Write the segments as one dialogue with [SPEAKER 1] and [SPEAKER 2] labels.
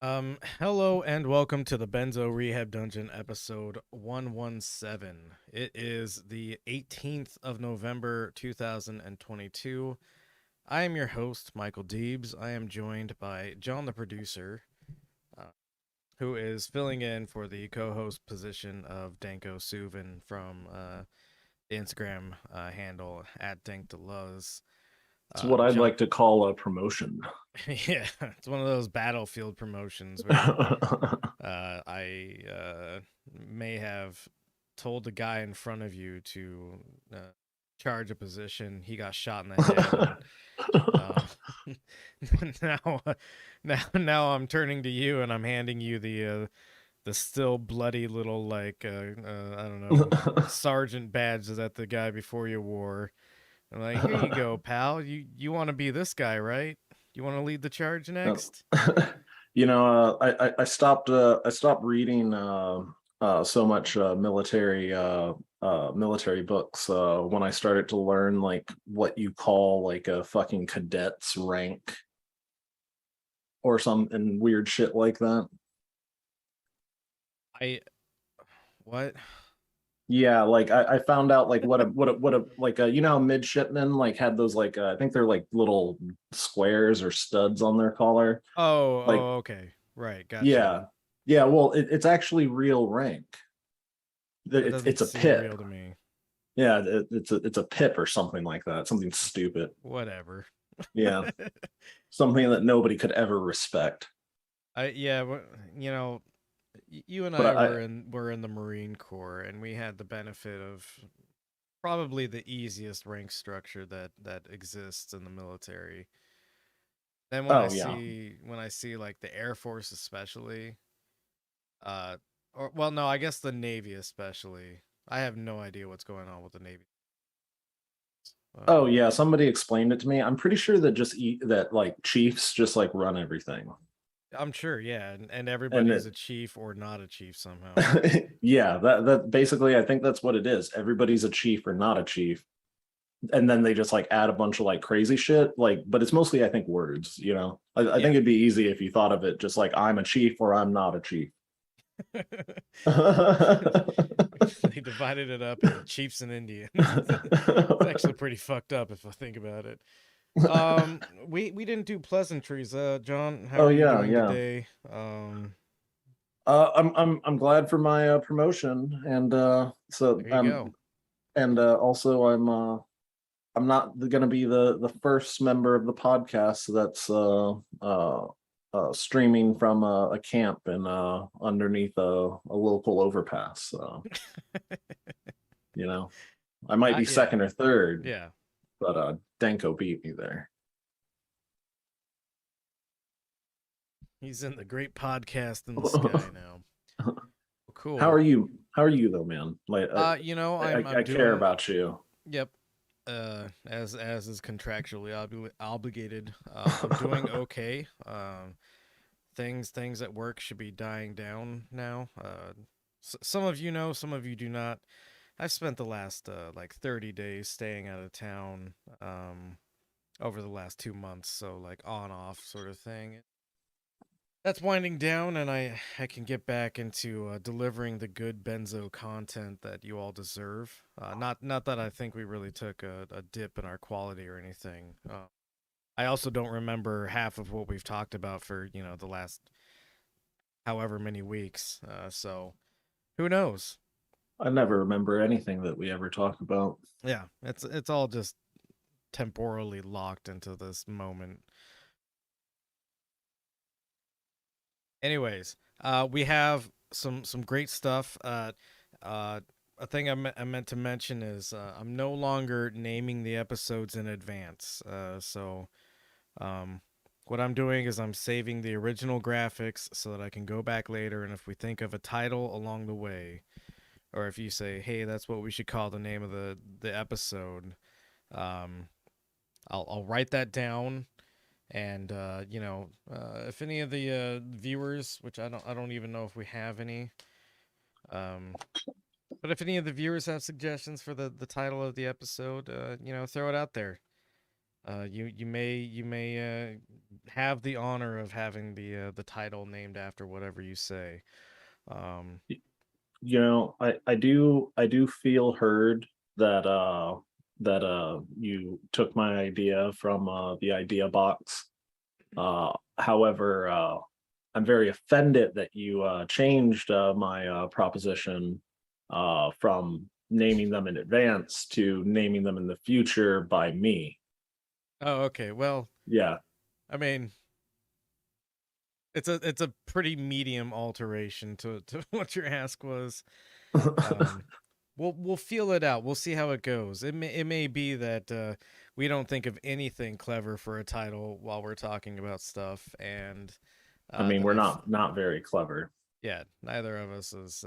[SPEAKER 1] Hello and welcome to the Benzo Rehab Dungeon episode 117. It is the 18th of November 2022. I am your host, Michael Deebs. I am joined by John the producer, who is filling in for the co-host position of Danko Suvin from the Instagram handle at DankToLuz.
[SPEAKER 2] It's what I'd
[SPEAKER 1] John,
[SPEAKER 2] like to call a promotion.
[SPEAKER 1] yeah, it's one of those battlefield promotions where I may have told the guy in front of you to charge a position. He got shot in the head. Now I'm turning to you and I'm handing you the still bloody little like I don't know sergeant badge that the guy before you wore. I'm like, here you go, pal. You want to be this guy, right? You want to lead the charge next?
[SPEAKER 2] I stopped reading so much military books when I started to learn like what you call like a fucking cadet's rank or something weird shit like that.
[SPEAKER 1] What?
[SPEAKER 2] Yeah, like I found out like what a like you know how midshipmen like had those like I think they're like little squares or studs on their collar. Like
[SPEAKER 1] Okay. Right, gotcha.
[SPEAKER 2] yeah, yeah. Well, it's actually real rank.
[SPEAKER 1] That doesn't
[SPEAKER 2] It's a
[SPEAKER 1] seem
[SPEAKER 2] pip.
[SPEAKER 1] real to me.
[SPEAKER 2] Yeah, it's a pip or something like that. Something stupid.
[SPEAKER 1] Whatever.
[SPEAKER 2] Yeah, something that nobody could ever respect.
[SPEAKER 1] Yeah, you know, you and
[SPEAKER 2] But
[SPEAKER 1] I were in the Marine Corps, and we had the benefit of probably the easiest rank structure that exists in the military. Then
[SPEAKER 2] oh yeah.
[SPEAKER 1] when I see like the Air Force especially, uh, or well, no, I guess the Navy especially. I have no idea what's going on with the Navy.
[SPEAKER 2] Oh
[SPEAKER 1] Um,
[SPEAKER 2] yeah, somebody explained it to me. I'm pretty sure that that like chiefs just like run everything.
[SPEAKER 1] I'm sure, yeah, and
[SPEAKER 2] And
[SPEAKER 1] everybody's
[SPEAKER 2] it,
[SPEAKER 1] a chief or not a chief somehow.
[SPEAKER 2] yeah, that basically I think that's what it is. Everybody's a chief or not a chief. And then they just like add a bunch of like crazy shit. Like, but it's mostly I think words, you know. I
[SPEAKER 1] Yeah.
[SPEAKER 2] think it'd be easy if you thought of it just like I'm a chief or I'm not a chief.
[SPEAKER 1] They divided it up into chiefs and Indians. It's actually pretty fucked up if I think about it. We didn't do pleasantries. John, how
[SPEAKER 2] Oh
[SPEAKER 1] are you
[SPEAKER 2] yeah,
[SPEAKER 1] doing
[SPEAKER 2] yeah.
[SPEAKER 1] today?
[SPEAKER 2] I'm glad for my promotion, and so
[SPEAKER 1] There you go.
[SPEAKER 2] and also I'm not going to be the first member of the podcast that's streaming from a camp and underneath a local overpass. So you know, I might be
[SPEAKER 1] Yeah,
[SPEAKER 2] second or third,
[SPEAKER 1] yeah.
[SPEAKER 2] but Danko beat me there.
[SPEAKER 1] He's in the great podcast in the sky now.
[SPEAKER 2] How
[SPEAKER 1] Cool.
[SPEAKER 2] are you? How are you though, man? Like
[SPEAKER 1] I'm
[SPEAKER 2] I care
[SPEAKER 1] doing.
[SPEAKER 2] about you.
[SPEAKER 1] Yep. As is contractually obligated. I'm doing okay. Things at work should be dying down now. Some of you know, some of you do not. I've spent the last like 30 days staying out of town over the last 2 months, so like on off sort of thing. That's winding down, and I can get back into delivering the good Benzo content that you all deserve. Not that I think we really took a dip in our quality or anything. I also don't remember half of what we've talked about for the last however many weeks. So who knows?
[SPEAKER 2] I never remember anything that we ever talk about.
[SPEAKER 1] Yeah, it's all just temporally locked into this moment. Anyways, we have some great stuff. A thing I meant to mention is I'm no longer naming the episodes in advance. So um, what I'm doing is I'm saving the original graphics so that I can go back later, and if we think of a title along the way, or if you say, "Hey, that's what we should call the name of the episode," um, I'll write that down. And if any of the viewers, which I don't even know if we have any, um, but if any of the viewers have suggestions for the title of the episode, throw it out there. You may have the honor of having the title named after whatever you say. Um,
[SPEAKER 2] I do feel heard that you took my idea from the idea box. However, I'm very offended that you changed my proposition from naming them in advance to naming them in the future by me.
[SPEAKER 1] oh, okay. Well,
[SPEAKER 2] Yeah.
[SPEAKER 1] I mean, it's a pretty medium alteration to what your ask was. Um, we'll feel it out. We'll see how it goes. It may be that we don't think of anything clever for a title while we're talking about stuff, and
[SPEAKER 2] I mean,
[SPEAKER 1] that
[SPEAKER 2] we're
[SPEAKER 1] I've
[SPEAKER 2] not very clever.
[SPEAKER 1] yeah, neither of us is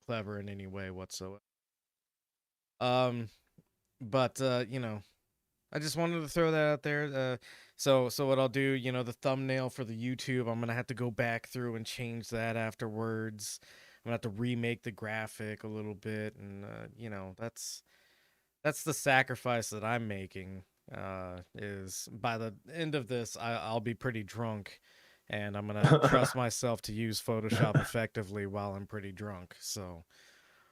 [SPEAKER 1] clever in any way whatsoever. Um, but I just wanted to throw that out there. So what I'll do, the thumbnail for the YouTube, I'm gonna have to go back through and change that afterwards. I'm gonna have to remake the graphic a little bit, and that's the sacrifice that I'm making. Is by the end of this, I'll be pretty drunk, and I'm gonna trust myself to use Photoshop effectively while I'm pretty drunk. So, um,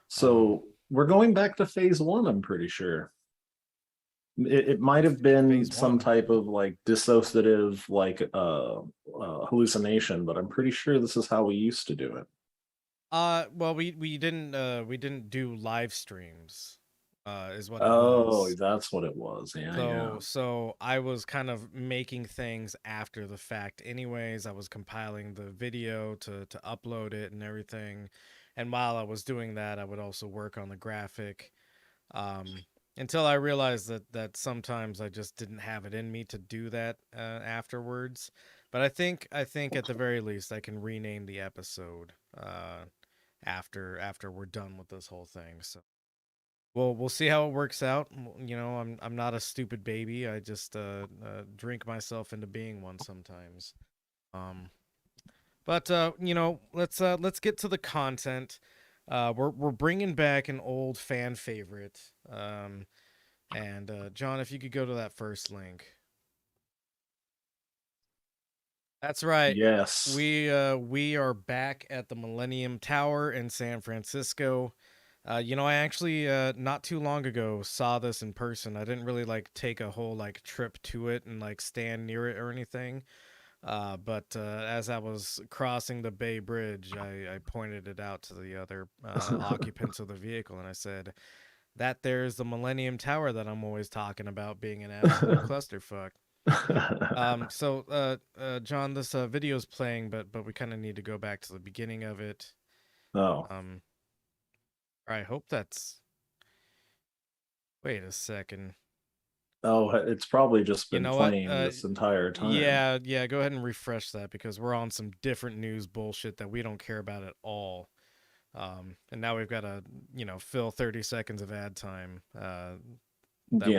[SPEAKER 2] So we're going back to phase one, I'm pretty sure. It might have been
[SPEAKER 1] phase
[SPEAKER 2] some
[SPEAKER 1] one.
[SPEAKER 2] type of like dissociative hallucination, but I'm pretty sure this is how we used to do it.
[SPEAKER 1] Well, we didn't do live streams, is what it
[SPEAKER 2] Oh,
[SPEAKER 1] was.
[SPEAKER 2] that's what it was. Yeah, yeah.
[SPEAKER 1] So I was kind of making things after the fact anyways. I was compiling the video to upload it and everything. And while I was doing that, I would also work on the graphic. Um until I realized that sometimes I just didn't have it in me to do that afterwards. But I think at the very least I can rename the episode after we're done with this whole thing. So we'll see how it works out. I'm not a stupid baby. I just drink myself into being one sometimes. Um, but let's get to the content. We're bringing back an old fan favorite. And John, if you could go to that first link. That's right.
[SPEAKER 2] Yes.
[SPEAKER 1] We are back at the Millennium Tower in San Francisco. I actually not too long ago saw this in person. I didn't really like take a whole like trip to it and like stand near it or anything. But as I was crossing the Bay Bridge, I pointed it out to the other occupants of the vehicle, and I said, "That there's the Millennium Tower that I'm always talking about being an absolute clusterfuck." John, this video's playing, but we kind of need to go back to the beginning of it.
[SPEAKER 2] Oh.
[SPEAKER 1] Um, I hope that's. Wait a second.
[SPEAKER 2] Oh, it's probably just
[SPEAKER 1] You
[SPEAKER 2] been
[SPEAKER 1] know what?
[SPEAKER 2] playing this entire time.
[SPEAKER 1] Yeah. Go ahead and refresh that because we're on some different news bullshit that we don't care about at all. And now we've got to, fill 30 seconds of ad time. That we're,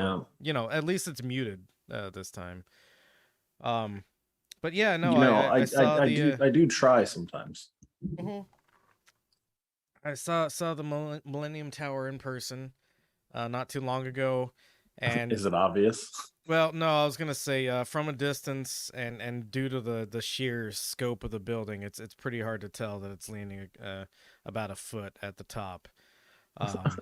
[SPEAKER 2] Yeah.
[SPEAKER 1] at least it's muted this time. Um, but yeah, no,
[SPEAKER 2] You know,
[SPEAKER 1] I saw the.
[SPEAKER 2] I do try sometimes.
[SPEAKER 1] Mhm. I saw the Millennium Tower in person, not too long ago, and
[SPEAKER 2] Is it obvious?
[SPEAKER 1] well, no, I was gonna say from a distance and due to the sheer scope of the building, it's pretty hard to tell that it's leaning about a foot at the top. Um,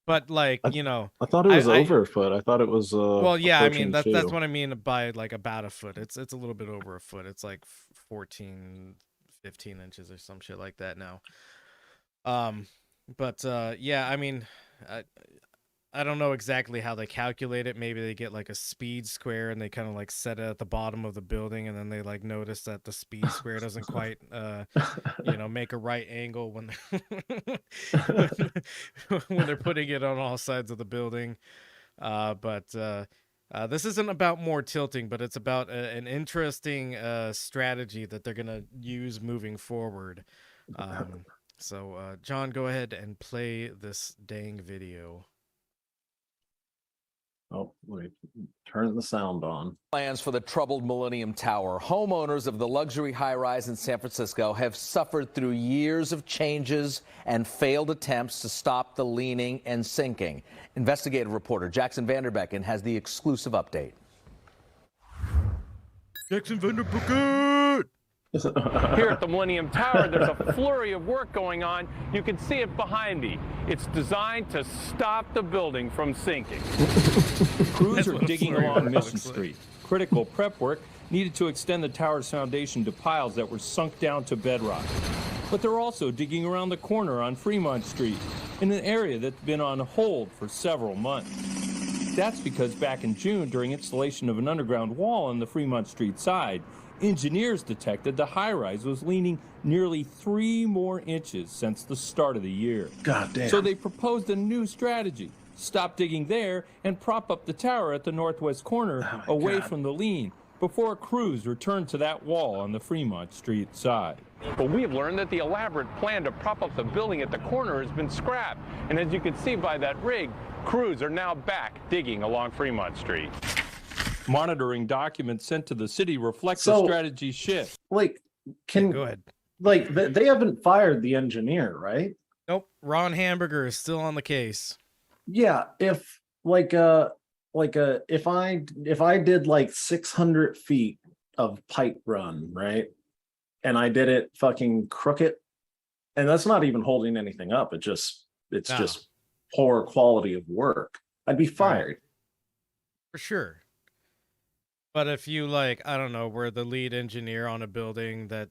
[SPEAKER 1] but like
[SPEAKER 2] I, I thought it was
[SPEAKER 1] I
[SPEAKER 2] over a foot. I thought it was
[SPEAKER 1] well, yeah, I mean
[SPEAKER 2] approaching
[SPEAKER 1] that's
[SPEAKER 2] two.
[SPEAKER 1] what I mean by like about a foot. It's a little bit over a foot. It's like 14, 15 inches or some shit like that now. Um, but yeah, I mean, I, I don't know exactly how they calculate it. Maybe they get like a speed square and they kind of like set it at the bottom of the building, and then they like notice that the speed square doesn't quite make a right angle when when, when they're putting it on all sides of the building. But This isn't about more tilting, but it's about an interesting strategy that they're gonna use moving forward. So, John, go ahead and play this dang video.
[SPEAKER 2] Oh, wait, turn the sound on.
[SPEAKER 3] Plans for the troubled Millennium Tower. Homeowners of the luxury high-rise in San Francisco have suffered through years of changes and failed attempts to stop the leaning and sinking. Investigative reporter Jackson Vanderbecken has the exclusive update.
[SPEAKER 1] Jackson Vanderbecken!
[SPEAKER 4] Here at the Millennium Tower, there's a flurry of work going on. You can see it behind me. It's designed to stop the building from sinking.
[SPEAKER 5] Crews are digging along Mission Street. Critical prep work needed to extend the tower's foundation to piles that were sunk down to bedrock. But they're also digging around the corner on Fremont Street, in an area that's been on hold for several months. That's because back in June, during installation of an underground wall on the Fremont Street side, engineers detected the high-rise was leaning nearly 3 more inches since the start of the year.
[SPEAKER 2] God damn.
[SPEAKER 5] So they proposed a new strategy. Stop digging there and prop up the tower at the northwest corner away from the lean before crews return to that wall on the Fremont Street side.
[SPEAKER 4] But we have learned that the elaborate plan to prop up the building at the corner has been scrapped. And as you can see by that rig, crews are now back digging along Fremont Street.
[SPEAKER 5] Monitoring documents sent to the city reflect the strategy shift.
[SPEAKER 2] Like,
[SPEAKER 1] Go ahead.
[SPEAKER 2] Like, they haven't fired the engineer, right?
[SPEAKER 1] Nope. Ron Hamburger is still on the case.
[SPEAKER 2] Yeah, if if I did like 600 feet of pipe run, right, and I did it fucking crooked, and that's not even holding anything up, it's just poor quality of work, I'd be fired.
[SPEAKER 1] For sure. But if you, like, I don't know, were the lead engineer on a building that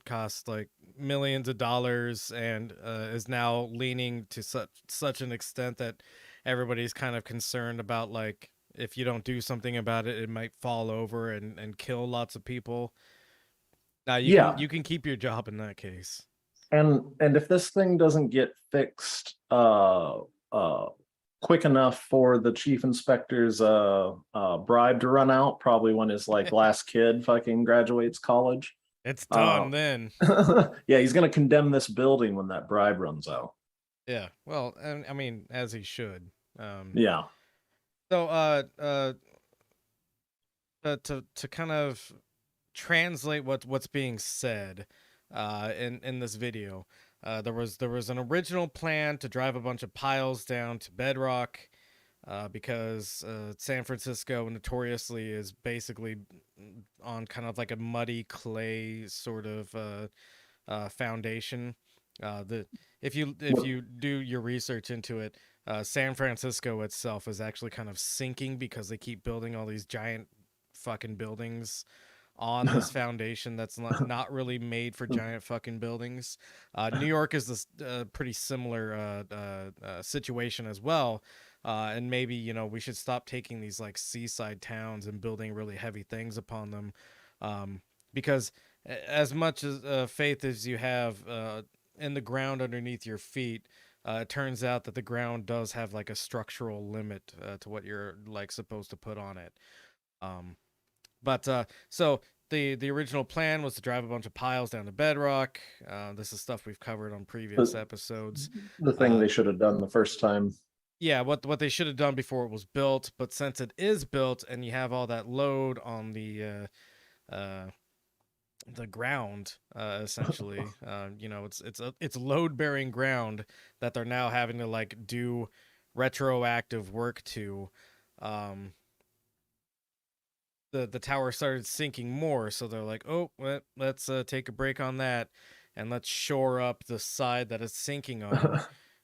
[SPEAKER 1] costs like millions of dollars and is now leaning to such an extent that everybody's kind of concerned about, like, if you don't do something about it, it might fall over and kill lots of people. Now you can keep your job in that case.
[SPEAKER 2] And if this thing doesn't get fixed quick enough for the chief inspector's bribe to run out, probably when his like last kid fucking graduates college,
[SPEAKER 1] it's done then.
[SPEAKER 2] Yeah, he's gonna condemn this building when that bribe runs out.
[SPEAKER 1] Yeah, well, I mean, as he should.
[SPEAKER 2] Yeah.
[SPEAKER 1] So to kind of translate what's being said in this video, there was an original plan to drive a bunch of piles down to bedrock because San Francisco notoriously is basically on kind of like a muddy clay sort of foundation. If you do your research into it, San Francisco itself is actually kind of sinking because they keep building all these giant fucking buildings on this foundation that's not really made for giant fucking buildings. New York is this pretty similar situation as well. And maybe, you know, we should stop taking these like seaside towns and building really heavy things upon them. Because as much as faith as you have in the ground underneath your feet, it turns out that the ground does have like a structural limit to what you're like supposed to put on it. So the original plan was to drive a bunch of piles down to bedrock. This is stuff we've covered on previous episodes.
[SPEAKER 2] The thing they should have done the first time.
[SPEAKER 1] Yeah, what they should have done before it was built, but since it is built and you have all that load on the ground, essentially, you know, it's load bearing ground that they're now having to like do retroactive work to. The tower started sinking more, so they're like, oh, let's take a break on that and let's shore up the side that it's sinking on.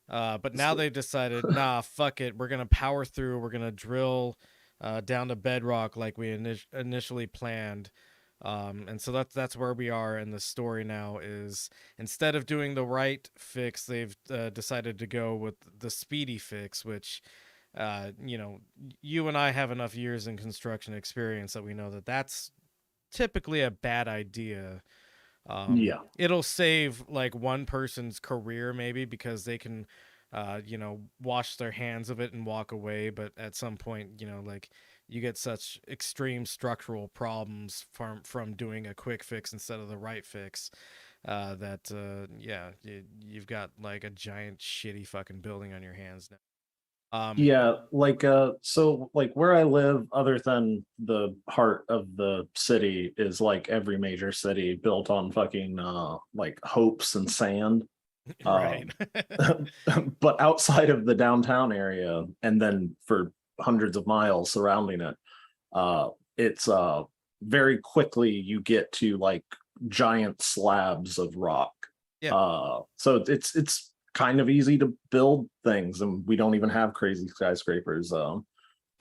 [SPEAKER 1] But now they decided, nah, fuck it, we're gonna power through, we're gonna drill down to bedrock like we initially planned. And so that's where we are in the story now. Is instead of doing the right fix, they've decided to go with the speedy fix, which you know, you and I have enough years in construction experience that we know that that's typically a bad idea.
[SPEAKER 2] Yeah,
[SPEAKER 1] it'll save like one person's career maybe because they can you know, wash their hands of it and walk away, but at some point, you know, like you get such extreme structural problems from doing a quick fix instead of the right fix. That yeah, you've got like a giant shitty fucking building on your hands now.
[SPEAKER 2] Yeah, like so like where I live, other than the heart of the city, is like every major city built on fucking like hopes and sand.
[SPEAKER 1] Right.
[SPEAKER 2] But outside of the downtown area, and then for hundreds of miles surrounding it, it's very quickly you get to like giant slabs of rock.
[SPEAKER 1] Yeah.
[SPEAKER 2] So it's kind of easy to build things, and we don't even have crazy skyscrapers.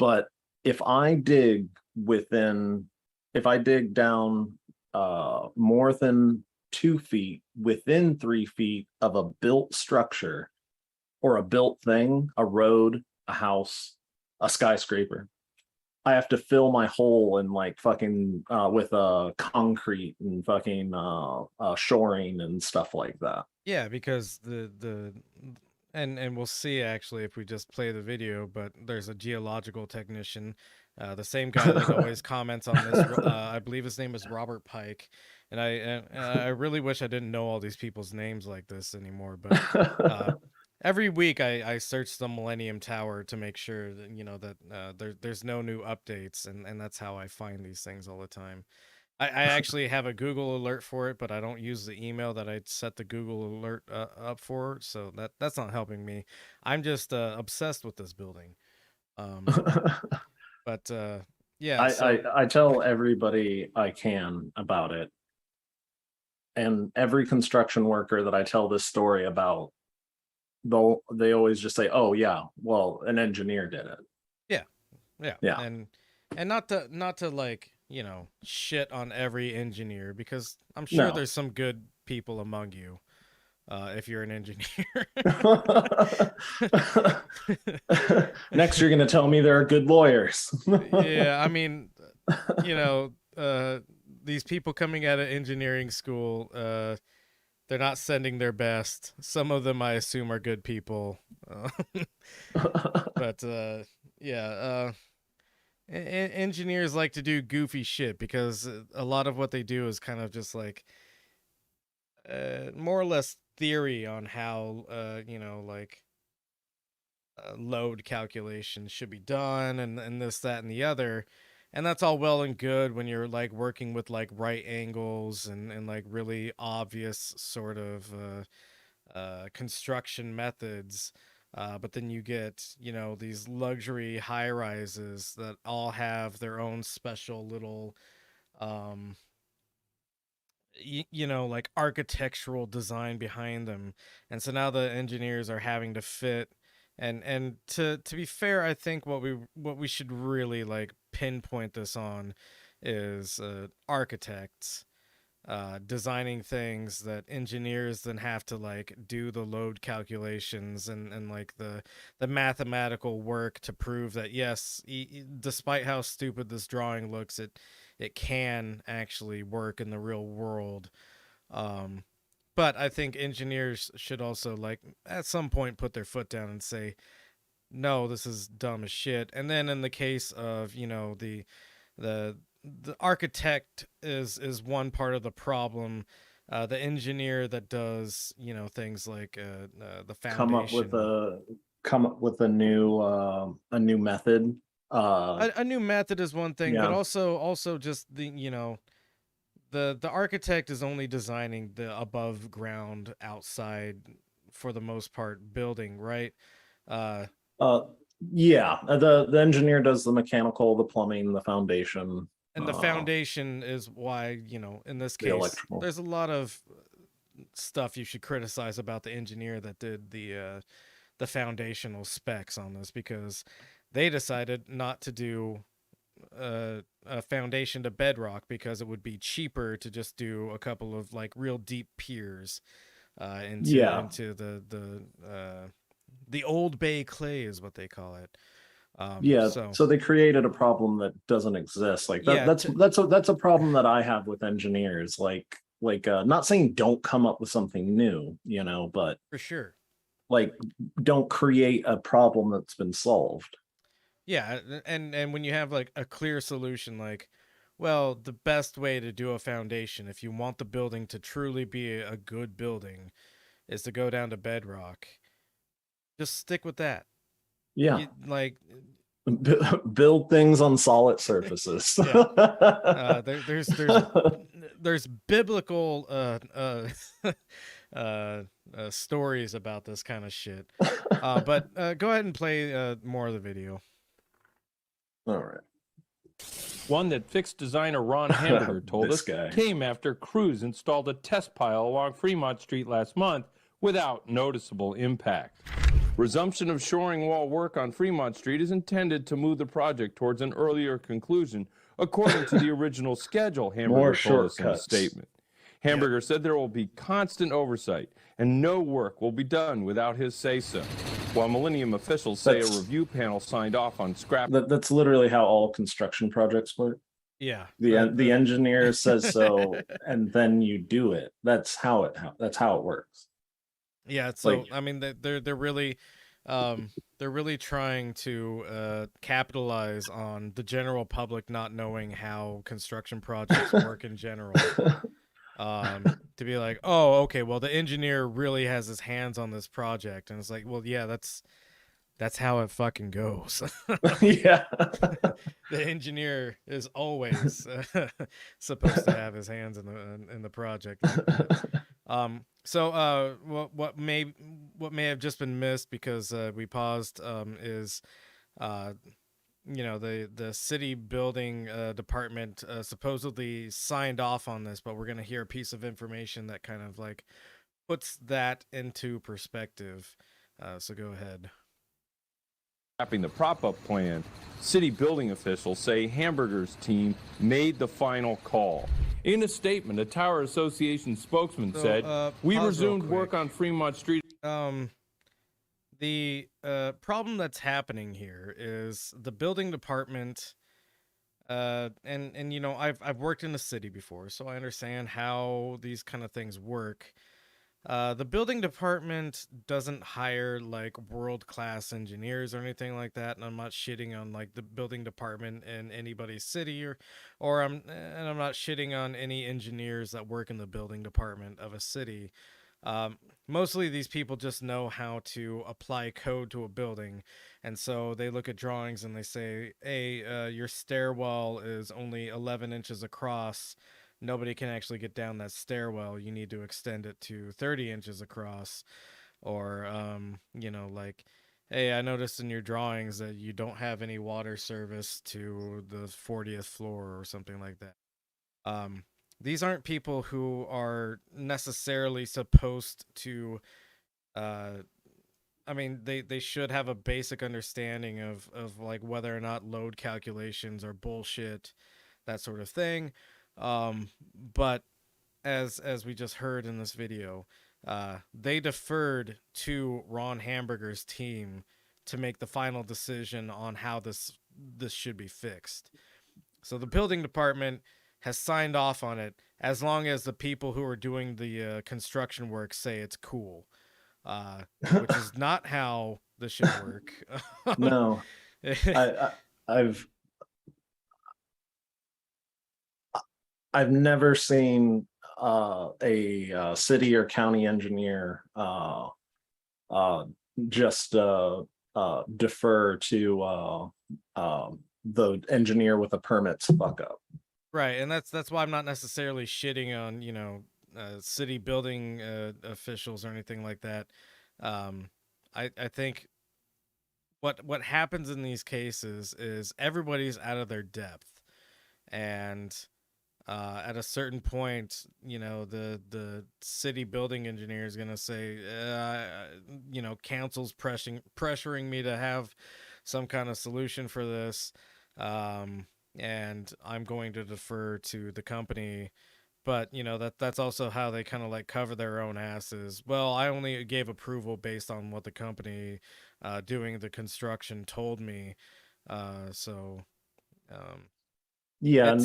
[SPEAKER 2] But if I dig down more than 2 feet within 3 feet of a built structure or a built thing, a road, a house, a skyscraper, I have to fill my hole in like fucking with concrete and fucking shoring and stuff like that.
[SPEAKER 1] Yeah, because and we'll see actually if we just play the video, but there's a geological technician, the same guy that always comments on this. I believe his name is Robert Pike, and I really wish I didn't know all these people's names like this anymore. But every week I search the Millennium Tower to make sure that that there's no new updates, and that's how I find these things all the time. I actually have a Google alert for it, but I don't use the email that I set the Google alert up for, so that's not helping me. I'm just obsessed with this building. But yeah,
[SPEAKER 2] I tell everybody I can about it, and every construction worker that I tell this story about, they always just say, "Oh yeah, well, an engineer did it."
[SPEAKER 1] Yeah. And not to like, shit on every engineer, because I'm sure
[SPEAKER 2] No.
[SPEAKER 1] there's some good people among you, if you're an engineer.
[SPEAKER 2] Next, you're gonna tell me there are good lawyers.
[SPEAKER 1] Yeah, I mean, these people coming out of engineering school, they're not sending their best. Some of them, I assume, are good people. But yeah, engineers like to do goofy shit, because a lot of what they do is kind of just like more or less theory on how load calculation should be done, and this, that, and the other. And that's all well and good when you're like working with like right angles and like really obvious sort of construction methods. But then you get, these luxury high rises that all have their own special little, like architectural design behind them. And so now the engineers are having to fit. And to be fair, I think what we should really like pinpoint this on is architects designing things that engineers then have to like do the load calculations and like the mathematical work to prove that yes, despite how stupid this drawing looks, it can actually work in the real world. But I think engineers should also like at some point put their foot down and say, no, this is dumb as shit. And then in the case of the architect is one part of the problem. The engineer that does things like the foundation,
[SPEAKER 2] come up with a new method.
[SPEAKER 1] A new method is one thing,
[SPEAKER 2] Yeah.
[SPEAKER 1] but also just the architect is only designing the above ground outside, for the most part, building, right?
[SPEAKER 2] Yeah, the engineer does the mechanical, the plumbing, the foundation.
[SPEAKER 1] And the foundation is why, in this
[SPEAKER 2] The
[SPEAKER 1] case,
[SPEAKER 2] electrical.
[SPEAKER 1] there's a lot of stuff you should criticize about the engineer that did the foundational specs on this, because they decided not to do a foundation to bedrock because it would be cheaper to just do a couple of like real deep piers into the Old Bay clay is what they call it.
[SPEAKER 2] So they created a problem that doesn't exist. Like that,
[SPEAKER 1] Yeah,
[SPEAKER 2] that's a problem that I have with engineers. Like not saying don't come up with something new, but
[SPEAKER 1] for sure.
[SPEAKER 2] like don't create a problem that's been solved.
[SPEAKER 1] Yeah, and when you have like a clear solution, like, well, the best way to do a foundation, if you want the building to truly be a good building, is to go down to bedrock. Just stick with that.
[SPEAKER 2] Yeah.
[SPEAKER 1] You, like,
[SPEAKER 2] Build things on solid surfaces.
[SPEAKER 1] there's biblical stories about this kind of shit. But go ahead and play more of the video.
[SPEAKER 2] All right.
[SPEAKER 5] One that fixed designer Ron Hamburger told
[SPEAKER 2] This
[SPEAKER 5] us
[SPEAKER 2] guy.
[SPEAKER 5] came after crews installed a test pile along Fremont Street last month without noticeable impact. Resumption of shoring wall work on Fremont Street is intended to move the project towards an earlier conclusion, according to the original schedule, Hamburger told us in a statement. Hamburger said there will be constant oversight and no work will be done without his say-so. While Millennium officials say a review panel signed off on scrap.
[SPEAKER 2] That's literally how all construction projects work.
[SPEAKER 1] Yeah.
[SPEAKER 2] The engineer says so, and then you do it. That's how it works.
[SPEAKER 1] Yeah. So like, I mean, they're really trying to capitalize on the general public not knowing how construction projects work in general. To be like, oh, okay, well, the engineer really has his hands on this project, and it's like, well, yeah, that's how it fucking goes.
[SPEAKER 2] Yeah.
[SPEAKER 1] The engineer is always supposed to have his hands in the project. So what may have just been missed because we paused is you know, the city building department supposedly signed off on this, but we're gonna hear a piece of information that kind of like puts that into perspective. So go ahead.
[SPEAKER 5] The prop-up plan, city building officials say Hamburger's team made the final call. In a statement, a Tower Association spokesman said, "We resumed work on Fremont Street."
[SPEAKER 1] The problem that's happening here is the building department, and you know, I've worked in the city before, so I understand how these kind of things work. The building department doesn't hire like world-class engineers or anything like that, and I'm not shitting on like the building department in anybody's city, or I'm not shitting on any engineers that work in the building department of a city. Mostly these people just know how to apply code to a building, and so they look at drawings and they say, hey, your stairwell is only 11 inches across. Nobody can actually get down that stairwell. You need to extend it to 30 inches across. Or, you know, like, hey, I noticed in your drawings that you don't have any water service to the 40th floor or something like that. These aren't people who are necessarily supposed to, I mean, they should have a basic understanding of like whether or not load calculations are bullshit, that sort of thing. But as we just heard in this video, they deferred to Ron Hamburger's team to make the final decision on how this should be fixed. So the building department has signed off on it as long as the people who are doing the construction work say it's cool, which is not how this should work.
[SPEAKER 2] No, I've never seen a city or county engineer just defer to the engineer with a permit to fuck up.
[SPEAKER 1] Right, and that's why I'm not necessarily shitting on, you know, city building officials or anything like that. I think what happens in these cases is everybody's out of their depth, and at a certain point, you know, the city building engineer is gonna say, you know, council's pressuring me to have some kind of solution for this, and I'm going to defer to the company. But you know, that's also how they kind of like cover their own asses. Well, I only gave approval based on what the company doing the construction told me.
[SPEAKER 2] Yeah,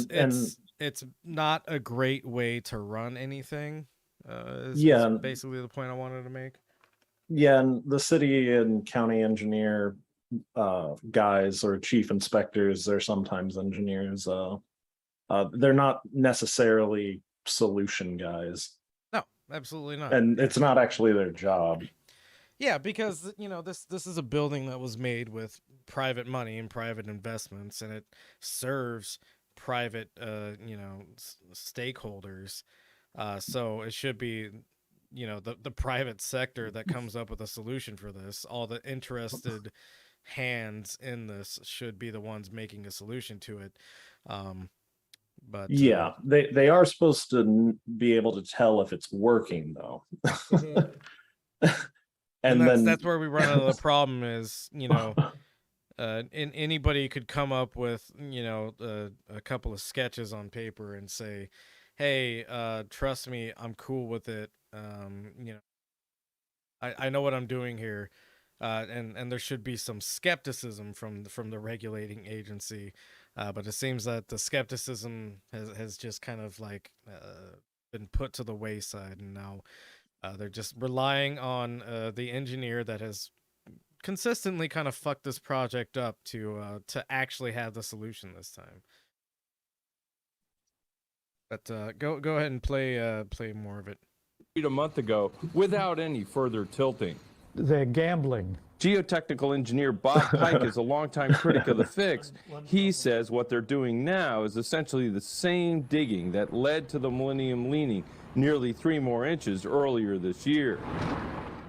[SPEAKER 1] it's not a great way to run anything. Is basically the point I wanted to make.
[SPEAKER 2] Yeah, and the city and county engineer guys or chief inspectors. They're sometimes engineers. They're not necessarily solution guys,
[SPEAKER 1] No, absolutely not.
[SPEAKER 2] and
[SPEAKER 1] Yeah.
[SPEAKER 2] it's not actually their job.
[SPEAKER 1] Yeah, because this is a building that was made with private money and private investments, and it serves private stakeholders. So it should be the private sector that comes up with a solution for this. All the interested hands in this should be the ones making a solution to it. But
[SPEAKER 2] Yeah, they are supposed to be able to tell if it's working though.
[SPEAKER 1] and
[SPEAKER 2] then
[SPEAKER 1] that's where we run into the problem is, anybody could come up with, a couple of sketches on paper and say, hey, trust me, I'm cool with it. I know what I'm doing here. And there should be some skepticism from the regulating agency. But it seems that the skepticism has just kind of like been put to the wayside, and now they're just relying on the engineer that has consistently kind of fucked this project up to actually have the solution this time. But go ahead and play more of it.
[SPEAKER 5] A month ago without any further tilting.
[SPEAKER 6] They're gambling.
[SPEAKER 5] Geotechnical engineer Bob Pike is a longtime critic of the fix. He says what they're doing now is essentially the same digging that led to the Millennium leaning nearly 3 more inches earlier this year.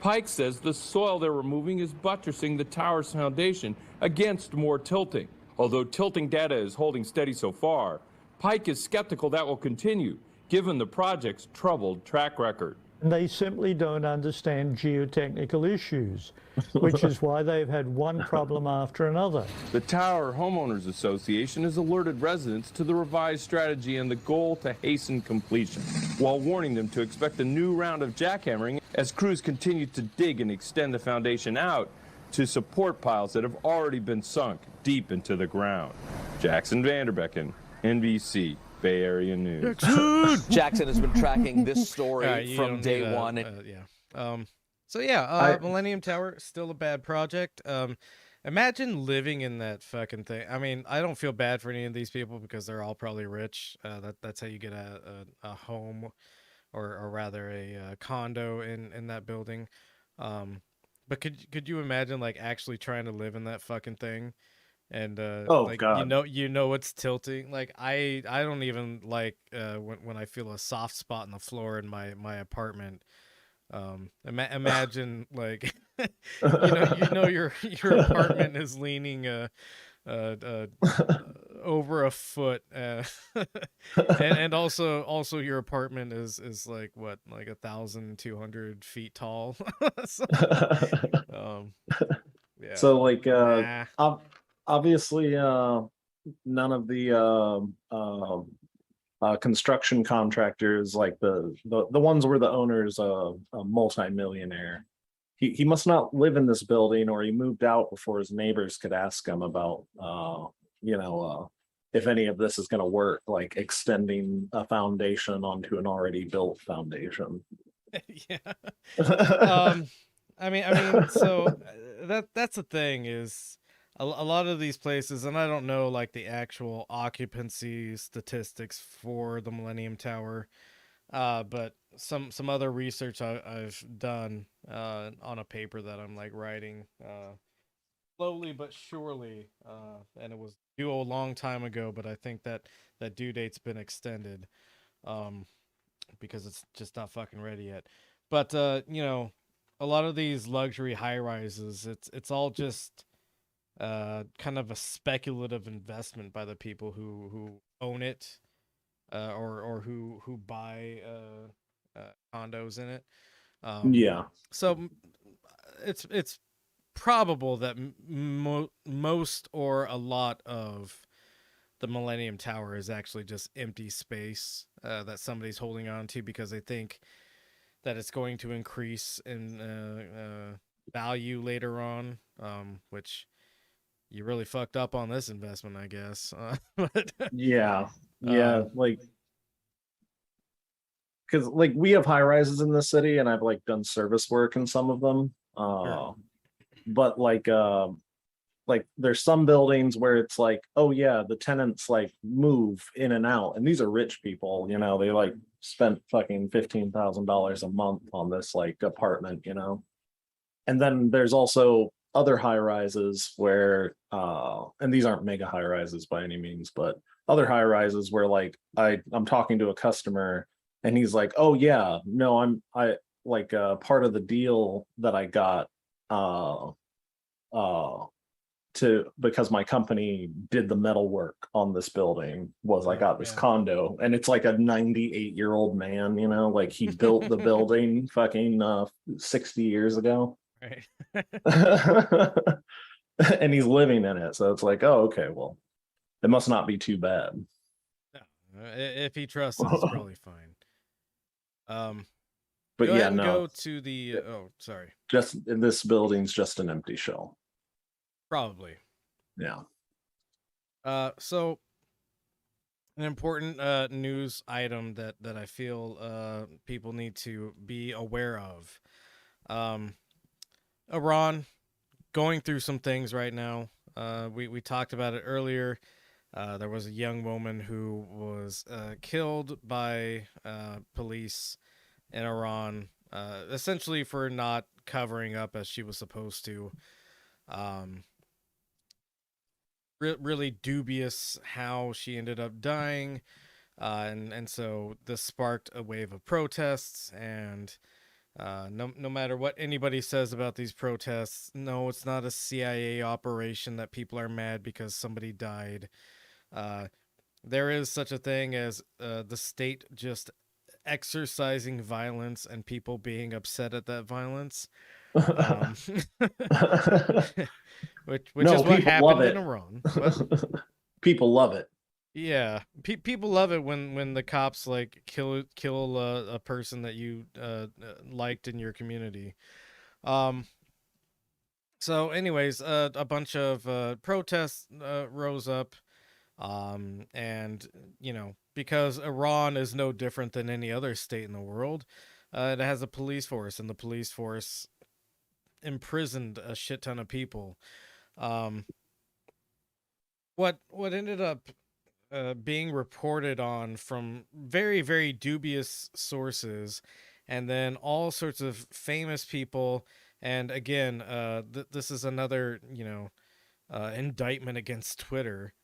[SPEAKER 5] Pike says the soil they're removing is buttressing the tower's foundation against more tilting. Although tilting data is holding steady so far, Pike is skeptical that will continue, given the project's troubled track record.
[SPEAKER 6] And they simply don't understand geotechnical issues, which is why they've had one problem after another.
[SPEAKER 5] The Tower Homeowners Association has alerted residents to the revised strategy and the goal to hasten completion, while warning them to expect a new round of jackhammering as crews continue to dig and extend the foundation out to support piles that have already been sunk deep into the ground. Jackson Vanderbecken, NBC. Bay Area News.
[SPEAKER 3] Jackson has been tracking this story from day one.
[SPEAKER 1] Millennium Tower, still a bad project. Imagine living in that fucking thing. I mean, I don't feel bad for any of these people because they're all probably rich. That's how you get a home, or rather a condo in that building. But could you imagine like actually trying to live in that fucking thing? And
[SPEAKER 2] God.
[SPEAKER 1] It's tilting. Like I don't even like when I feel a soft spot in the floor in my apartment. Imagine like your apartment is leaning over a foot, and also your apartment is like what, like 1,200 feet tall. So, yeah.
[SPEAKER 2] So like obviously none of the construction contractors, like the ones where the owner's a multi-millionaire, he must not live in this building, or he moved out before his neighbors could ask him about if any of this is going to work, like extending a foundation onto an already built foundation.
[SPEAKER 1] Yeah. I mean so that's the thing is, a lot of these places, and I don't know like the actual occupancy statistics for the Millennium Tower, but some other research I've done on a paper that I'm like writing slowly but surely, and it was due a long time ago, but I think that due date's been extended because it's just not fucking ready yet. But a lot of these luxury high rises, it's all just kind of a speculative investment by the people who own it, or who buy condos in it. So it's probable that most or a lot of the Millennium Tower is actually just empty space that somebody's holding on to because they think that it's going to increase in value later on, which you really fucked up on this investment, I guess. But,
[SPEAKER 2] like, because like we have high rises in the city, and I've like done service work in some of them.
[SPEAKER 1] Sure.
[SPEAKER 2] But like like there's some buildings where it's like, oh yeah, the tenants like move in and out, and these are rich people, you know, they like spent fucking $15,000 a month on this like apartment, you know. And then there's also other high rises where and these aren't mega high rises by any means, but other high rises where like I'm talking to a customer and he's like, oh yeah, no, I like part of the deal that I got because my company did the metal work on this building was I got this condo, and it's like a 98-year-old man, you know, like he built the building fucking 60 years ago.
[SPEAKER 1] Right.
[SPEAKER 2] And he's living in it. So it's like, oh, okay, well, it must not be too bad.
[SPEAKER 1] No, if he trusts it, it's probably fine.
[SPEAKER 2] But
[SPEAKER 1] go
[SPEAKER 2] yeah,
[SPEAKER 1] ahead and
[SPEAKER 2] no,
[SPEAKER 1] go to the. Oh, sorry.
[SPEAKER 2] just this building's just an empty shell.
[SPEAKER 1] Probably.
[SPEAKER 2] Yeah.
[SPEAKER 1] So an important news item that I feel people need to be aware of. Iran going through some things right now. We talked about it earlier. There was a young woman who was killed by police in Iran, essentially for not covering up as she was supposed to. Really dubious how she ended up dying, and so this sparked a wave of protests. And no matter what anybody says about these protests, no, it's not a CIA operation that people are mad because somebody died. There is such a thing as the state just exercising violence and people being upset at that violence. Which
[SPEAKER 2] No,
[SPEAKER 1] is what
[SPEAKER 2] people love
[SPEAKER 1] happened
[SPEAKER 2] it.
[SPEAKER 1] in Iran.
[SPEAKER 2] People love it.
[SPEAKER 1] Yeah, people love it when the cops like kill a person that you liked in your community. So anyways, a bunch of protests rose up, and you know, because Iran is no different than any other state in the world, it has a police force, and the police force imprisoned a shit ton of people. What ended up being reported on from very, very dubious sources, and then all sorts of famous people. And again, this is another, you know, indictment against Twitter.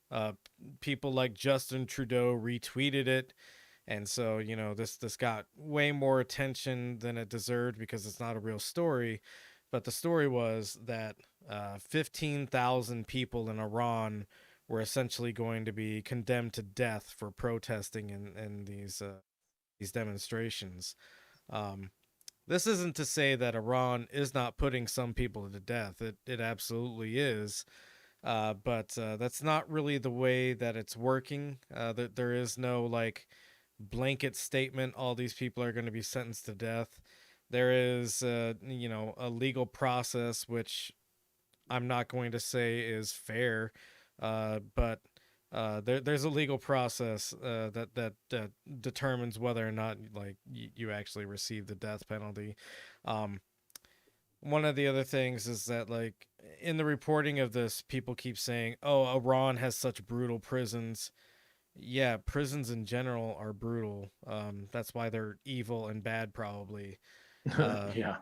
[SPEAKER 1] People like Justin Trudeau retweeted it, and so you know this got way more attention than it deserved because it's not a real story. But the story was that 15,000 people in Iran were essentially going to be condemned to death for protesting in these demonstrations. This isn't to say that Iran is not putting some people to death. It absolutely is. But that's not really the way that it's working. That there is no like blanket statement. All these people are going to be sentenced to death. There is, you know, a legal process which I'm not going to say is fair, but there's a legal process that determines whether or not like you actually receive the death penalty. One of the other things is that like in the reporting of this, people keep saying, "Oh, Iran has such brutal prisons." Yeah, prisons in general are brutal. That's why they're evil and bad, probably.
[SPEAKER 2] Yeah.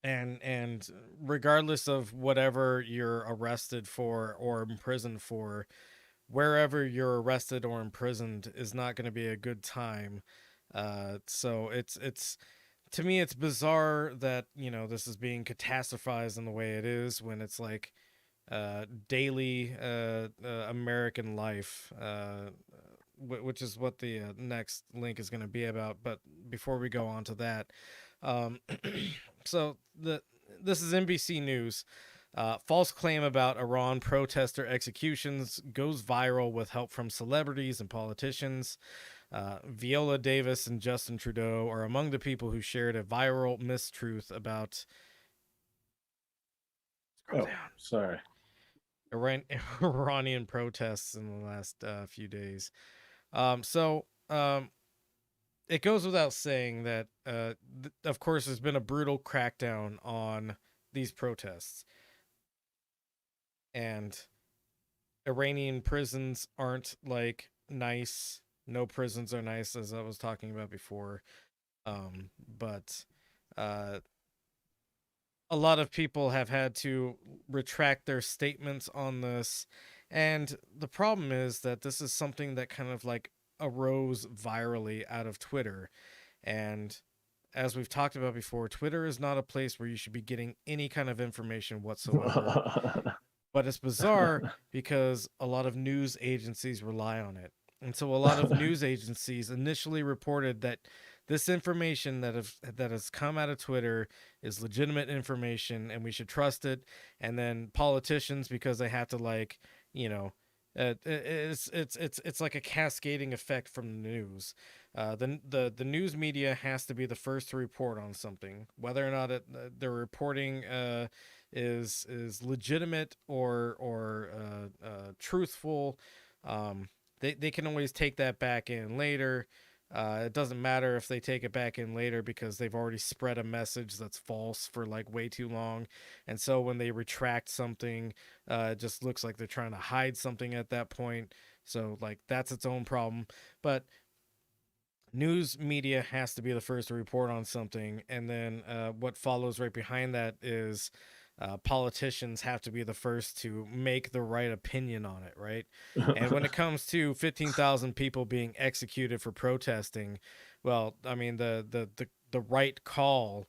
[SPEAKER 1] And regardless of whatever you're arrested for or imprisoned for, wherever you're arrested or imprisoned is not going to be a good time. So it's to me it's bizarre that you know this is being catastrophized in the way it is when it's like daily American life, which is what the next link is going to be about. But before we go on to that, so this is NBC News. False claim about Iran protester executions goes viral with help from celebrities and politicians. Viola Davis and Justin Trudeau are among the people who shared a viral mistruth about
[SPEAKER 2] sorry.
[SPEAKER 1] Iranian protests in the last few days. It goes without saying that, of course, there's been a brutal crackdown on these protests. and Iranian prisons aren't like nice. No prisons are nice, as I was talking about before. But uh, a lot of people have had to retract their statements on this. And the problem is that this is something that kind of like arose virally out of Twitter. And as we've talked about before, Twitter is not a place where you should be getting any kind of information whatsoever. But it's bizarre because a lot of news agencies rely on it. And so a lot of news agencies initially reported that this information that has come out of Twitter is legitimate information and we should trust it. And then politicians, because they have to like, you know, it's like a cascading effect from the news. The news media has to be the first to report on something, whether or not their reporting is legitimate or truthful. They can always take that back in later. It doesn't matter if they take it back in later because they've already spread a message that's false for like way too long. And so when they retract something, it just looks like they're trying to hide something at that point. So like that's its own problem. But news media has to be the first to report on something. And then what follows right behind that is politicians have to be the first to make the right opinion on it, right? And when it comes to 15,000 people being executed for protesting, well, I mean, the right call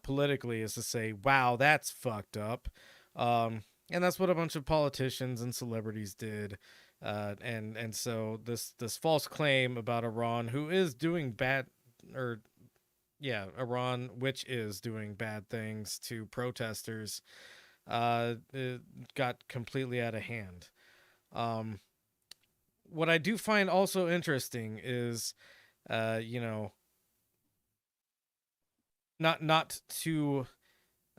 [SPEAKER 1] politically is to say, wow, that's fucked up. And that's what a bunch of politicians and celebrities did. And so this false claim about Iran, who is doing bad, or yeah, Iran, which is doing bad things to protesters, it got completely out of hand. What I do find also interesting is, you know, not to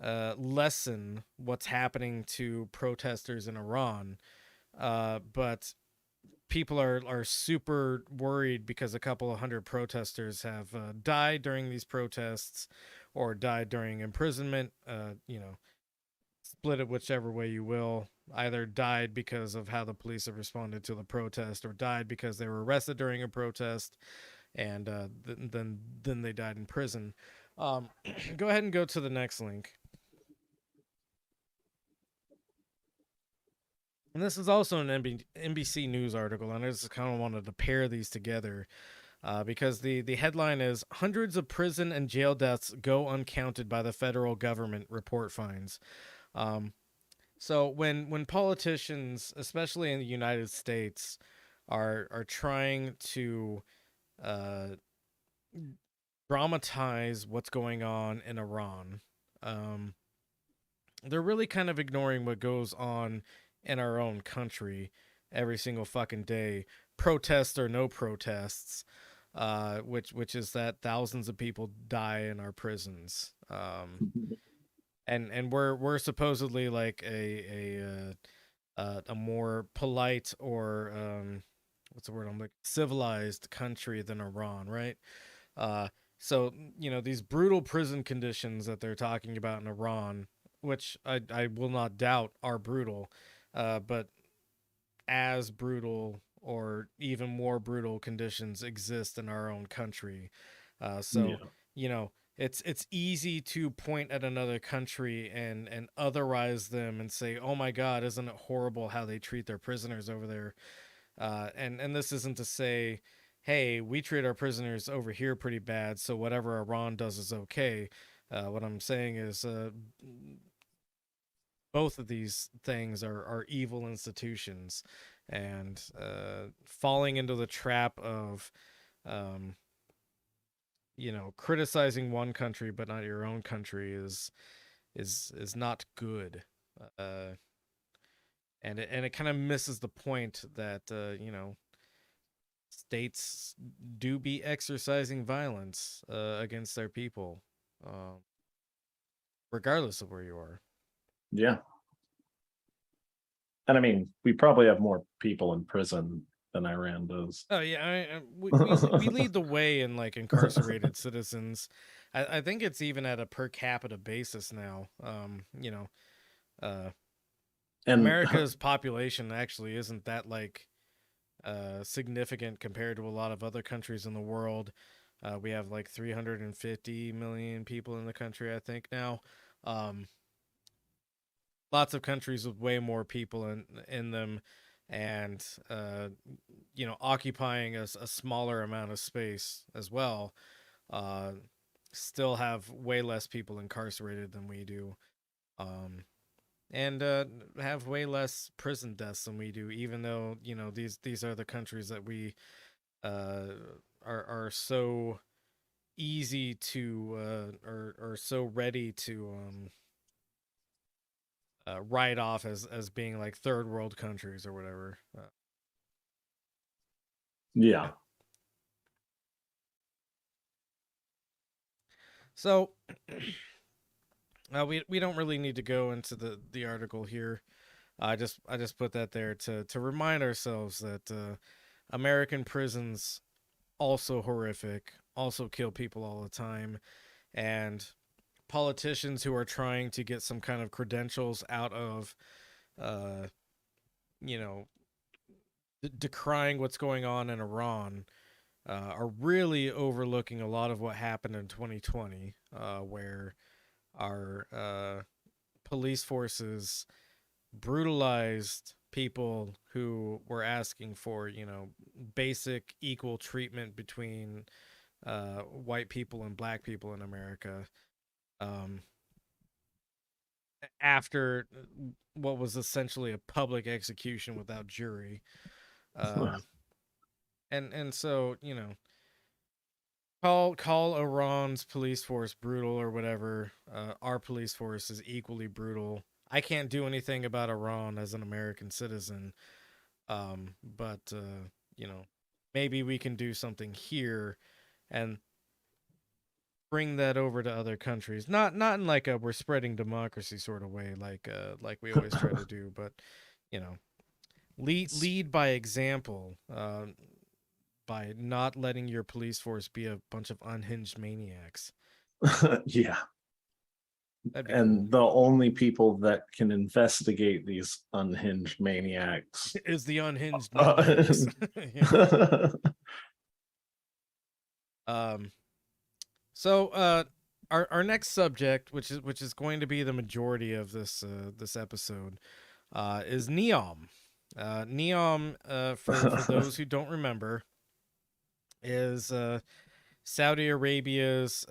[SPEAKER 1] lessen what's happening to protesters in Iran, but people are super worried because a couple of hundred protesters have died during these protests or died during imprisonment. You know, split it whichever way you will. Either died because of how the police have responded to the protest, or died because they were arrested during a protest, and then they died in prison. Go ahead and go to the next link. And this is also an NBC News article, and I just kind of wanted to pair these together because the headline is "Hundreds of prison and jail deaths go uncounted by the federal government," report finds. So when politicians, especially in the United States, are trying to dramatize what's going on in Iran, they're really kind of ignoring what goes on in our own country every single fucking day, protests or no protests, which is that thousands of people die in our prisons, and we're supposedly like a more polite or what's the word I'm like, civilized country than Iran, right? So you know, these brutal prison conditions that they're talking about in Iran, which I will not doubt are brutal. But as brutal or even more brutal conditions exist in our own country. You know, it's easy to point at another country and otherize them and say, oh my God, isn't it horrible how they treat their prisoners over there? And this isn't to say, hey, we treat our prisoners over here pretty bad, so whatever Iran does is okay. What I'm saying is, both of these things are evil institutions, and falling into the trap of you know, criticizing one country but not your own country is not good, and it kind of misses the point that you know, states do be exercising violence against their people, regardless of where you are.
[SPEAKER 2] Yeah. And I mean, we probably have more people in prison than Iran does.
[SPEAKER 1] Oh yeah, we lead the way in like incarcerated citizens. I think it's even at a per capita basis now. You know,
[SPEAKER 2] And
[SPEAKER 1] America's population actually isn't that like significant compared to a lot of other countries in the world. We have like 350 million people in the country, I think now. Lots of countries with way more people in them, and occupying a smaller amount of space as well. Still have way less people incarcerated than we do. And have way less prison deaths than we do, even though these are the countries that we are so easy to or so ready to write off as being like third world countries or whatever.
[SPEAKER 2] Yeah.
[SPEAKER 1] So we don't really need to go into the article here. I just put that there to remind ourselves that American prisons also horrific, also kill people all the time, and politicians who are trying to get some kind of credentials out of decrying what's going on in Iran are really overlooking a lot of what happened in 2020, where our police forces brutalized people who were asking for, basic equal treatment between white people and black people in America. After what was essentially a public execution without jury. And so, call Iran's police force brutal or whatever. Our police force is equally brutal. I can't do anything about Iran as an American citizen. But maybe we can do something here and bring that over to other countries. Not in like a we're spreading democracy sort of way, like we always try to do, but lead by example, by not letting your police force be a bunch of unhinged maniacs.
[SPEAKER 2] Yeah.
[SPEAKER 1] Cool.
[SPEAKER 2] And the only people that can investigate these unhinged maniacs
[SPEAKER 1] is the unhinged maniacs. So our next subject, which is going to be the majority of this episode, is NEOM. NEOM, for those who don't remember, is Saudi Arabia's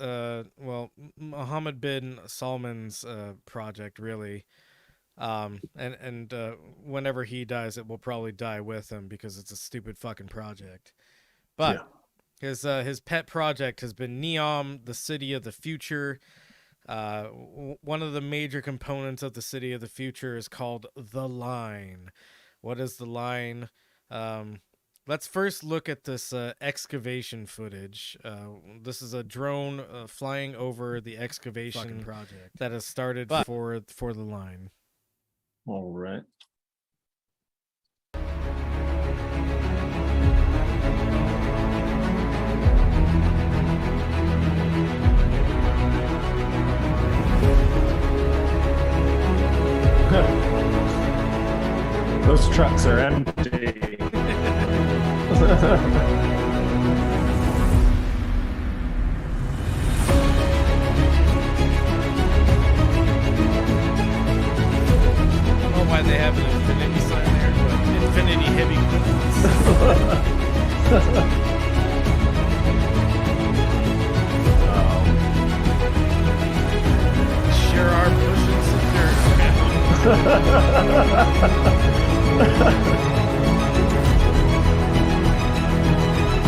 [SPEAKER 1] Mohammed bin Salman's project, really. And whenever he dies, it will probably die with him because it's a stupid fucking project. But his pet project has been NEOM, the city of the future. One of the major components of the city of the future is called the line. What is the line? Let's first look at this excavation footage. This is a drone flying over the excavation project that has started for the line.
[SPEAKER 2] All right. Those trucks are empty.
[SPEAKER 1] Why they have an infinity sign there, but infinity heavy equipment. Sure are pushing some dirt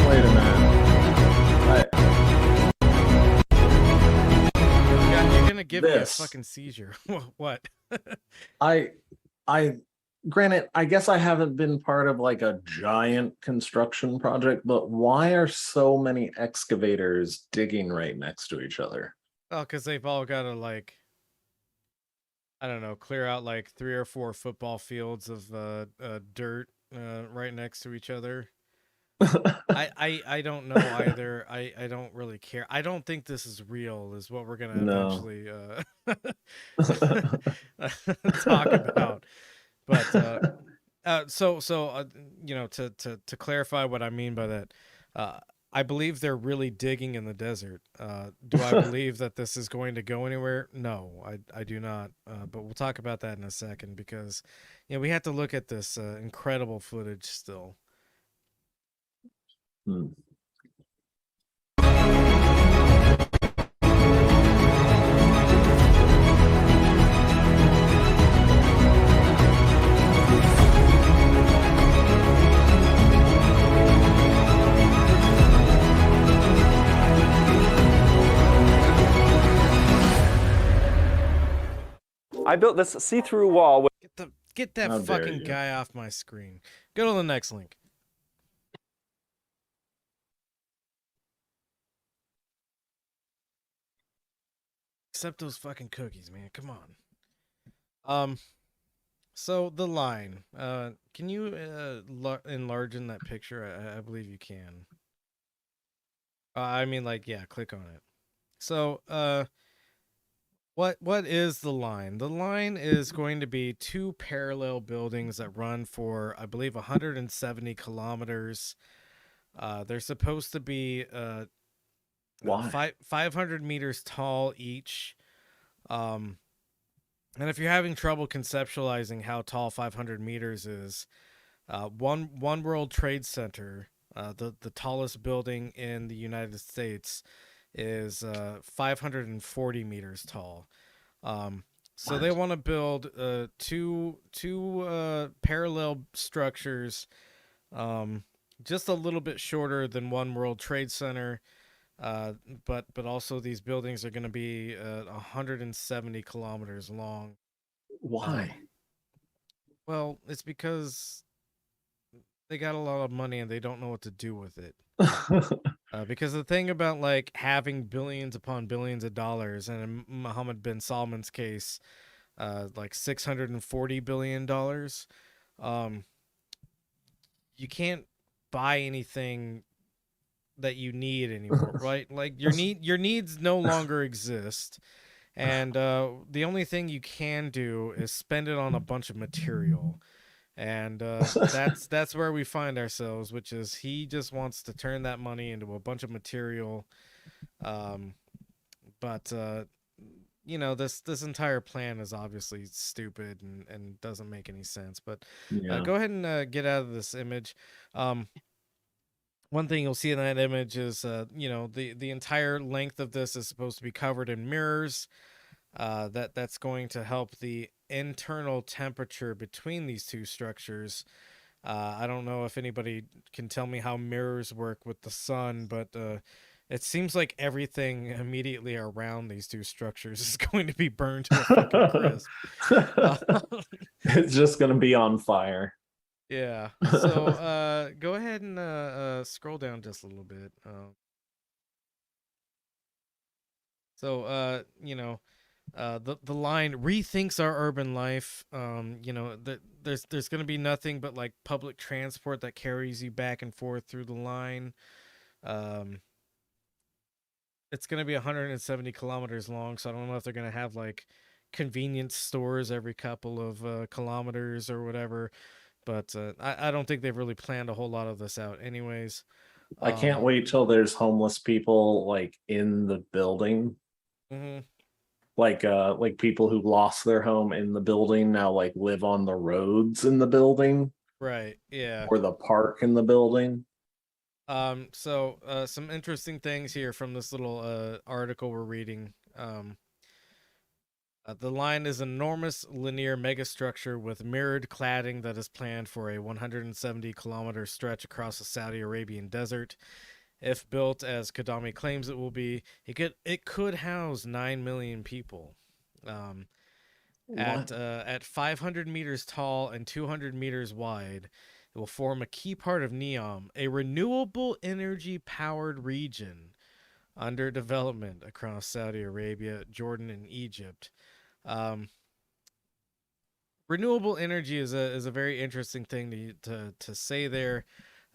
[SPEAKER 2] Wait a minute.
[SPEAKER 1] You're gonna give me a
[SPEAKER 2] This.
[SPEAKER 1] fucking seizure. What?
[SPEAKER 2] Granted, I guess I haven't been part of like a giant construction project, but why are so many excavators digging right next to each other?
[SPEAKER 1] Oh, because they've all got to like, I don't know, clear out like 3 or 4 football fields of dirt right next to each other. I don't know either. I don't really care. I don't think this is real, is what we're gonna eventually talk about. But you know, to clarify what I mean by that, I believe they're really digging in the desert. Do I believe that this is going to go anywhere? No, I do not. But we'll talk about that in a second because, you know, we have to look at this incredible footage still.
[SPEAKER 2] Hmm.
[SPEAKER 7] I built this see-through wall with
[SPEAKER 1] Get that
[SPEAKER 2] How dare
[SPEAKER 1] fucking
[SPEAKER 2] you.
[SPEAKER 1] guy off my screen. Go to the next link. Accept those fucking cookies, man. Come on. So the line. Can you enlarge in that picture? I believe you can. I mean, like, yeah, click on it. So, what is the line? The line is going to be two parallel buildings that run for, I believe, 170 kilometers. They're supposed to be
[SPEAKER 2] Why?
[SPEAKER 1] 500 meters tall each. And if you're having trouble conceptualizing how tall 500 meters is, One World Trade Center, the tallest building in the United States, is 540 meters tall. So they want to build two parallel structures, just a little bit shorter than One World Trade Center. But also these buildings are going to be 170 kilometers long.
[SPEAKER 2] Why?
[SPEAKER 1] Well, it's because they got a lot of money and they don't know what to do with it. Because the thing about like having billions upon billions of dollars, and in Mohammed bin Salman's case, like $640 billion, you can't buy anything that you need anymore, right? Like your needs no longer exist, and the only thing you can do is spend it on a bunch of material. And that's where we find ourselves, which is he just wants to turn that money into a bunch of material. But you know, this entire plan is obviously stupid and doesn't make any sense. But
[SPEAKER 2] Yeah.
[SPEAKER 1] go ahead and get out of this image. One thing you'll see in that image is you know, the entire length of this is supposed to be covered in mirrors. That's going to help the internal temperature between these two structures. I don't know if anybody can tell me how mirrors work with the sun, but it seems like everything immediately around these two structures is going to be burned to a fucking crisp.
[SPEAKER 2] It's just gonna be on fire.
[SPEAKER 1] Yeah. So go ahead and scroll down just a little bit. So you know, the line rethinks our urban life. You know, there's going to be nothing but like public transport that carries you back and forth through the line. It's going to be 170 kilometers long, so I don't know if they're going to have like convenience stores every couple of kilometers or whatever. But I don't think they've really planned a whole lot of this out, anyways.
[SPEAKER 2] I can't wait till there's homeless people like in the building.
[SPEAKER 1] Mhm.
[SPEAKER 2] Like people who lost their home in the building now like live on the roads in the building
[SPEAKER 1] Right. Yeah.
[SPEAKER 2] or the park in the building.
[SPEAKER 1] So some interesting things here from this little article we're reading. The line is an enormous linear megastructure with mirrored cladding that is planned for a 170-kilometer stretch across the Saudi Arabian desert. If built as Kadami claims it will be, it could house 9 million people. At 500 meters tall and 200 meters wide, it will form a key part of NEOM, a renewable energy powered region under development across Saudi Arabia, Jordan, and Egypt. Renewable energy is a very interesting thing to say there.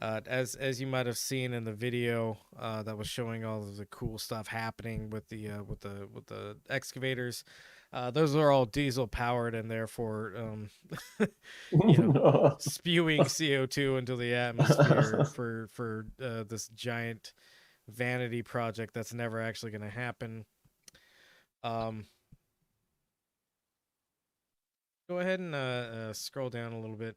[SPEAKER 1] As you might have seen in the video that was showing all of the cool stuff happening with the excavators, those are all diesel powered and therefore spewing CO2 into the atmosphere for this giant vanity project that's never actually going to happen. Go ahead and scroll down a little bit.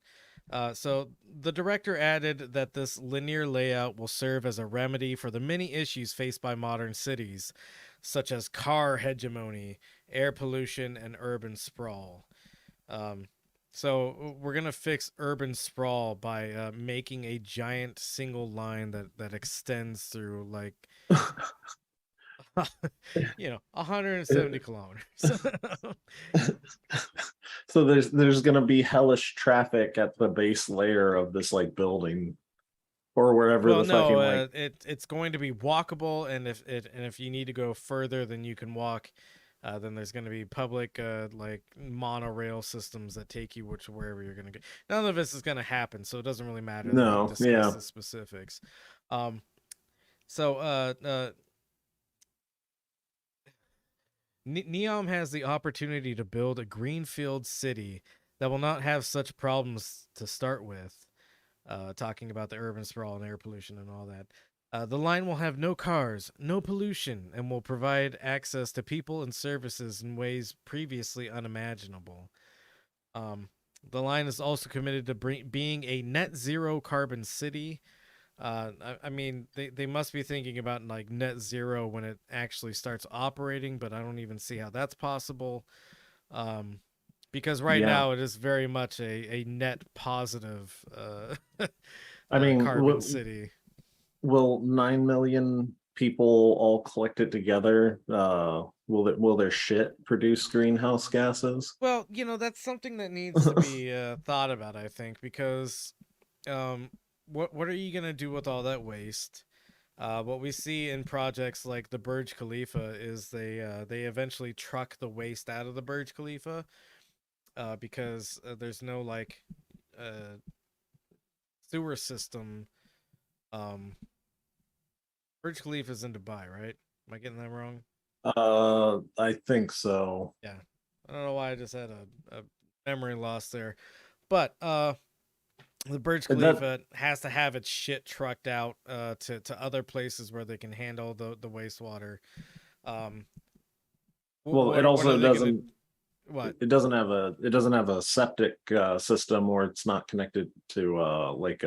[SPEAKER 1] So the director added that this linear layout will serve as a remedy for the many issues faced by modern cities, such as car hegemony, air pollution, and urban sprawl. So we're gonna fix urban sprawl by making a giant single line that extends through like 170 kilometers.
[SPEAKER 2] So there's gonna be hellish traffic at the base layer of this like building, or wherever
[SPEAKER 1] Well,
[SPEAKER 2] the fucking
[SPEAKER 1] no, it's going to be walkable, and if you need to go further than you can walk, then there's going to be public like monorail systems that take you wherever you're going to go. None of this is going to happen, so it doesn't really matter.
[SPEAKER 2] No,
[SPEAKER 1] We can discuss the specifics. NEOM has the opportunity to build a greenfield city that will not have such problems to start with. Talking about the urban sprawl and air pollution and all that. The line will have no cars, no pollution, and will provide access to people and services in ways previously unimaginable. The line is also committed to being a net zero carbon city. I mean, they must be thinking about like net zero when it actually starts operating, but I don't even see how that's possible. Because right now it is very much a net positive
[SPEAKER 2] I mean,
[SPEAKER 1] carbon city.
[SPEAKER 2] Will 9 million people all collected together? Will their shit produce greenhouse gases?
[SPEAKER 1] Well, that's something that needs to be thought about, I think, because what are you gonna do with all that waste? What we see in projects like the Burj Khalifa is they eventually truck the waste out of the Burj Khalifa. Because there's no like sewer system. Burj Khalifa is in Dubai, right? Am I getting that wrong?
[SPEAKER 2] I think so.
[SPEAKER 1] Yeah, I don't know why I just had a memory loss there, but the Burj Khalifa has to have its shit trucked out to other places where they can handle the wastewater.
[SPEAKER 2] Well, it also doesn't.
[SPEAKER 1] What?
[SPEAKER 2] It doesn't have a septic system, or it's not connected to like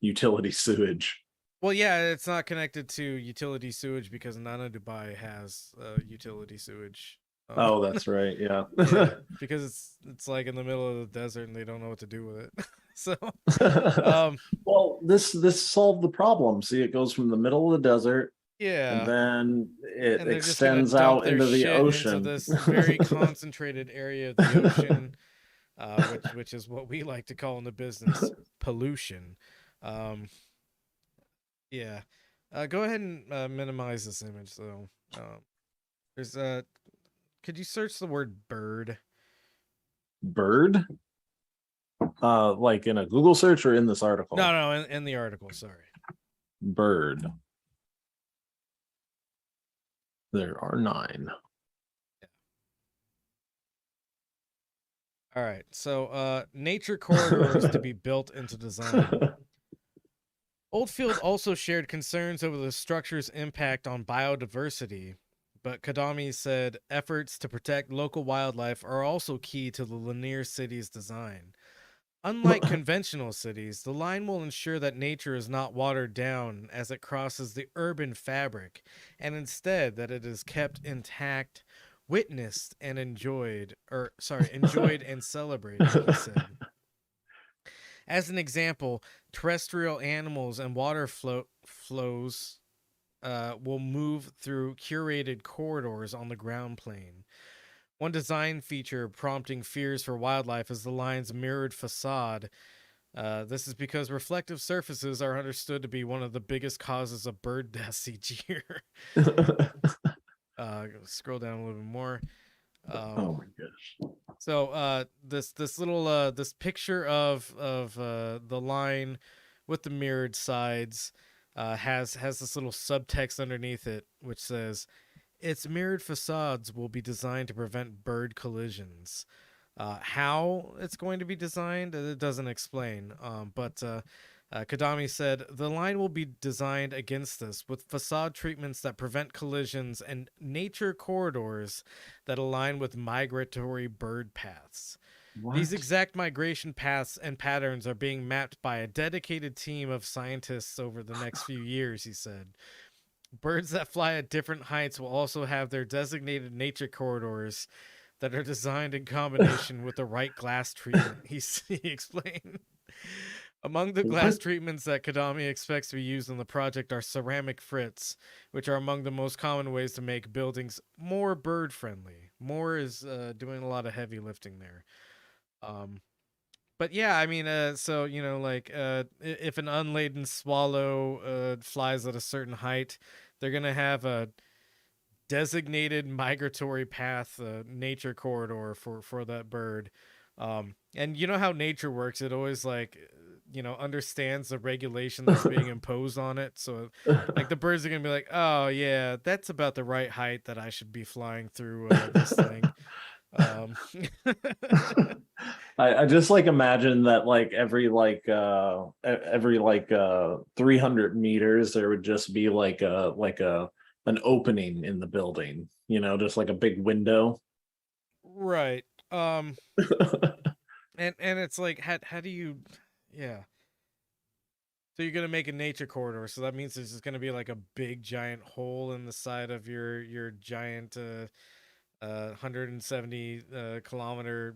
[SPEAKER 2] utility sewage.
[SPEAKER 1] Well, yeah, it's not connected to utility sewage because none of Dubai has utility sewage.
[SPEAKER 2] Oh, that's right. Yeah.
[SPEAKER 1] Yeah, because it's like in the middle of the desert and they don't know what to do with it. So,
[SPEAKER 2] well, this solved the problem. See, it goes from the middle of the desert.
[SPEAKER 1] Yeah,
[SPEAKER 2] and then it extends out into the ocean.
[SPEAKER 1] Into this very concentrated area of the ocean, which is what we like to call in the business pollution. Yeah, go ahead and minimize this image. So, there's could you search the word bird?
[SPEAKER 2] Bird? Like in a Google search or in this article?
[SPEAKER 1] No, in the article. Sorry.
[SPEAKER 2] Bird. There are 9.
[SPEAKER 1] All right. So, nature corridors to be built into design. Oldfield also shared concerns over the structure's impact on biodiversity, but Kadami said efforts to protect local wildlife are also key to the linear city's design. Unlike conventional cities, the line will ensure that nature is not watered down as it crosses the urban fabric, and instead that it is kept intact, witnessed, and enjoyed and celebrated, he said. As an example, terrestrial animals and water flows will move through curated corridors on the ground plane. One design feature prompting fears for wildlife is the line's mirrored facade. This is because reflective surfaces are understood to be one of the biggest causes of bird deaths each year. Scroll down a little bit more.
[SPEAKER 2] Oh my gosh.
[SPEAKER 1] So this little this picture of the line with the mirrored sides has this little subtext underneath it which says its mirrored facades will be designed to prevent bird collisions. How it's going to be designed, it doesn't explain. But Kadami said the line will be designed against this with facade treatments that prevent collisions and nature corridors that align with migratory bird paths.
[SPEAKER 2] What?
[SPEAKER 1] These exact migration paths and patterns are being mapped by a dedicated team of scientists over the next few years, he said. Birds that fly at different heights will also have their designated nature corridors that are designed in combination with the right glass treatment, he explained. Among the glass treatments that Kadami expects to be used in the project are ceramic frits, which are among the most common ways to make buildings more bird-friendly. Moore is doing a lot of heavy lifting there. But yeah, I mean, so, you know, like, if an unladen swallow flies at a certain height, they're going to have a designated migratory path, nature corridor for that bird. And you know how nature works. It always, like, you know, understands the regulation that's being imposed on it. So, like, the birds are going to be like, oh, yeah, that's about the right height that I should be flying through this thing.
[SPEAKER 2] I just like imagine that like every 300 meters there would just be like an opening in the building, you know, just like a big window.
[SPEAKER 1] Right. And it's like how do you, yeah. So you're gonna make a nature corridor, so that means there's just gonna be like a big giant hole in the side of your giant 170 kilometer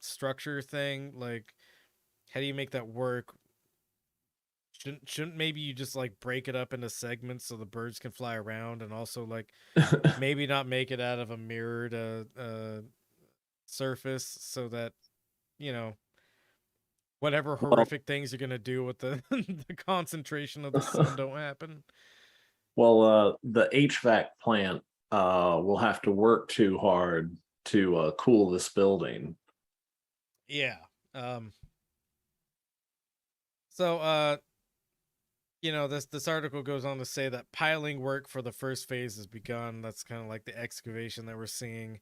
[SPEAKER 1] structure thing. Like, how do you make that work? Shouldn't maybe you just like break it up into segments so the birds can fly around, and also like maybe not make it out of a mirrored surface so that, you know, whatever horrific things you're gonna do with the the concentration of the sun don't happen.
[SPEAKER 2] Well, the HVAC plant will have to work too hard to cool this building.
[SPEAKER 1] Yeah. So you know, this article goes on to say that piling work for the first phase has begun. That's kind of like the excavation that we're seeing.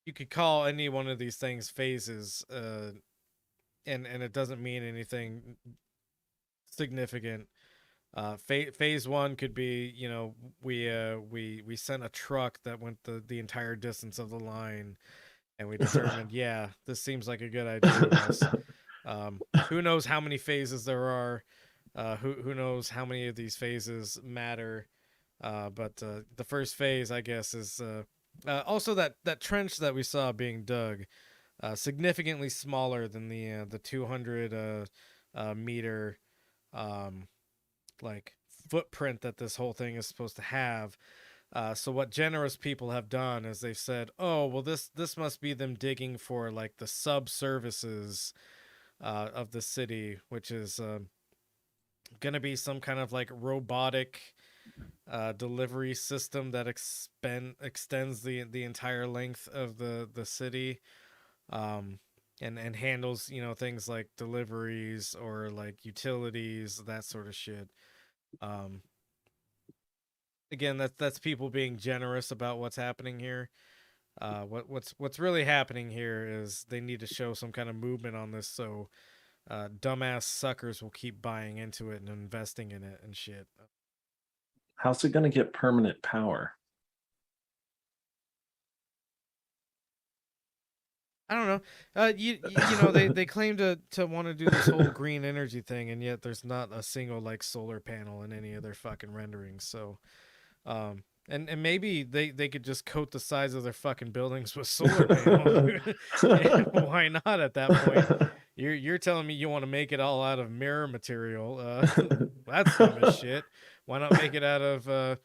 [SPEAKER 1] You could call any one of these things phases, and it doesn't mean anything significant. Phase one could be, you know, we sent a truck that went the entire distance of the line, and we determined, yeah, this seems like a good idea to us. Who knows how many phases there are? Who knows how many of these phases matter? But the first phase, I guess, is also that trench that we saw being dug, significantly smaller than the 200 meter like footprint that this whole thing is supposed to have. So what generous people have done is they've said, oh, well, this must be them digging for like the sub services of the city, which is gonna be some kind of like robotic delivery system that extends the entire length of the city, and handles, you know, things like deliveries or like utilities, that sort of shit. Again, that's people being generous about what's happening here. What's really happening here is they need to show some kind of movement on this, so dumbass suckers will keep buying into it and investing in it and shit.
[SPEAKER 2] How's it going to get permanent power?
[SPEAKER 1] I don't know. You know, they claim to want to do this whole green energy thing, and yet there's not a single like solar panel in any of their fucking renderings. So, and maybe they could just coat the sides of their fucking buildings with solar panels. Why not at that point? You're telling me you want to make it all out of mirror material? That's dumb as shit. Why not make it out of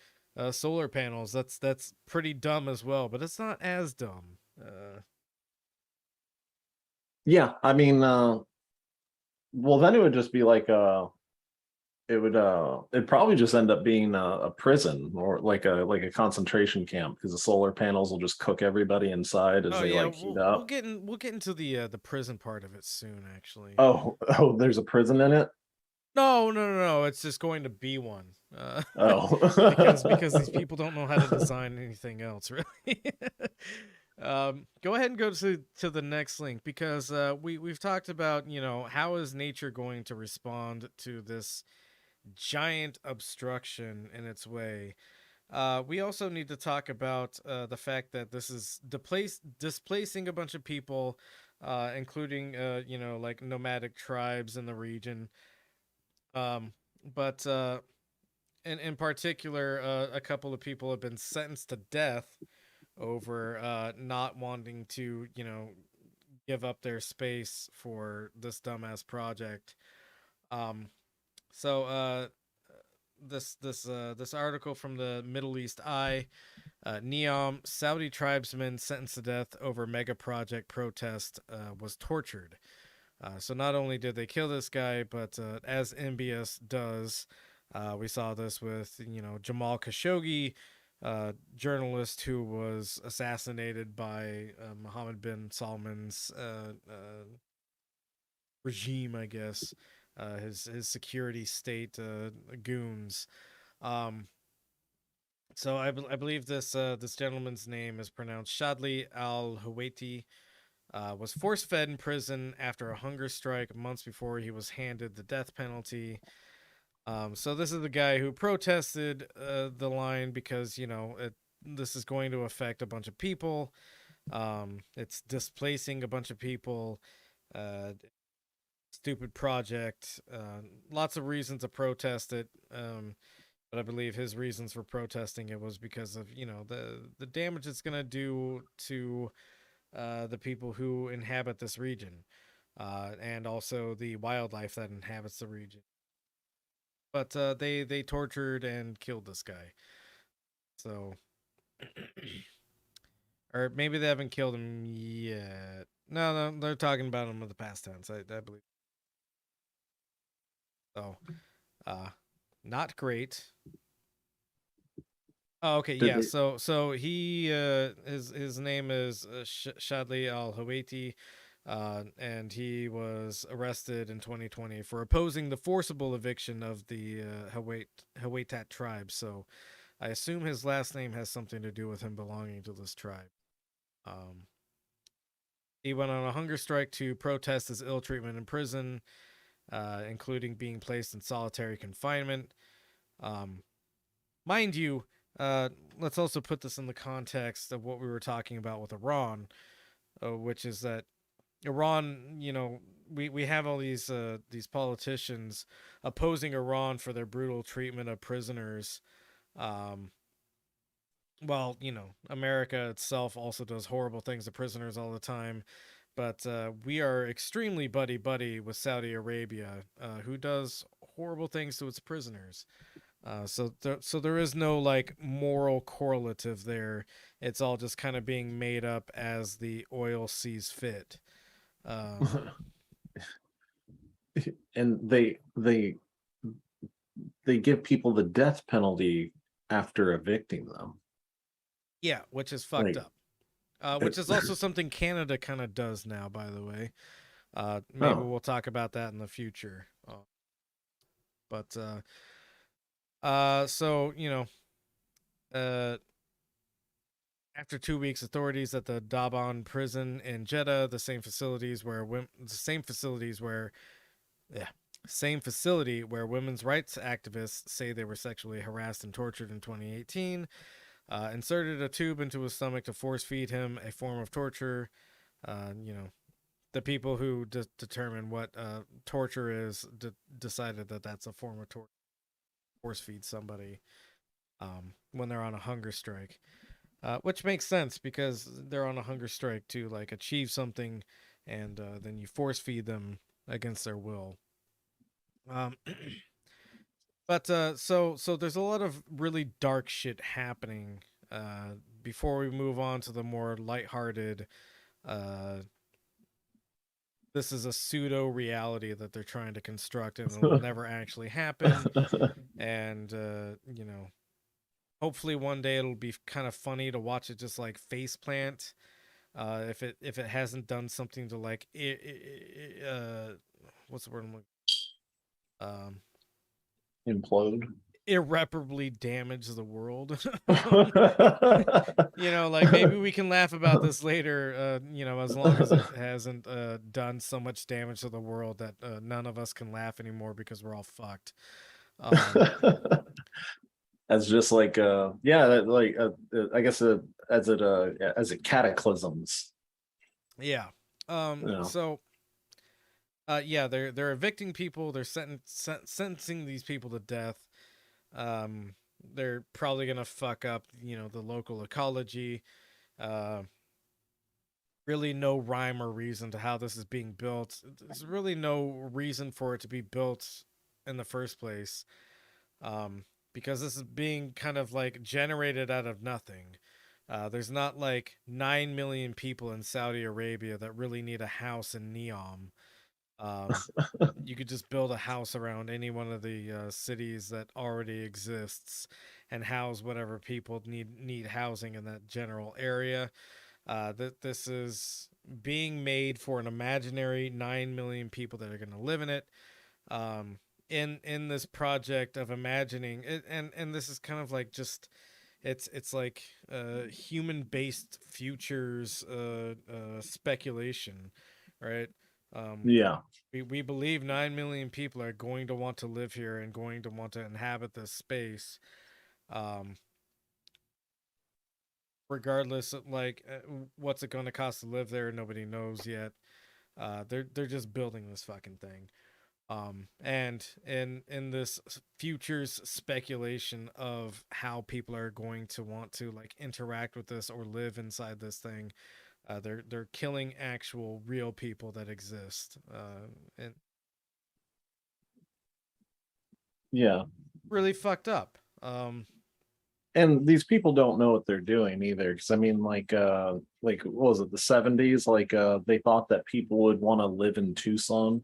[SPEAKER 1] solar panels? That's pretty dumb as well, but it's not as dumb.
[SPEAKER 2] Yeah, I mean, well, then it would just be like it'd probably just end up being a prison or like a concentration camp, because the solar panels will just cook everybody inside as
[SPEAKER 1] Oh
[SPEAKER 2] they
[SPEAKER 1] yeah,
[SPEAKER 2] like heat
[SPEAKER 1] we'll
[SPEAKER 2] up.
[SPEAKER 1] we'll get into the prison part of it soon, actually.
[SPEAKER 2] Oh, there's a prison in it.
[SPEAKER 1] No. It's just going to be one.
[SPEAKER 2] Oh,
[SPEAKER 1] because these people don't know how to design anything else, really. Go ahead and go to the next link, because we've talked about, how is nature going to respond to this giant obstruction in its way. We also need to talk about the fact that this is displacing a bunch of people, including like nomadic tribes in the region. But in particular, a couple of people have been sentenced to death over not wanting to, give up their space for this dumbass project. Um, so this article from the Middle East Eye, NEOM, Saudi tribesman sentenced to death over mega project protest, was tortured. So not only did they kill this guy, but as MBS does, we saw this with Jamal Khashoggi, journalist who was assassinated by Mohammed bin Salman's regime, I guess, his security state goons. So I believe this gentleman's name is pronounced Shadli al-Huwaiti. Was force-fed in prison after a hunger strike months before he was handed the death penalty. So this is the guy who protested the line because, this is going to affect a bunch of people. It's displacing a bunch of people. Stupid project. Lots of reasons to protest it. But I believe his reasons for protesting it was because of, the damage it's going to do to the people who inhabit this region, and also the wildlife that inhabits the region. But they tortured and killed this guy. So, or maybe they haven't killed him yet. No, they're talking about him in the past tense. I believe. So, not great. Oh, okay, yeah. So he his name is Shadli al-Huwaiti, and he was arrested in 2020 for opposing the forcible eviction of the Hawaitat tribe. So I assume his last name has something to do with him belonging to this tribe. He went on a hunger strike to protest his ill treatment in prison, including being placed in solitary confinement. Mind you, let's also put this in the context of what we were talking about with Iran, which is that Iran, we have all these politicians opposing Iran for their brutal treatment of prisoners. Well, America itself also does horrible things to prisoners all the time. But we are extremely buddy with Saudi Arabia, who does horrible things to its prisoners. So there is no like moral correlative there. It's all just kind of being made up as the oil sees fit.
[SPEAKER 2] And they give people the death penalty after evicting them.
[SPEAKER 1] Yeah, which is fucked up. Which is also something Canada kind of does now, by the way. Maybe we'll talk about that in the future. But so after 2 weeks, authorities at the Daban prison in Jeddah, the same facility where women's rights activists say they were sexually harassed and tortured in 2018, inserted a tube into his stomach to force feed him, a form of torture. The people who determine what torture is decided that that's a form of torture. Force feed somebody when they're on a hunger strike, which makes sense because they're on a hunger strike to like achieve something, and then you force feed them against their will. But so there's a lot of really dark shit happening before we move on to the more lighthearted this is a pseudo-reality that they're trying to construct, and it will never actually happen. And you know, hopefully one day it'll be kind of funny to watch it just like face plant. If it hasn't done something to like what's the word I'm looking?
[SPEAKER 2] Implode.
[SPEAKER 1] Irreparably damage the world. You know, like maybe we can laugh about this later, you know, as long as it hasn't done so much damage to the world that none of us can laugh anymore because we're all fucked.
[SPEAKER 2] As just like yeah, like I guess as it cataclysms.
[SPEAKER 1] Yeah. So yeah, they're evicting people, they're sentencing these people to death. They're probably gonna fuck up, you know, the local ecology. Really no rhyme or reason to how this is being built. There's really no reason for it to be built in the first place. Because this is being kind of like generated out of nothing. There's not like 9 million people in Saudi Arabia that really need a house in NEOM. You could just build a house around any one of the cities that already exists and house whatever people need housing in that general area. This is being made for an imaginary 9 million people that are going to live in it. In this project of imagining it, and this is kind of like just it's like human based futures speculation, right?
[SPEAKER 2] Yeah.
[SPEAKER 1] We believe 9 million people are going to want to live here and going to want to inhabit this space, regardless of like what's it going to cost to live there. Nobody knows yet. They're just building this fucking thing. And in this futures speculation of how people are going to want to like interact with this or live inside this thing, they're killing actual real people that exist. And
[SPEAKER 2] yeah,
[SPEAKER 1] really fucked up.
[SPEAKER 2] And these people don't know what they're doing either, because I mean, like what was it, the 70s? Like they thought that people would want to live in Tucson.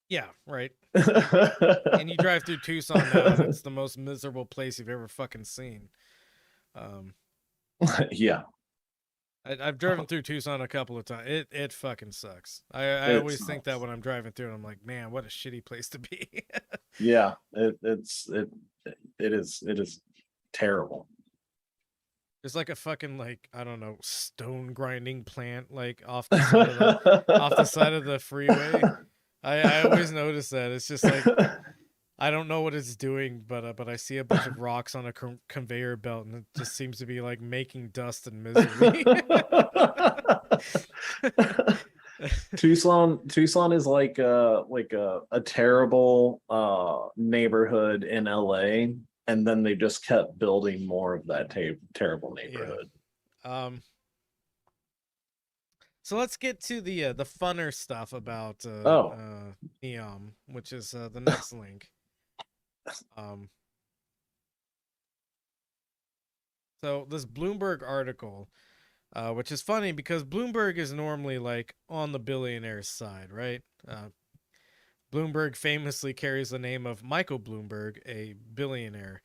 [SPEAKER 1] Yeah, right. And you drive through Tucson now, and it's the most miserable place you've ever fucking seen.
[SPEAKER 2] Yeah.
[SPEAKER 1] I've driven through Tucson a couple of times. It fucking sucks. I always think that when I'm driving through, and I'm like, man, what a shitty place to be.
[SPEAKER 2] Yeah, it is terrible.
[SPEAKER 1] There's like a fucking like, I don't know, stone grinding plant like off the side of the freeway. I always notice that. It's just like, I don't know what it's doing, but I see a bunch of rocks on a conveyor belt, and it just seems to be like making dust and misery.
[SPEAKER 2] Tucson is like a terrible neighborhood in LA, and then they just kept building more of that terrible neighborhood.
[SPEAKER 1] Yeah. So let's get to the funner stuff about NEOM, which is the next link. So this Bloomberg article, which is funny because Bloomberg is normally like on the billionaire's side, right? Bloomberg famously carries the name of Michael Bloomberg, a billionaire.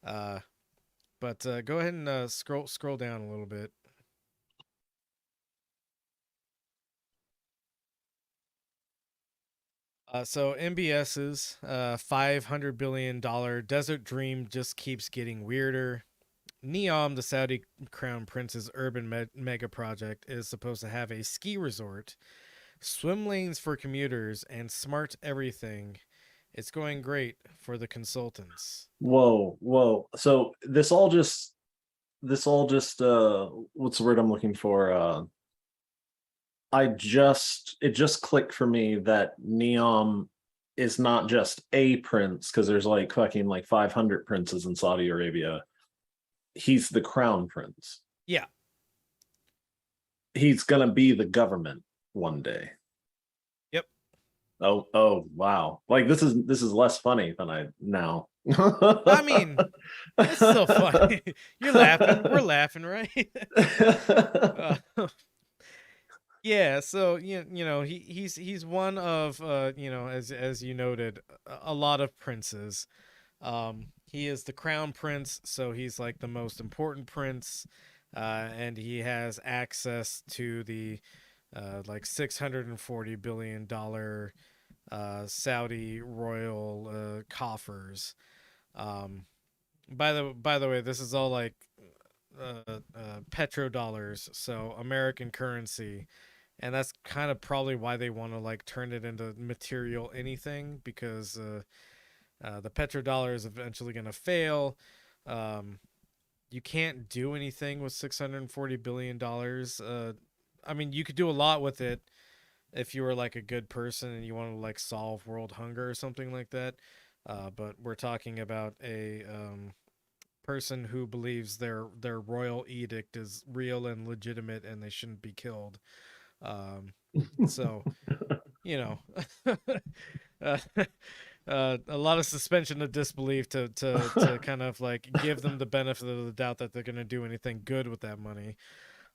[SPEAKER 1] But go ahead and scroll down a little bit. So MBS's $500 billion desert dream just keeps getting weirder. NEOM, the Saudi Crown Prince's urban mega project, is supposed to have a ski resort, swim lanes for commuters, and smart everything. It's going great for the consultants.
[SPEAKER 2] Whoa. So this all just what's the word I'm looking for? It just clicked for me that NEOM is not just a prince, because there's like fucking like 500 princes in Saudi Arabia. He's the crown prince.
[SPEAKER 1] Yeah.
[SPEAKER 2] He's gonna be the government one day.
[SPEAKER 1] Yep.
[SPEAKER 2] Oh wow. Like this is less funny than I now.
[SPEAKER 1] I mean, it's still funny. You're laughing. We're laughing, right? Yeah, so he's one of as you noted, a lot of princes. He is the crown prince, so he's like the most important prince, and he has access to the like $640 billion Saudi royal coffers. By the way, this is all like petrodollars, so American currency, and that's kind of probably why they want to like turn it into material anything, because the petrodollar is eventually going to fail. You can't do anything with $640 billion. I mean, you could do a lot with it if you were like a good person and you want to like solve world hunger or something like that. But we're talking about a person who believes their royal edict is real and legitimate and they shouldn't be killed. So, you know, a lot of suspension of disbelief to kind of like give them the benefit of the doubt that they're going to do anything good with that money.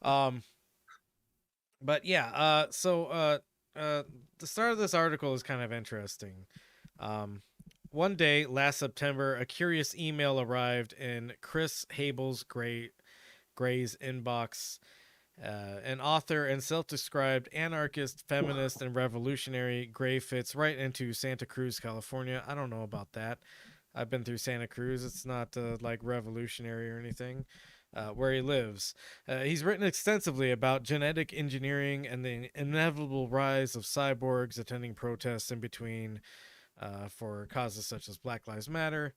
[SPEAKER 1] But yeah, so the start of this article is kind of interesting. One day last September, a curious email arrived in Chris Hable's Gray's inbox. An author and self-described anarchist, feminist, and revolutionary, Gray fits right into Santa Cruz, California. I don't know about that. I've been through Santa Cruz. It's not like revolutionary or anything. Where he lives. He's written extensively about genetic engineering and the inevitable rise of cyborgs, attending protests in between for causes such as Black Lives Matter.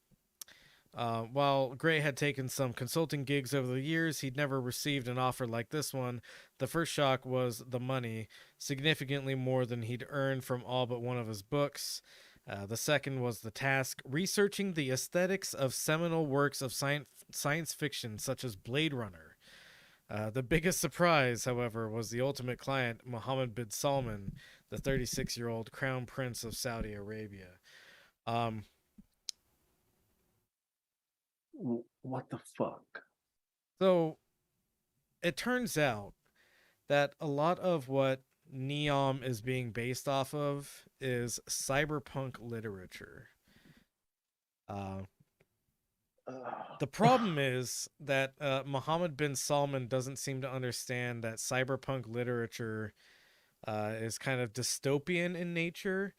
[SPEAKER 1] While Gray had taken some consulting gigs over the years, he'd never received an offer like this one. The first shock was the money, significantly more than he'd earned from all but one of his books. The second was the task, researching the aesthetics of seminal works of science fiction such as Blade Runner. The biggest surprise, however, was the ultimate client, Mohammed bin Salman, the 36-year-old crown prince of Saudi Arabia.
[SPEAKER 2] What the fuck?
[SPEAKER 1] So it turns out that a lot of what NEOM is being based off of is cyberpunk literature. The problem is that Mohammed bin Salman doesn't seem to understand that cyberpunk literature is kind of dystopian in nature.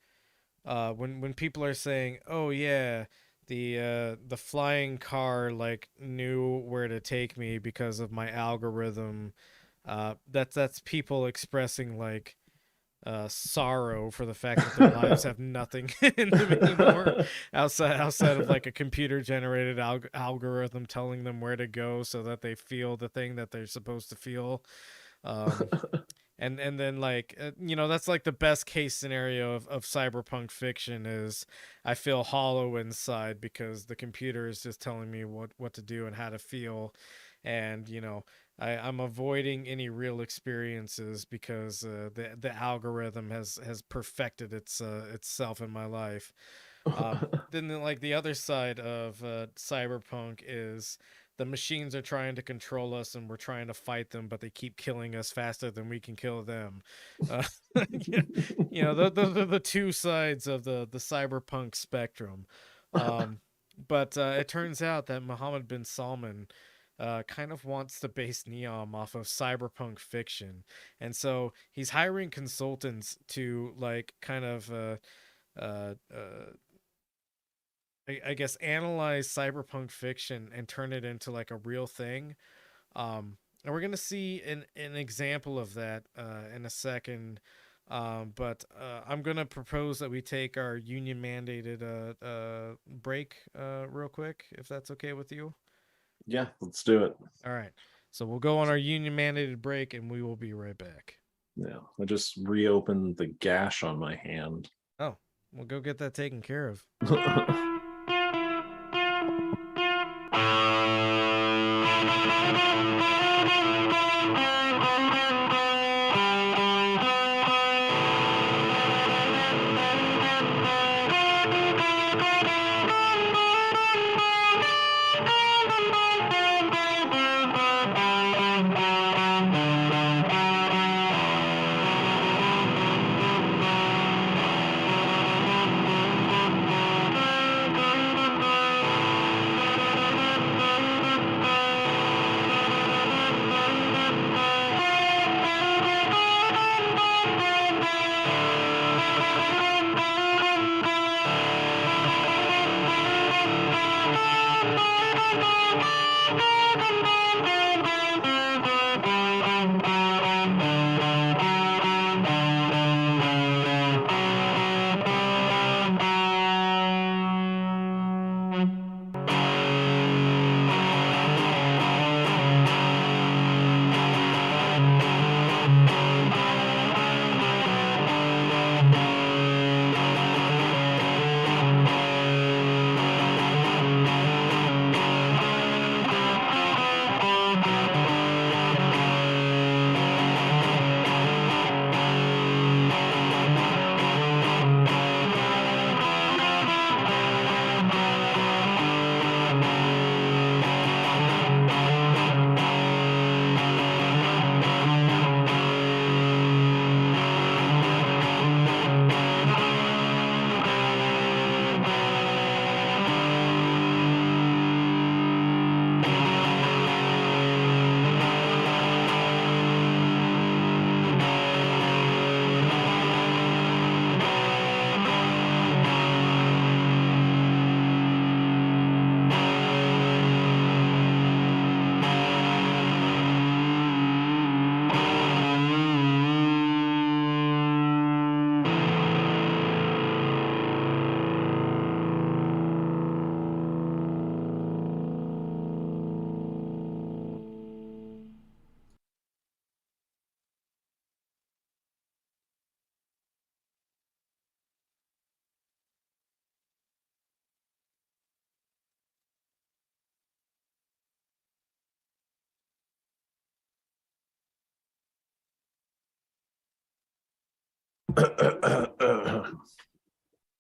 [SPEAKER 1] When people are saying, "Oh yeah, the flying car like knew where to take me because of my algorithm," that's people expressing like sorrow for the fact that their lives have nothing in them anymore outside of like a computer generated algorithm telling them where to go so that they feel the thing that they're supposed to feel. And then like that's like the best case scenario of cyberpunk fiction is I feel hollow inside because the computer is just telling me what to do and how to feel, and I'm avoiding any real experiences because the algorithm has perfected itself in my life. Then like the other side of cyberpunk is the machines are trying to control us and we're trying to fight them, but they keep killing us faster than we can kill them. Those are the two sides of the cyberpunk spectrum. But it turns out that Mohammed bin Salman kind of wants to base NEOM off of cyberpunk fiction. And so he's hiring consultants to like kind of I guess analyze cyberpunk fiction and turn it into like a real thing. And we're gonna see an example of that in a second. But I'm gonna propose that we take our union mandated break real quick, if that's okay with you.
[SPEAKER 2] Yeah, let's do it.
[SPEAKER 1] All right. So we'll go on our union mandated break and we will be right back.
[SPEAKER 2] Yeah, I just reopened the gash on my hand.
[SPEAKER 1] Oh, we'll go get that taken care of.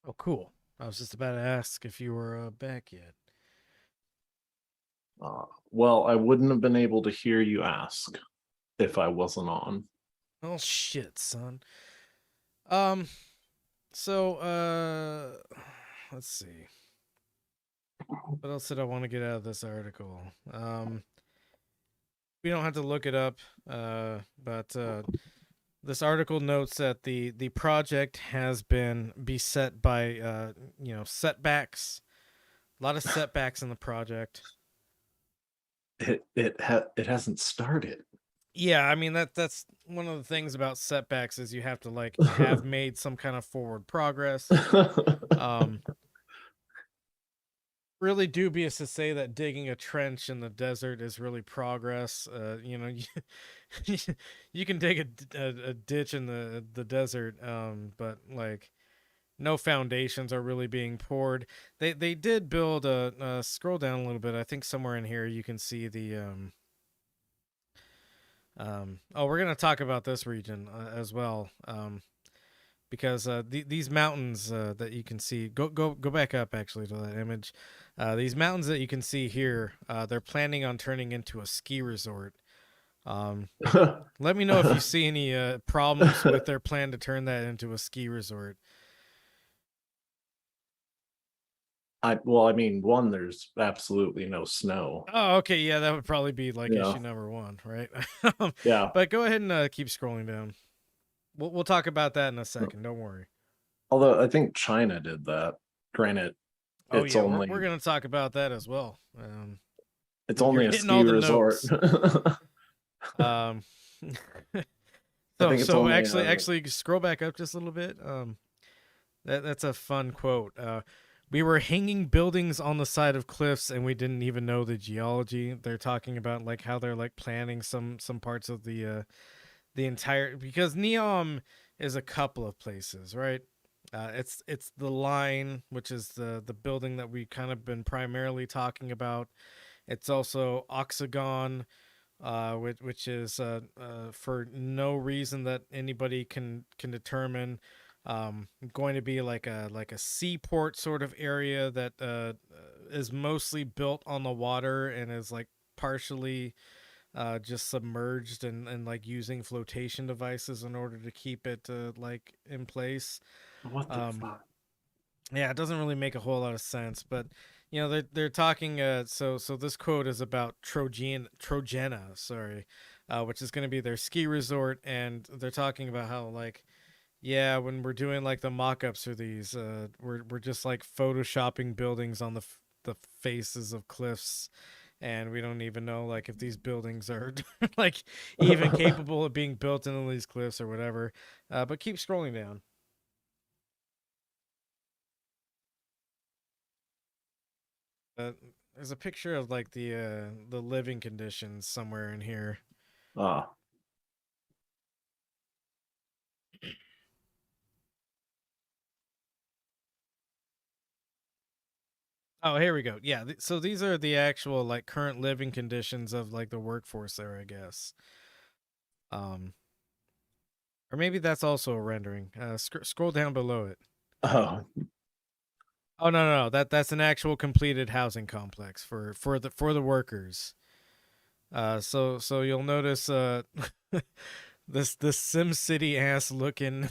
[SPEAKER 1] Oh, cool. I was just about to ask if you were back yet.
[SPEAKER 2] Well, I wouldn't have been able to hear you ask if I wasn't on.
[SPEAKER 1] Oh shit, son. So let's see. What else did I want to get out of this article? We don't have to look it up, but this article notes that the project has been beset by setbacks. A lot of setbacks in the project.
[SPEAKER 2] It hasn't started.
[SPEAKER 1] Yeah, I mean that's one of the things about setbacks is you have to like have made some kind of forward progress. Really dubious to say that digging a trench in the desert is really progress. You can dig a ditch in the desert, but like no foundations are really being poured. They did build a scroll down a little bit. I think somewhere in here you can see the we're gonna talk about this region as well. Because these mountains that you can see, go back up actually to that image. These mountains that you can see here, they're planning on turning into a ski resort. Let me know if you see any problems with their plan to turn that into a ski resort.
[SPEAKER 2] I mean, one, there's absolutely no snow.
[SPEAKER 1] Oh, okay, yeah, that would probably be like
[SPEAKER 2] Yeah.
[SPEAKER 1] issue number one, right?
[SPEAKER 2] Yeah.
[SPEAKER 1] But go ahead and keep scrolling down. We'll talk about that in a second. Don't worry.
[SPEAKER 2] Although I think China did that. Granted,
[SPEAKER 1] Oh
[SPEAKER 2] it's
[SPEAKER 1] yeah,
[SPEAKER 2] only
[SPEAKER 1] we're gonna talk about that as well.
[SPEAKER 2] it's
[SPEAKER 1] you're
[SPEAKER 2] only a
[SPEAKER 1] hitting
[SPEAKER 2] ski
[SPEAKER 1] all the
[SPEAKER 2] resort. I think it's
[SPEAKER 1] So
[SPEAKER 2] only,
[SPEAKER 1] actually scroll back up just a little bit. That's a fun quote. We were hanging buildings on the side of cliffs and we didn't even know the geology. They're talking about like how they're like planning some parts of the entire, because NEOM is a couple of places, right? It's the line, which is the building that we kind of been primarily talking about. It's also Oxagon, which is for no reason that anybody can determine, going to be like a seaport sort of area that is mostly built on the water and is like partially just submerged and like using flotation devices in order to keep it like in place.
[SPEAKER 2] what the fuck?
[SPEAKER 1] Yeah, it doesn't really make a whole lot of sense, but you know they're talking. So this quote is about Trojena, sorry, which is going to be their ski resort, and they're talking about how like, yeah, when we're doing like the mock-ups for these, we're just like photoshopping buildings on the faces of cliffs, and we don't even know like if these buildings are like even capable of being built into these cliffs or whatever. But keep scrolling down. There's a picture of like the living conditions somewhere in here.
[SPEAKER 2] Ah.
[SPEAKER 1] Oh, here we go. Yeah, so these are the actual like current living conditions of like the workforce there, I guess. Or maybe that's also a rendering. Scroll down below it.
[SPEAKER 2] Oh.
[SPEAKER 1] Oh no, that's an actual completed housing complex for the workers. So you'll notice this SimCity ass looking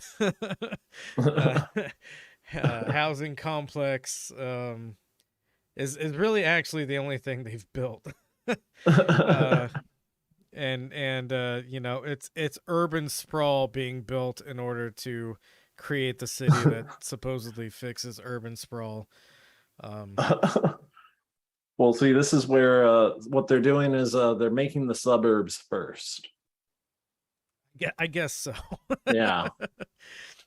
[SPEAKER 1] housing complex is really actually the only thing they've built. And you know, it's urban sprawl being built in order to create the city that supposedly fixes urban sprawl.
[SPEAKER 2] Well, see, this is where what they're doing is they're making the suburbs first.
[SPEAKER 1] Yeah, I guess so.
[SPEAKER 2] Yeah.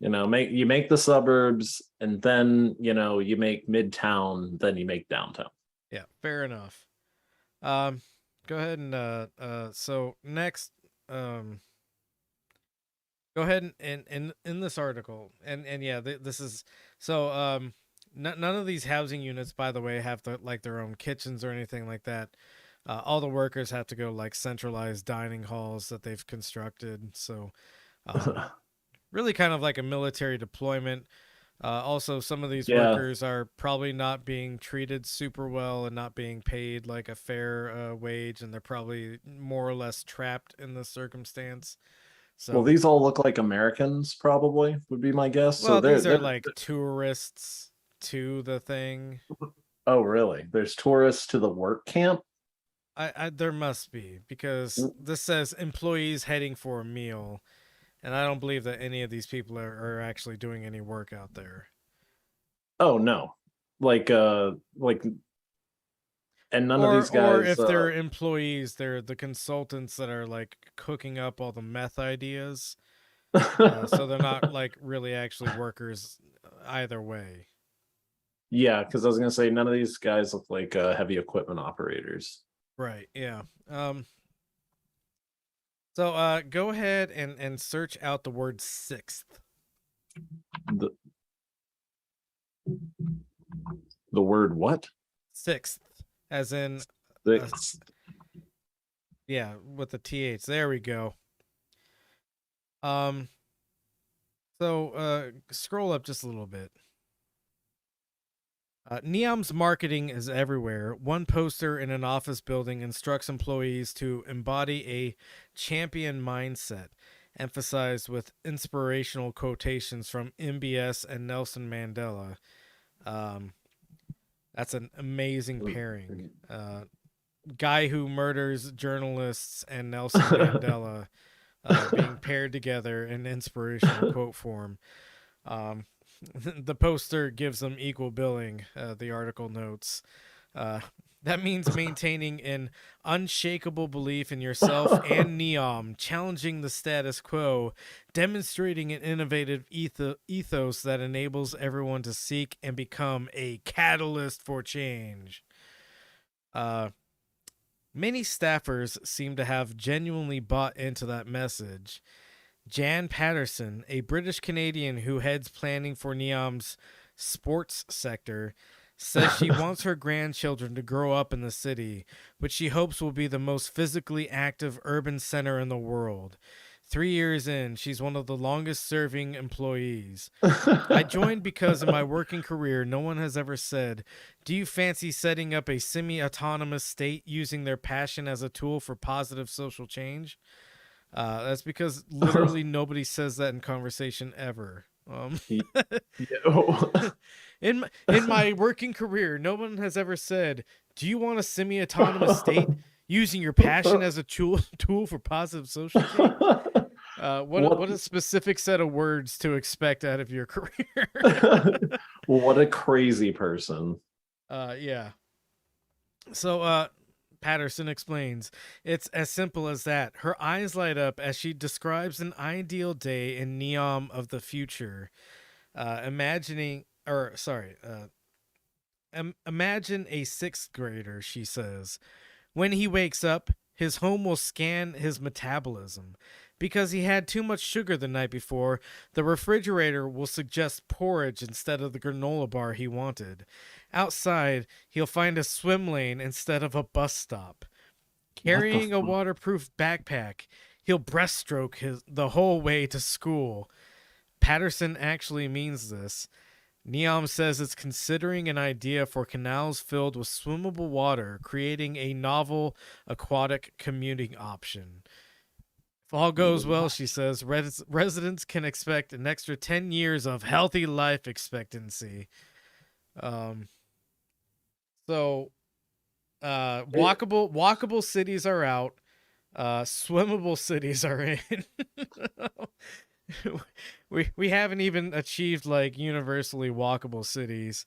[SPEAKER 2] You know, make the suburbs, and then you make midtown, then you make downtown.
[SPEAKER 1] Yeah, fair enough. Go ahead and so next go ahead and in this article and yeah, this is so none of these housing units, by the way, have their own kitchens or anything like that. All the workers have to go like centralized dining halls that they've constructed. So really kind of like a military deployment. Also, some of these workers are probably not being treated super well and not being paid like a fair wage, and they're probably more or less trapped in this circumstance. So,
[SPEAKER 2] well, these all look like Americans, probably would be my guess.
[SPEAKER 1] well,
[SPEAKER 2] So
[SPEAKER 1] these are like tourists to the thing.
[SPEAKER 2] Oh, really? There's tourists to the work camp?
[SPEAKER 1] There must be, because this says employees heading for a meal. And I don't believe that any of these people are actually doing any work out there.
[SPEAKER 2] Oh no. And none of these guys,
[SPEAKER 1] or if they're employees, they're the consultants that are like cooking up all the meth ideas. So they're not like really actually workers either way.
[SPEAKER 2] Yeah, because I was gonna say none of these guys look like heavy equipment operators.
[SPEAKER 1] Right, yeah. So go ahead and search out the word sixth.
[SPEAKER 2] The word what?
[SPEAKER 1] Sixth, as in
[SPEAKER 2] Sixth.
[SPEAKER 1] Yeah, with the TH. There we go. So scroll up just a little bit. NEOM's marketing is everywhere. One poster in an office building instructs employees to embody a champion mindset, emphasized with inspirational quotations from MBS and Nelson Mandela. That's an amazing pairing. Guy who murders journalists and Nelson Mandela being paired together in inspirational quote form. The poster gives them equal billing, the article notes. That means maintaining an unshakable belief in yourself and NEOM, challenging the status quo, demonstrating an innovative ethos that enables everyone to seek and become a catalyst for change. Many staffers seem to have genuinely bought into that message. Jan Patterson, a British Canadian who heads planning for NEOM's sports sector, says she wants her grandchildren to grow up in the city, which she hopes will be the most physically active urban center in the world. 3 years in, she's one of the longest serving employees. I joined because in my working career, no one has ever said, "Do you fancy setting up a semi-autonomous state using their passion as a tool for positive social change?" That's because literally nobody says that in conversation ever. In my working career, no one has ever said, "Do you want a semi-autonomous state using your passion as a tool for positive social change?" What a specific set of words to expect out of your career.
[SPEAKER 2] What a crazy person.
[SPEAKER 1] Yeah. So Patterson explains, it's as simple as that. Her eyes light up as she describes an ideal day in NEOM of the future. Imagine a sixth grader, she says. When he wakes up, his home will scan his metabolism. Because he had too much sugar the night before, the refrigerator will suggest porridge instead of the granola bar he wanted. Outside, he'll find a swim lane instead of a bus stop. Carrying a waterproof backpack, he'll breaststroke the whole way to school. Patterson actually means this. NEOM says it's considering an idea for canals filled with swimmable water, creating a novel aquatic commuting option. If all goes well, she says, residents can expect an extra 10 years of healthy life expectancy. Walkable cities are out. Swimmable cities are in. we haven't even achieved like universally walkable cities.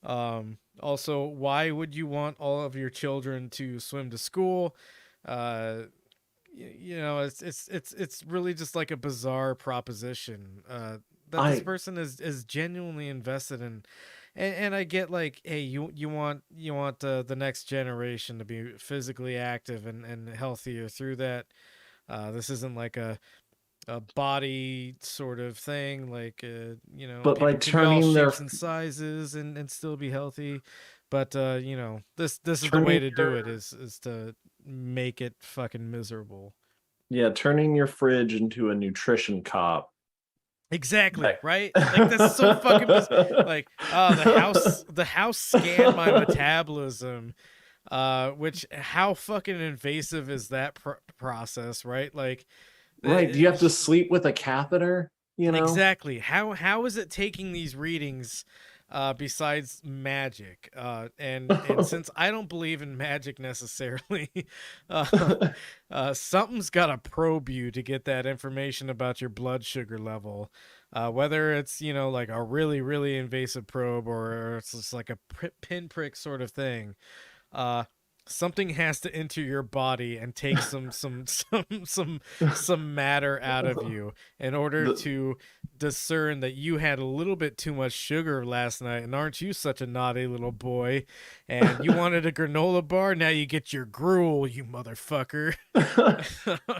[SPEAKER 1] Also, why would you want all of your children to swim to school? It's really just like a bizarre proposition that this person is genuinely invested in. And I get like, hey, you want the next generation to be physically active and healthier through that. This isn't like a body sort of thing, like
[SPEAKER 2] but like turning their
[SPEAKER 1] shapes and sizes and still be healthy. But this is the way to do it is to make it fucking miserable.
[SPEAKER 2] Yeah, turning your fridge into a nutrition cop.
[SPEAKER 1] Exactly, right? Like that's so fucking like the house scanned my metabolism. Which how fucking invasive is that process, right? Like
[SPEAKER 2] right, do you have to sleep with a catheter?
[SPEAKER 1] Exactly. How is it taking these readings besides magic? And since I don't believe in magic necessarily, something's got to probe you to get that information about your blood sugar level. Whether it's, like a really, really invasive probe or it's just like a pinprick sort of thing. Something has to enter your body and take some matter out of you in order to discern that you had a little bit too much sugar last night, and aren't you such a naughty little boy? And you wanted a granola bar, now you get your gruel, you motherfucker.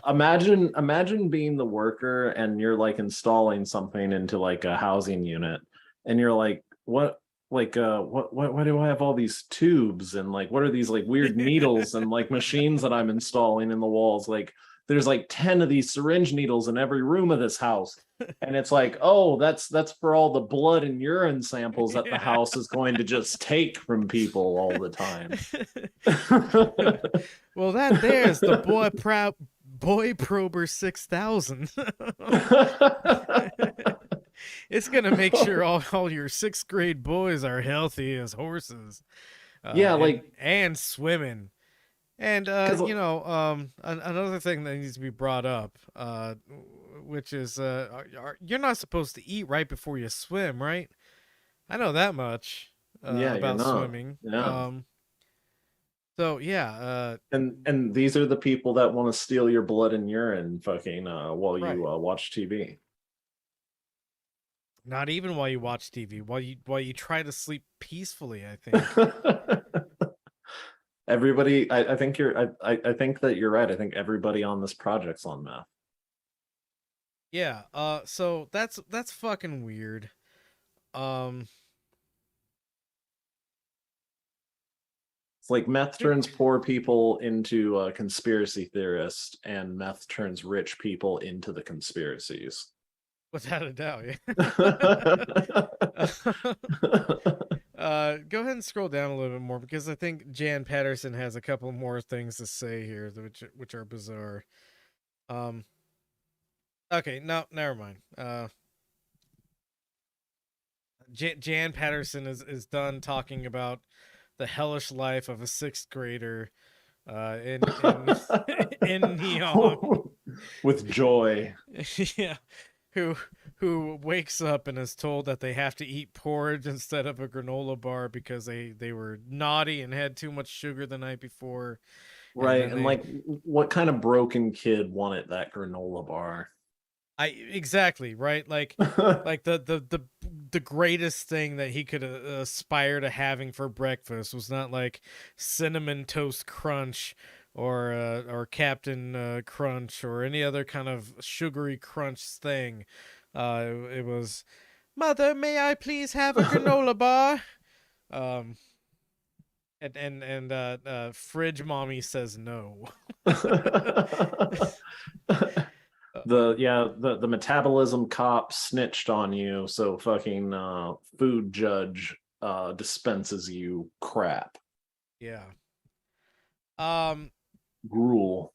[SPEAKER 2] Imagine being the worker and you're like installing something into like a housing unit, and you're like, what? Like why do I have all these tubes and like what are these like weird needles and like machines that I'm installing in the walls? Like there's like 10 of these syringe needles in every room of this house, and it's like, oh, that's for all the blood and urine samples that the house is going to just take from people all the time.
[SPEAKER 1] Well, that there's the boy prober 6000. It's gonna make sure all your sixth grade boys are healthy as horses. And swimming. And another thing that needs to be brought up, which is you're not supposed to eat right before you swim, right? I know that much about swimming.
[SPEAKER 2] Yeah. And these are the people that want to steal your blood and urine fucking while you watch TV.
[SPEAKER 1] Not even while you watch TV, while you try to sleep peacefully, I think.
[SPEAKER 2] Everybody, I think that you're right. I think everybody on this project's on meth.
[SPEAKER 1] Yeah, so that's fucking weird. It's
[SPEAKER 2] like meth turns poor people into conspiracy theorists, and meth turns rich people into the conspiracies.
[SPEAKER 1] Without a doubt, yeah. Go ahead and scroll down a little bit more, because I think Jan Patterson has a couple more things to say here, which are bizarre. Okay, no, never mind. Jan Patterson is done talking about the hellish life of a sixth grader in NEOM
[SPEAKER 2] with joy.
[SPEAKER 1] Yeah. Who who wakes up and is told that they have to eat porridge instead of a granola bar because they were naughty and had too much sugar the night before.
[SPEAKER 2] Right.
[SPEAKER 1] then
[SPEAKER 2] And like, what kind of broken kid wanted that granola bar?
[SPEAKER 1] exactly, right? Like the greatest thing that he could aspire to having for breakfast was not like cinnamon toast crunch or Captain Crunch or any other kind of sugary crunch thing. It was, Mother, may I please have a granola bar? Um, and Fridge Mommy says no.
[SPEAKER 2] The metabolism cop snitched on you, so fucking food judge dispenses you crap.
[SPEAKER 1] Yeah.
[SPEAKER 2] Gruel.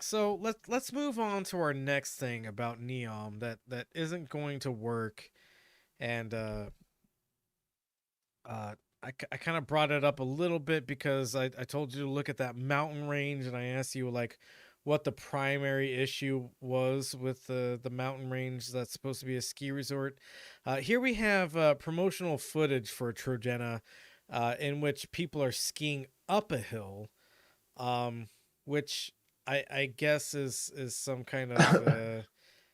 [SPEAKER 1] So let's move on to our next thing about NEOM that isn't going to work, and I kind of brought it up a little bit because I told you to look at that mountain range, and I asked you like what the primary issue was with the mountain range that's supposed to be a ski resort. Here we have promotional footage for Trojena, in which people are skiing up a hill, which I guess is some kind of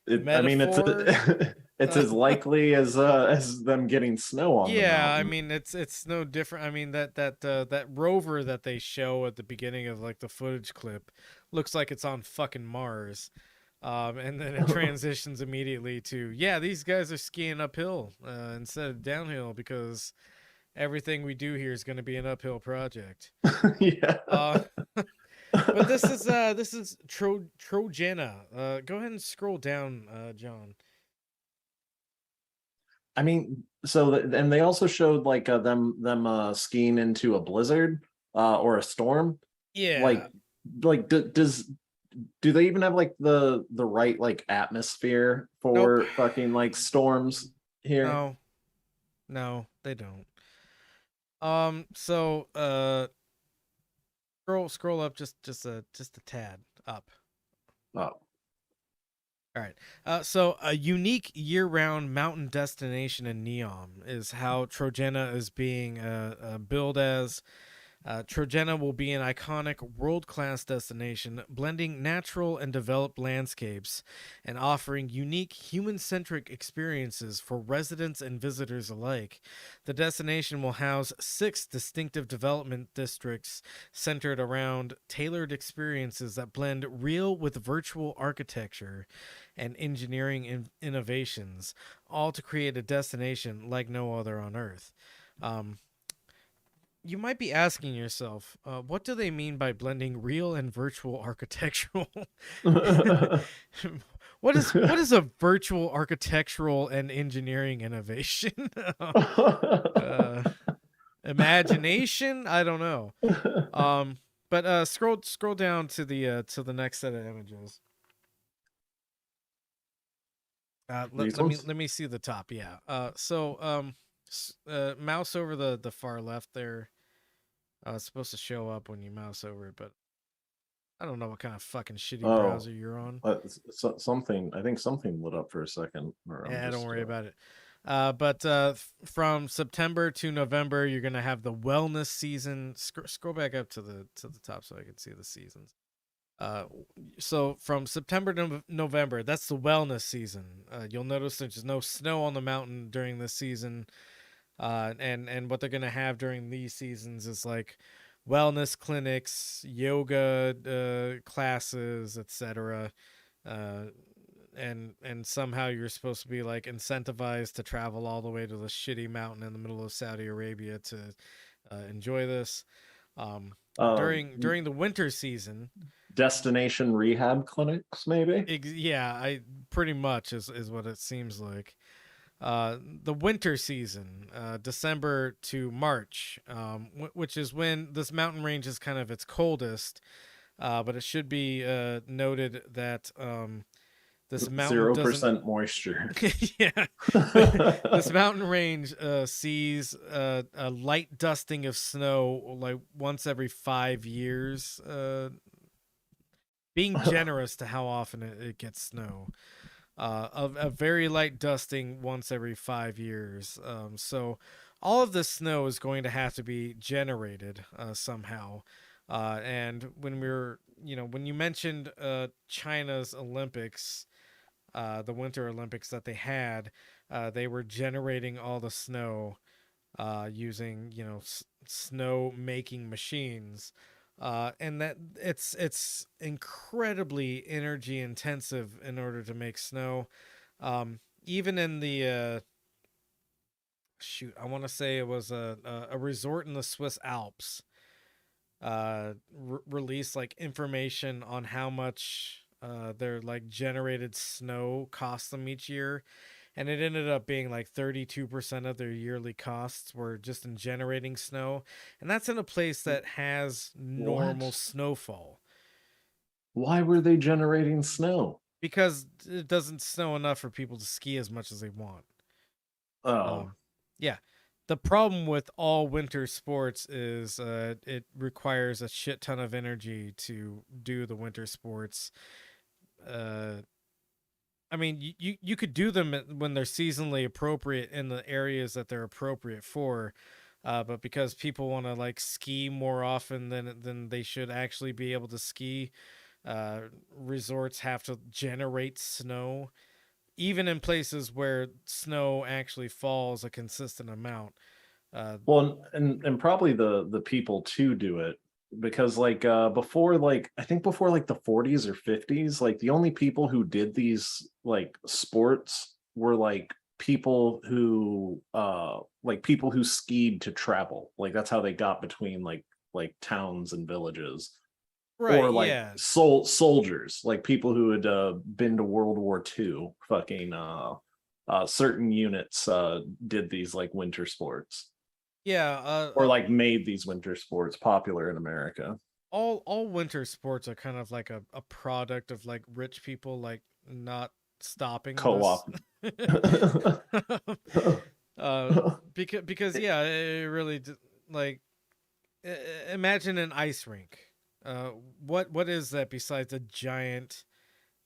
[SPEAKER 2] I mean,
[SPEAKER 1] metaphor.
[SPEAKER 2] it's as likely as them getting snow on the
[SPEAKER 1] Yeah, I
[SPEAKER 2] mountain.
[SPEAKER 1] mean it's no different. I mean that rover that they show at the beginning of like the footage clip looks like it's on fucking Mars. And then it transitions immediately to, yeah, these guys are skiing uphill instead of downhill because everything we do here is going to be an uphill project.
[SPEAKER 2] Yeah.
[SPEAKER 1] But this is Trojena. Go ahead and scroll down, John.
[SPEAKER 2] I mean, so and they also showed like them skiing into a blizzard or a storm.
[SPEAKER 1] Yeah.
[SPEAKER 2] Like do they even have like the right like atmosphere for
[SPEAKER 1] Nope.
[SPEAKER 2] fucking like storms here?
[SPEAKER 1] No, they don't. So scroll up just a tad up.
[SPEAKER 2] Oh.
[SPEAKER 1] All right. So a unique year-round mountain destination in NEOM is how Trojena is being billed as. Trojena will be an iconic world-class destination, blending natural and developed landscapes and offering unique human-centric experiences for residents and visitors alike. The destination will house 6 distinctive development districts centered around tailored experiences that blend real with virtual architecture and engineering innovations, all to create a destination like no other on Earth. You might be asking yourself, what do they mean by blending real and virtual architectural? What is a virtual architectural and engineering innovation? Imagination? I don't know. But scroll down to the next set of images. Let me see the top. Yeah. So mouse over the far left there. It's supposed to show up when you mouse over it, but I don't know what kind of fucking shitty browser you're on.
[SPEAKER 2] Something, I think something lit up for a second.
[SPEAKER 1] Don't worry about it. But from September to November, you're gonna have the wellness season. Scroll back up to the top so I can see the seasons. So from September to November, that's the wellness season. You'll notice there's no snow on the mountain during this season. And what they're gonna have during these seasons is like wellness clinics, yoga classes, etc. And somehow you're supposed to be like incentivized to travel all the way to the shitty mountain in the middle of Saudi Arabia to enjoy this. During the winter season,
[SPEAKER 2] destination rehab clinics, maybe.
[SPEAKER 1] Yeah, I pretty much is what it seems like. The winter season, December to March, which is when this mountain range is kind of its coldest. But it should be noted that this mountain
[SPEAKER 2] 0% moisture.
[SPEAKER 1] Yeah, this mountain range sees a light dusting of snow like once every 5 years. Being generous to how often it gets snow. a very light dusting once every 5 years. So all of this snow is going to have to be generated somehow. And when you mentioned China's Olympics, the Winter Olympics that they had, they were generating all the snow using snow making machines, and that it's incredibly energy intensive in order to make snow. Even in the I want to say it was a resort in the Swiss Alps released like information on how much their like generated snow cost them each year, and it ended up being like 32% of their yearly costs were just in generating snow, and that's in a place that has normal
[SPEAKER 2] What?
[SPEAKER 1] snowfall
[SPEAKER 2] Why were they generating snow?
[SPEAKER 1] because it doesn't snow enough for people to ski as much as they want.
[SPEAKER 2] Oh,
[SPEAKER 1] Yeah. The problem with all winter sports is it requires a shit ton of energy to do the winter sports. I mean, you could do them when they're seasonally appropriate in the areas that they're appropriate for, but because people want to like ski more often than they should actually be able to ski, resorts have to generate snow, even in places where snow actually falls a consistent amount.
[SPEAKER 2] well, and probably the people to do it, because like before, like I think before like the 40s or 50s, like the only people who did these like sports were like people who skied to travel. Like that's how they got between like towns and villages. Or
[SPEAKER 1] Right,
[SPEAKER 2] like
[SPEAKER 1] yeah.
[SPEAKER 2] soldiers, like people who had been to World War II. Fucking certain units did these like winter sports,
[SPEAKER 1] Yeah,
[SPEAKER 2] or like made these winter sports popular in America.
[SPEAKER 1] all winter sports are kind of like a product of like rich people like not stopping this.
[SPEAKER 2] Co-op.
[SPEAKER 1] uh because yeah, it really like imagine an ice rink. What is that besides a giant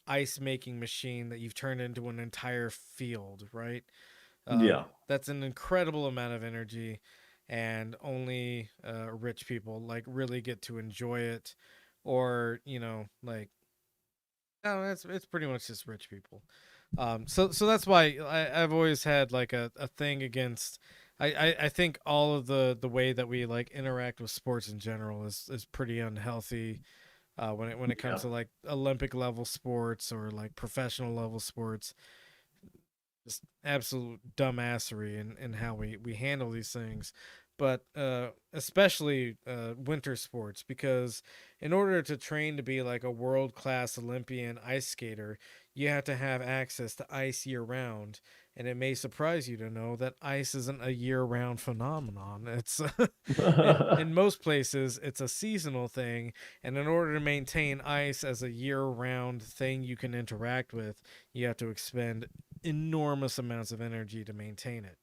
[SPEAKER 1] ice making machine that you've turned into an entire field, right?
[SPEAKER 2] Yeah.
[SPEAKER 1] That's an incredible amount of energy, and only rich people like really get to enjoy it, or like no, it's pretty much just rich people. So that's why I've always had like a thing against. I think all of the way that we like interact with sports in general is pretty unhealthy. When it
[SPEAKER 2] Yeah.
[SPEAKER 1] comes to like Olympic level sports or like professional level sports, just absolute dumbassery in how we handle these things. But especially winter sports, because in order to train to be like a world class Olympian ice skater, you have to have access to ice year round. And it may surprise you to know that ice isn't a year round phenomenon. It's in most places it's a seasonal thing, and in order to maintain ice as a year round thing you can interact with, you have to expend enormous amounts of energy to maintain it.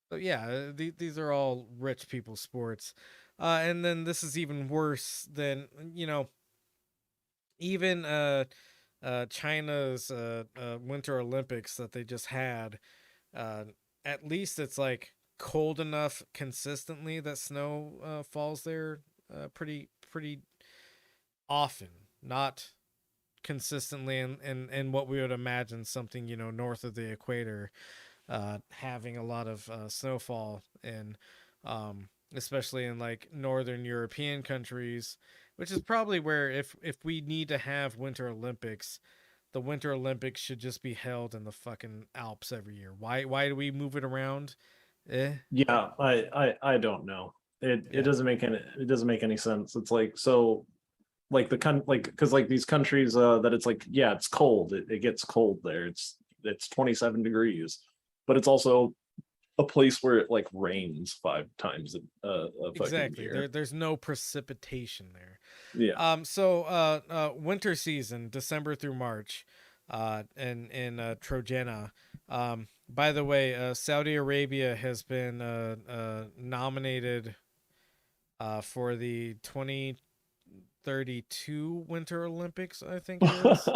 [SPEAKER 1] So yeah, these are all rich people sports, and then this is even worse than even China's Winter Olympics that they just had. Uh, at least it's like cold enough consistently that snow falls there pretty often, not consistently in what we would imagine something north of the equator having a lot of snowfall, and especially in like northern European countries, which is probably where if we need to have Winter Olympics, the Winter Olympics should just be held in the fucking Alps every year. Why do we move it around?
[SPEAKER 2] Yeah, I don't know. It
[SPEAKER 1] Yeah.
[SPEAKER 2] it doesn't make any sense. It's like, so like because like these countries that it's like, yeah, it's cold. It gets cold there. It's 27 degrees, but it's also a place where it like rains 5 times a fucking
[SPEAKER 1] Exactly.
[SPEAKER 2] year.
[SPEAKER 1] There's no precipitation there.
[SPEAKER 2] Yeah.
[SPEAKER 1] So winter season, December through March, in Trojana. By the way, Saudi Arabia has been nominated for the 2032 Winter Olympics, I think it is.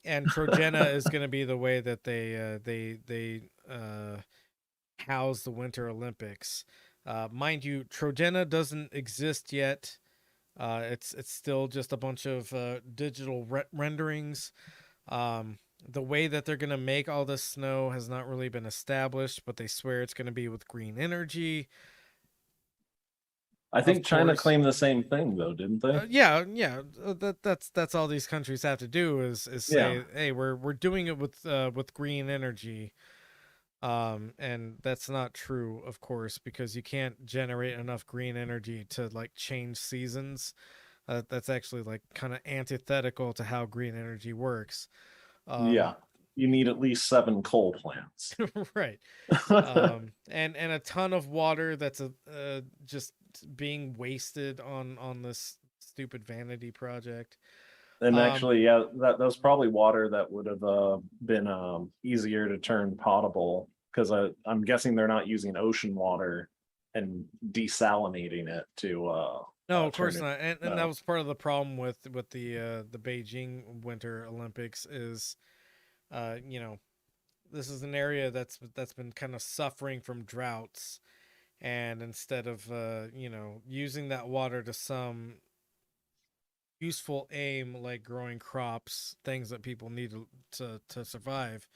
[SPEAKER 1] And Trojena is going to be the way that they house the Winter Olympics. Mind you, Trojena doesn't exist yet. It's still just a bunch of digital renderings. The way that they're going to make all this snow has not really been established, but they swear it's going to be with green energy.
[SPEAKER 2] I think China
[SPEAKER 1] course.
[SPEAKER 2] claimed the same thing though, didn't they?
[SPEAKER 1] Yeah. That's all these countries have to do is say, hey, we're doing it with green energy. And that's not true, of course, because you can't generate enough green energy to like change seasons. That's actually like kind of antithetical to how green energy works.
[SPEAKER 2] Yeah, you need at least 7 coal plants.
[SPEAKER 1] Right. And a ton of water that's just being wasted on this stupid vanity project.
[SPEAKER 2] And actually, yeah, that was probably water that would have been easier to turn potable, because I'm guessing they're not using ocean water and desalinating it to.
[SPEAKER 1] No, of course not. And
[SPEAKER 2] no.
[SPEAKER 1] that was part of the problem with the Beijing Winter Olympics is, this is an area that's been kind of suffering from droughts, and instead of using that water to some useful aim like growing crops, things that people need to survive,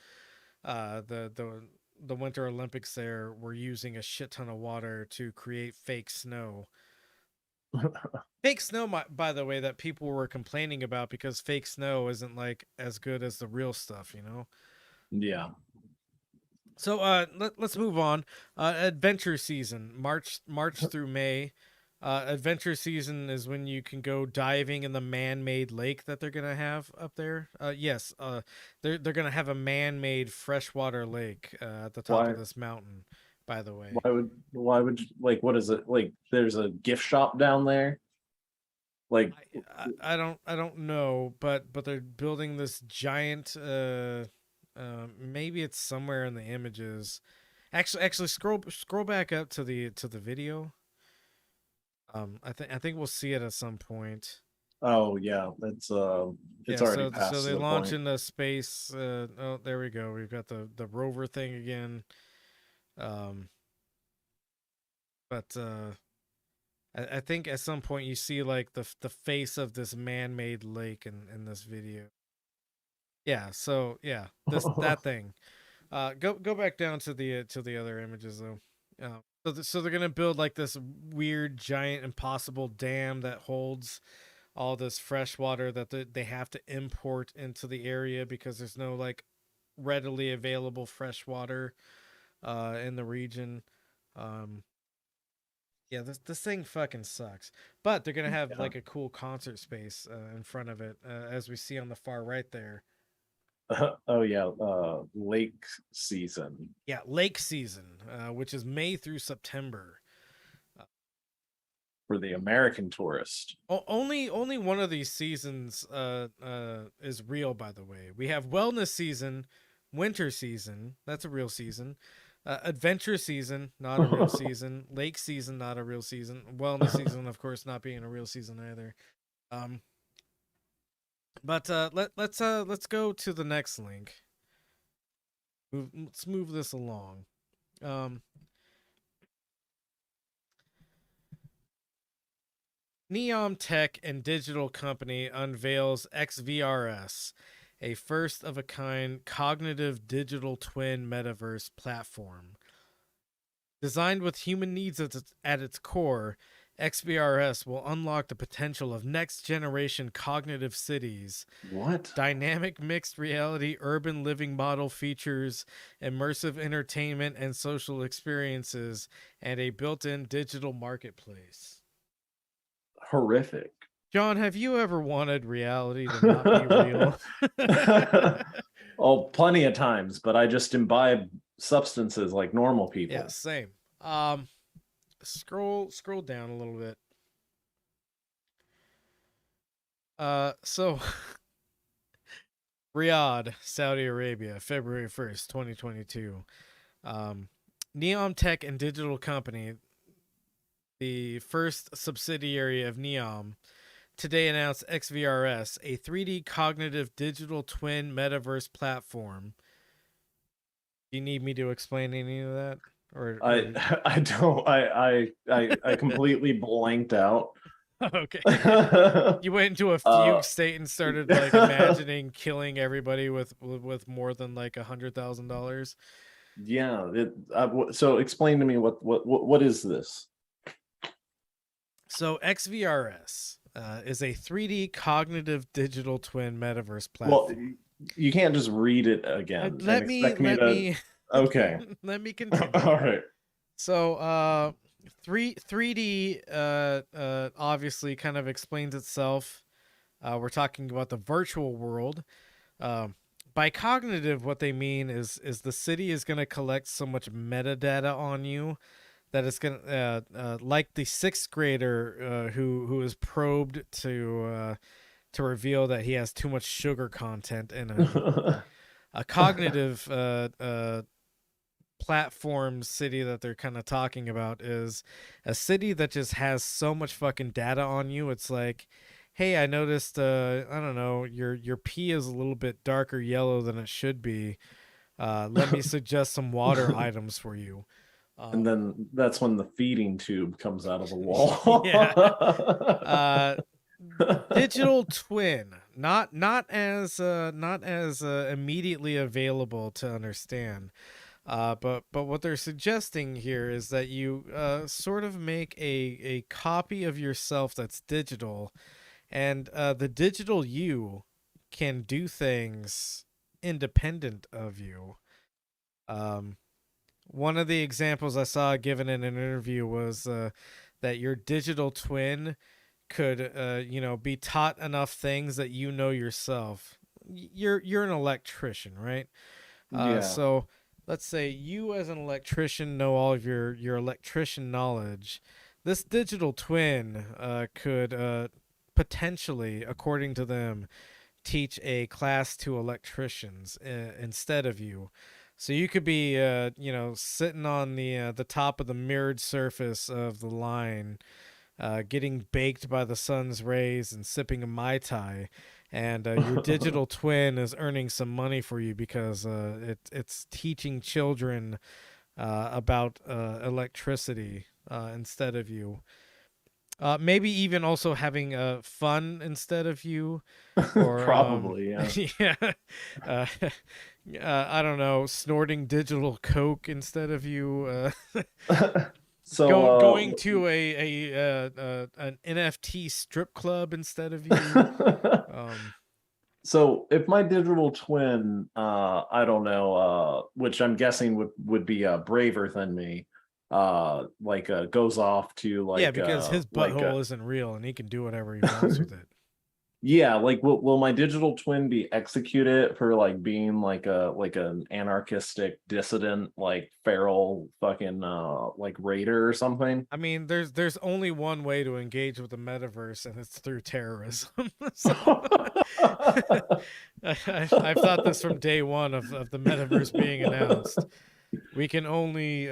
[SPEAKER 1] the Winter Olympics there were using a shit ton of water to create fake snow. Fake snow, by the way, that people were complaining about because fake snow isn't like as good as the real stuff,
[SPEAKER 2] Yeah.
[SPEAKER 1] So let's move on. Adventure season, March through May. Adventure season is when you can go diving in the man-made lake that they're gonna have up there. Yes, they're gonna have a man-made freshwater lake at the top of this mountain. By the way,
[SPEAKER 2] why would like, what is it like? There's a gift shop down there. Like,
[SPEAKER 1] I don't know, but they're building this giant. Maybe it's somewhere in the images. Actually, scroll back up to the video. I think we'll see it at some point.
[SPEAKER 2] Oh yeah, it's already past.
[SPEAKER 1] So they launch into space. Oh, there we go. We've got the rover thing again. But I think at some point you see like the face of this man-made lake in this video. Yeah. So yeah, that thing. Go back down to the other images though. So they're gonna build like this weird giant impossible dam that holds all this fresh water that they have to import into the area because there's no like readily available fresh water in the region. Yeah, this thing fucking sucks. But they're gonna have like a cool concert space in front of it, as we see on the far right there.
[SPEAKER 2] Oh yeah, lake season.
[SPEAKER 1] Yeah, lake season, which is May through September.
[SPEAKER 2] For the American tourist.
[SPEAKER 1] Only one of these seasons is real, by the way. We have wellness season, winter season, that's a real season. Adventure season, not a real season. Lake season, not a real season. Wellness season, of course, not being a real season either. But let's go to the next link. Let's move this along. NEOM Tech and Digital Company unveils XVRS, a first-of-a-kind cognitive digital twin metaverse platform. Designed with human needs at its core, XVRS will unlock the potential of next-generation cognitive cities.
[SPEAKER 2] What?
[SPEAKER 1] Dynamic mixed reality urban living model features, immersive entertainment and social experiences, and a built-in digital marketplace.
[SPEAKER 2] Horrific.
[SPEAKER 1] John, have you ever wanted reality to not be real?
[SPEAKER 2] Oh, plenty of times, but I just imbibe substances like normal people.
[SPEAKER 1] Yeah, same. Scroll down a little bit. So Riyadh, Saudi Arabia, February 1st, 2022. NEOM Tech and Digital Company, the first subsidiary of NEOM, today announced XVRS, a 3D cognitive digital twin metaverse platform. Do you need me to explain any of that?
[SPEAKER 2] I don't. I completely blanked out.
[SPEAKER 1] Okay. You went into a fugue state and started like imagining killing everybody with more than like $100,000.
[SPEAKER 2] Yeah. So explain to me what is this?
[SPEAKER 1] So XVRS is a 3D cognitive digital twin metaverse platform.
[SPEAKER 2] Well, you can't just read it again.
[SPEAKER 1] Let me
[SPEAKER 2] Okay.
[SPEAKER 1] let me continue.
[SPEAKER 2] All right.
[SPEAKER 1] So 3D obviously kind of explains itself. We're talking about the virtual world. By cognitive, what they mean is the city is going to collect so much metadata on you that it's going to like the 6th grader who is probed to reveal that he has too much sugar content in him. A cognitive platform city that they're kind of talking about is a city that just has so much fucking data on you. It's like, hey, I noticed I don't know, your pee is a little bit darker yellow than it should be. Let me suggest some water items for you.
[SPEAKER 2] And then that's when the feeding tube comes out of the wall.
[SPEAKER 1] Yeah. Digital twin, not as immediately available to understand. But what they're suggesting here is that you sort of make a copy of yourself that's digital, and the digital you can do things independent of you. One of the examples I saw given in an interview was that your digital twin could be taught enough things that you know yourself. You're an electrician, right?
[SPEAKER 2] Yeah.
[SPEAKER 1] So let's say you as an electrician know all of your electrician knowledge. This digital twin could potentially, according to them, teach a class to electricians instead of you. So you could be sitting on the top of the mirrored surface of the line, getting baked by the sun's rays and sipping a Mai Tai, and your digital twin is earning some money for you because it's teaching children about electricity instead of you. Maybe even also having fun instead of you, or
[SPEAKER 2] Probably, yeah.
[SPEAKER 1] yeah. I don't know, snorting digital coke instead of you.
[SPEAKER 2] So
[SPEAKER 1] going to an NFT strip club instead of you.
[SPEAKER 2] So if my digital twin, I don't know, which I'm guessing would be braver than me, goes off to like,
[SPEAKER 1] yeah, because his butthole isn't real and he can do whatever he wants with it.
[SPEAKER 2] Yeah, like will my digital twin be executed for like being like an anarchistic dissident, like feral fucking like raider or something?
[SPEAKER 1] I mean, there's only one way to engage with the metaverse, and it's through terrorism. So, I've thought this from day one of the metaverse being announced. We can only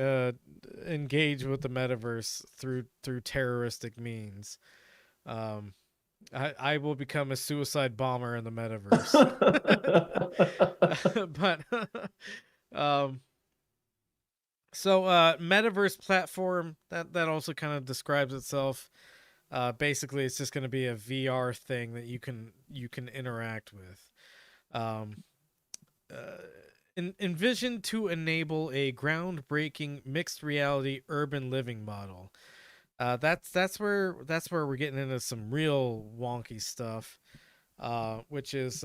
[SPEAKER 1] engage with the metaverse through terroristic means. I will become a suicide bomber in the metaverse. So metaverse platform that also kind of describes itself. Basically, it's just going to be a VR thing that you can interact with. Envisioned to enable a groundbreaking mixed reality urban living model. That's where we're getting into some real wonky stuff, which is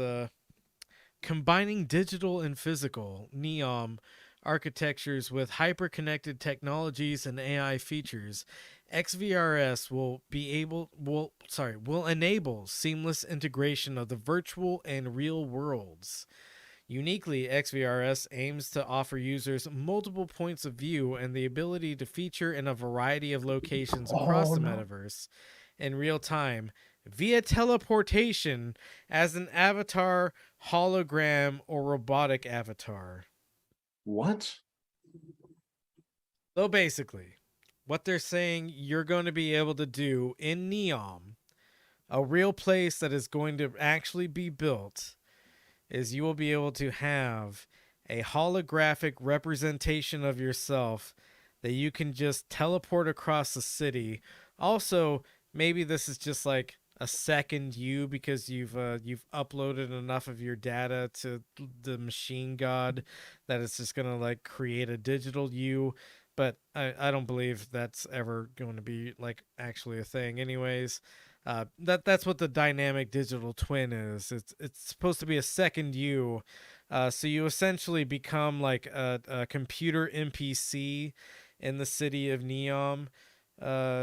[SPEAKER 1] combining digital and physical NEOM architectures with hyper-connected technologies and AI features. XVRS will enable seamless integration of the virtual and real worlds. Uniquely, XVRS aims to offer users multiple points of view and the ability to feature in a variety of locations across the metaverse in real time via teleportation as an avatar, hologram, or robotic avatar.
[SPEAKER 2] What?
[SPEAKER 1] So basically, what they're saying you're going to be able to do in NEOM A real place that is going to actually be built is you will be able to have a holographic representation of yourself that you can just teleport across the city. Also, maybe this is just like a second you because you've uploaded enough of your data to the machine god that it's just gonna like create a digital you. But I don't believe that's ever going to be like actually a thing. Anyways, that's what the dynamic digital twin is. It's supposed to be a second you. So you essentially become like a computer NPC in the city of NEOM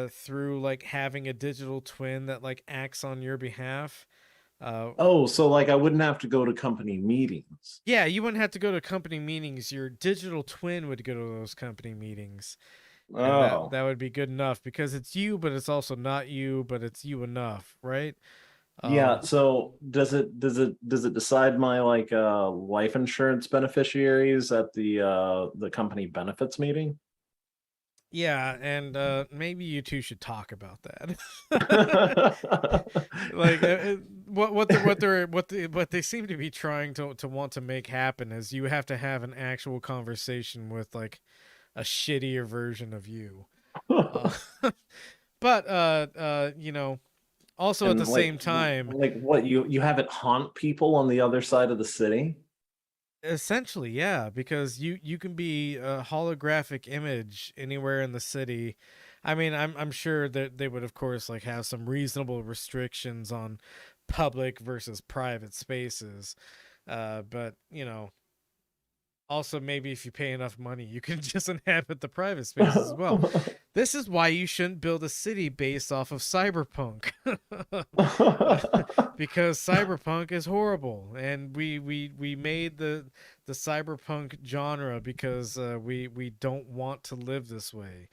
[SPEAKER 1] through like having a digital twin that like acts on your behalf.
[SPEAKER 2] Oh, so like I wouldn't have to go to company meetings.
[SPEAKER 1] Yeah, you wouldn't have to go to company meetings. Your digital twin would go to those company meetings. And
[SPEAKER 2] Oh,
[SPEAKER 1] that would be good enough because it's you, but it's also not you, but it's you enough, right?
[SPEAKER 2] yeah. So does it decide my like life insurance beneficiaries at the company benefits meeting?
[SPEAKER 1] Yeah, and maybe you two should talk about that. Like what they seem to be trying to want to make happen is you have to have an actual conversation with like a shittier version of you. Uh, but you know, also at
[SPEAKER 2] And
[SPEAKER 1] the same time,
[SPEAKER 2] like what you have it haunt people on the other side of the city?
[SPEAKER 1] essentially, yeah, because you can be a holographic image anywhere in the city. I mean, I'm sure that they would of course like have some reasonable restrictions on public versus private spaces. But you know, also maybe if you pay enough money, you can just inhabit the private spaces as well. This is why you shouldn't build a city based off of cyberpunk. Because cyberpunk is horrible, and we made the cyberpunk genre because we don't want to live this way.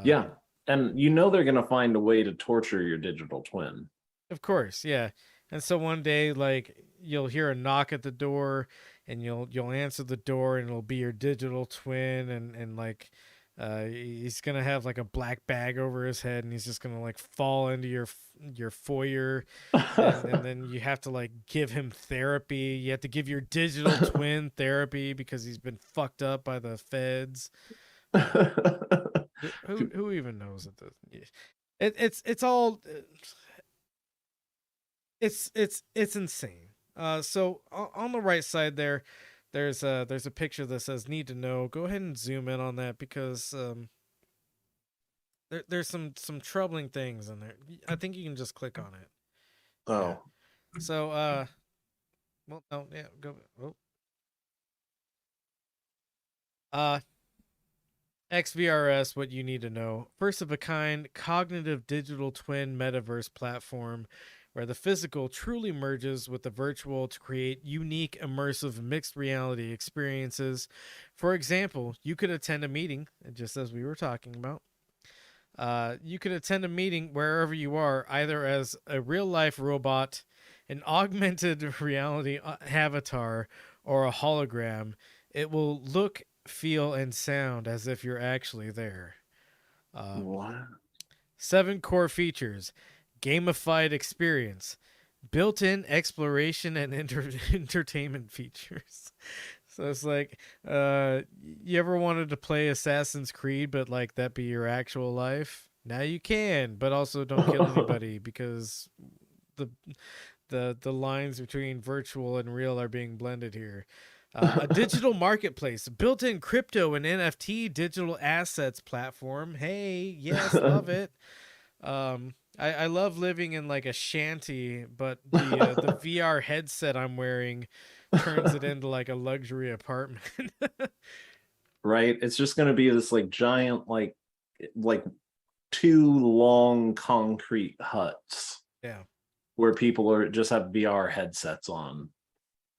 [SPEAKER 2] Yeah. And you know they're gonna find a way to torture your digital twin.
[SPEAKER 1] Of course, yeah. And so one day, like you'll hear a knock at the door, and you'll answer the door, and it'll be your digital twin, and like he's gonna have like a black bag over his head, and he's just gonna like fall into your foyer, and then you have to like give him therapy. You have to give your digital twin therapy because he's been fucked up by the feds. Who even knows it? It's all it's insane. So on the right side there's a picture that says "need to know." Go ahead and zoom in on that because there's some troubling things in there. I think you can just click on it.
[SPEAKER 2] Oh.
[SPEAKER 1] Yeah. So well, no, yeah, go. Oh. XVRS, what you need to know. First of a kind, cognitive digital twin metaverse platform where the physical truly merges with the virtual to create unique, immersive, mixed reality experiences. For example, you could attend a meeting, just as we were talking about. You could attend a meeting wherever you are, either as a real life robot, an augmented reality avatar, or a hologram. It will look, feel, and sound as if you're actually there.
[SPEAKER 2] What?
[SPEAKER 1] 7 core features: gamified experience, built-in exploration and entertainment features. So it's like, you ever wanted to play Assassin's Creed, but like that be your actual life? Now you can, but also don't kill anybody because the lines between virtual and real are being blended here. A digital marketplace, built-in crypto and NFT digital assets platform. Hey, yes, love it. I love living in like a shanty, but the VR headset I'm wearing turns it into like a luxury apartment.
[SPEAKER 2] Right? It's just gonna be this like giant like 2 long concrete huts.
[SPEAKER 1] Yeah.
[SPEAKER 2] Where people are just have VR headsets on.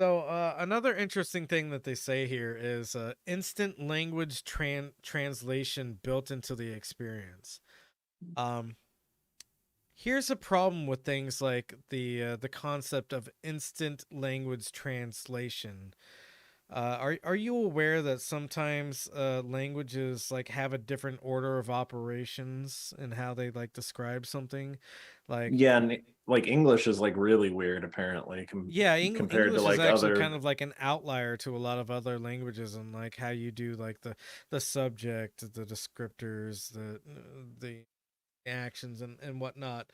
[SPEAKER 1] So another interesting thing that they say here is instant language translation built into the experience. Here's a problem with things like the concept of instant language translation. Are you aware that sometimes languages like have a different order of operations and how they like describe something? Like,
[SPEAKER 2] Yeah, and like English is like really weird apparently
[SPEAKER 1] yeah,
[SPEAKER 2] compared to
[SPEAKER 1] English is
[SPEAKER 2] like
[SPEAKER 1] actually kind
[SPEAKER 2] other.
[SPEAKER 1] of like an outlier to a lot of other languages, and like how you do like the subject, the descriptors, the actions and whatnot.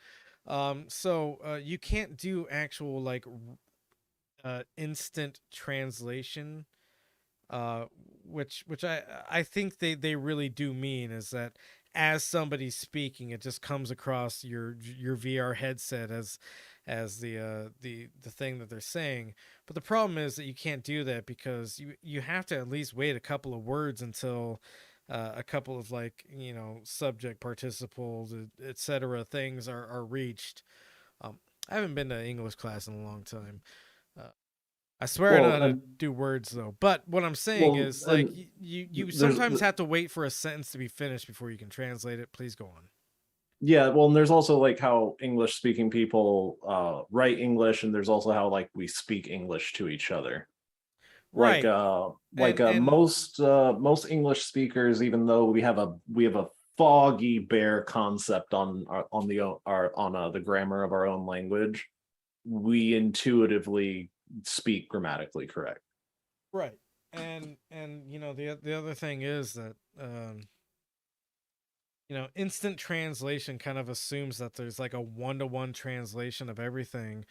[SPEAKER 1] So you can't do actual like instant translation, uh, which I think they really do mean is that as somebody's speaking, it just comes across your VR headset as the thing that they're saying. But the problem is that you can't do that because you have to at least wait a couple of words until a couple of like subject participles etc things are reached. I haven't been to English class in a long time. Uh, I swear I know
[SPEAKER 2] Well,
[SPEAKER 1] how to do words though. But what I'm saying
[SPEAKER 2] well,
[SPEAKER 1] is like
[SPEAKER 2] and
[SPEAKER 1] you
[SPEAKER 2] there's
[SPEAKER 1] sometimes have to wait for a sentence to be finished before you can translate it. Please go on.
[SPEAKER 2] yeah, well, and there's also like how English speaking people write English, and there's also how like we speak English to each other. Like
[SPEAKER 1] Right. And
[SPEAKER 2] most English speakers, even though we have a foggy bare concept on the grammar of our own language, we intuitively speak grammatically correct.
[SPEAKER 1] right. And the other thing is that instant translation kind of assumes that there's like a one-to-one translation of everything.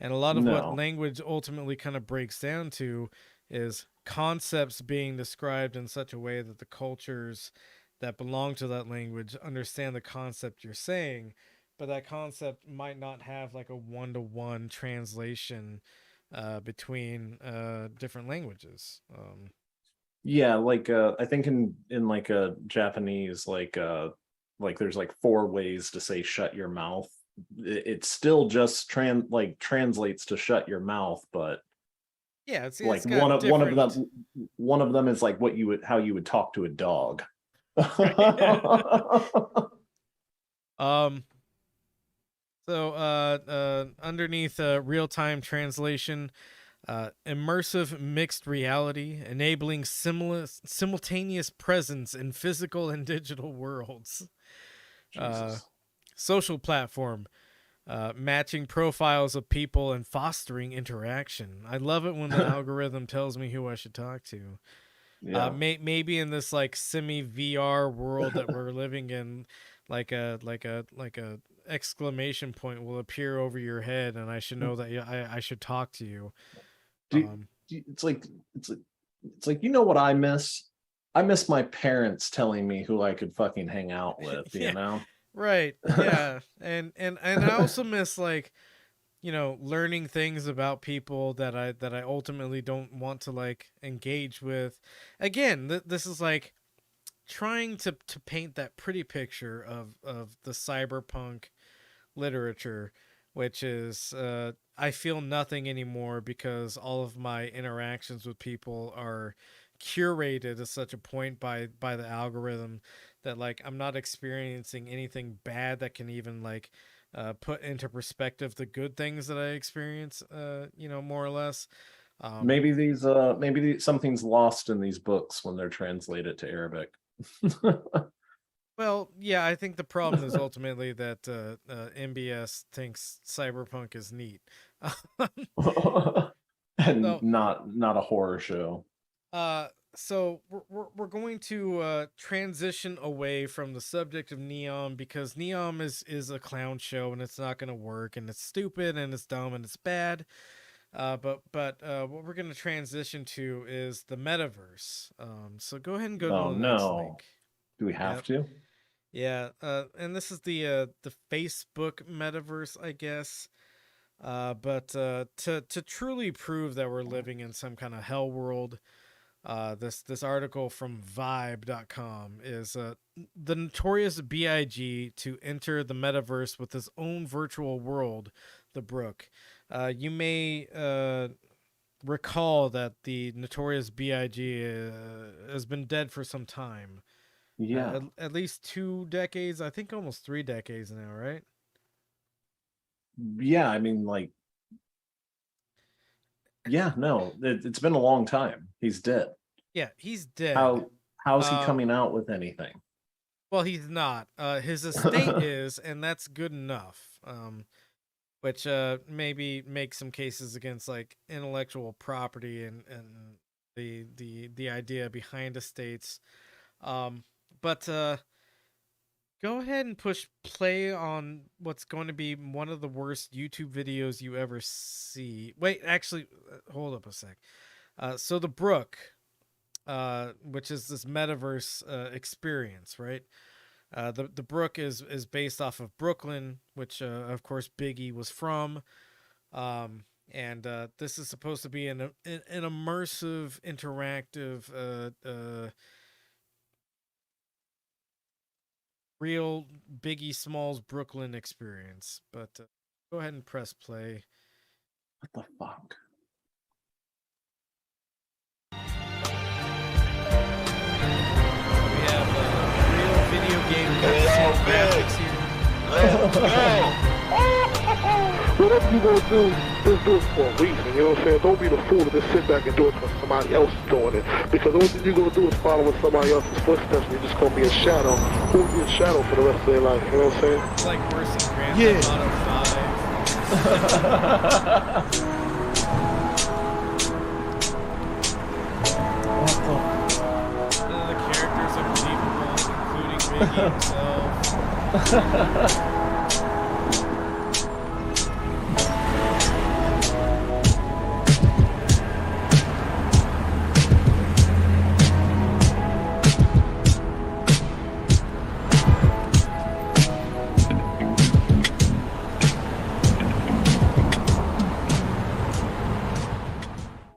[SPEAKER 1] And a lot of what
[SPEAKER 2] No.
[SPEAKER 1] language ultimately kind of breaks down to is concepts being described in such a way that the cultures that belong to that language understand the concept you're saying, but that concept might not have like a one-to-one translation between different languages.
[SPEAKER 2] Yeah, like I think in like a Japanese like there's like four ways to say shut your mouth. It still just translates to shut your mouth, but
[SPEAKER 1] Yeah,
[SPEAKER 2] like
[SPEAKER 1] it's got different.
[SPEAKER 2] one of them is like what you would how you would talk to a dog.
[SPEAKER 1] Right. um Underneath real-time translation, immersive mixed reality, enabling simultaneous presence in physical and digital worlds. Uh,
[SPEAKER 2] Jesus.
[SPEAKER 1] Social platform, matching profiles of people and fostering interaction. I love it when the algorithm tells me who I should talk to.
[SPEAKER 2] Yeah.
[SPEAKER 1] Maybe in this like semi VR world that we're living in, like a exclamation point will appear over your head, and I should know that I should talk to you.
[SPEAKER 2] Do,
[SPEAKER 1] Um,
[SPEAKER 2] it's like it's like it's like you know what I miss? I miss my parents telling me who I could fucking hang out with, you
[SPEAKER 1] yeah,
[SPEAKER 2] know?
[SPEAKER 1] right, yeah, and I also miss like learning things about people that I ultimately don't want to like engage with. Again, this is like trying to paint that pretty picture of the cyberpunk literature, which is I feel nothing anymore because all of my interactions with people are curated to such a point by the algorithm that like I'm not experiencing anything bad that can even like put into perspective the good things that I experience, more or less. um
[SPEAKER 2] Something's lost in these books when they're translated to Arabic.
[SPEAKER 1] well, yeah, I think the problem is ultimately that MBS thinks cyberpunk is neat.
[SPEAKER 2] And
[SPEAKER 1] so
[SPEAKER 2] not a horror show.
[SPEAKER 1] Uh, so we're going to transition away from the subject of NEOM because NEOM is a clown show and it's not going to work and it's stupid and it's dumb and it's bad. But what we're going to transition to is the metaverse. So go ahead and go to
[SPEAKER 2] Oh
[SPEAKER 1] the next
[SPEAKER 2] no.
[SPEAKER 1] link.
[SPEAKER 2] Do we have
[SPEAKER 1] Yep.
[SPEAKER 2] to?
[SPEAKER 1] Yeah. And this is the Facebook metaverse, I guess. But to truly prove that we're living in some kind of hell world, this article from vibe.com is the notorious BIG to enter the metaverse with his own virtual world, the Brook. You may recall that the notorious BIG has been dead for some time.
[SPEAKER 2] Yeah.
[SPEAKER 1] At least 2 decades, I think almost 3 decades now, right?
[SPEAKER 2] Yeah, I mean like Yeah, no, it's been a long time. He's dead.
[SPEAKER 1] Yeah, he's dead.
[SPEAKER 2] How's he coming out with anything?
[SPEAKER 1] Well, he's not. His estate is, and that's good enough. Which maybe makes some cases against like intellectual property and the idea behind estates. But go ahead and push play on what's going to be one of the worst YouTube videos you ever see. Wait, actually, hold up a sec. So the Brook, which is this metaverse experience, right? The Brook is based off of Brooklyn, which of course Biggie was from, and this is supposed to be an immersive, interactive, real Biggie Smalls Brooklyn experience. But go ahead and press play.
[SPEAKER 2] What the fuck?
[SPEAKER 1] We have real video game graphics here.
[SPEAKER 8] Whatever you gonna do, just do it for a reason, you know what I'm saying? Don't be the fool to just sit back and do it because somebody else is doing it. Because the only thing you're gonna do is follow in somebody else's footsteps and you're just gonna be a shadow. Who will be a shadow for the rest of their life, you know what I'm saying?
[SPEAKER 1] It's like worse than Grand Theft Auto 5. The characters are believable, including Biggie himself.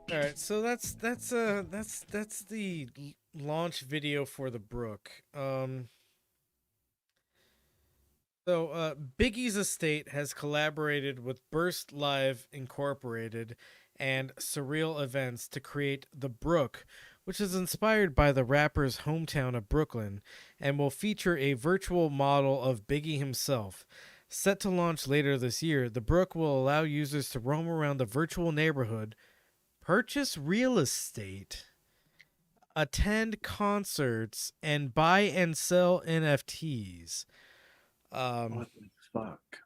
[SPEAKER 1] All right, so that's the launch video for the Brook. So Biggie's estate has collaborated with Burst Live Incorporated and Surreal Events to create the Brook, which is inspired by the rapper's hometown of Brooklyn and will feature a virtual model of Biggie himself. Set to launch later this year, the Brook will allow users to roam around the virtual neighborhood, purchase real estate, attend concerts, and buy and sell NFTs.
[SPEAKER 2] What the fuck?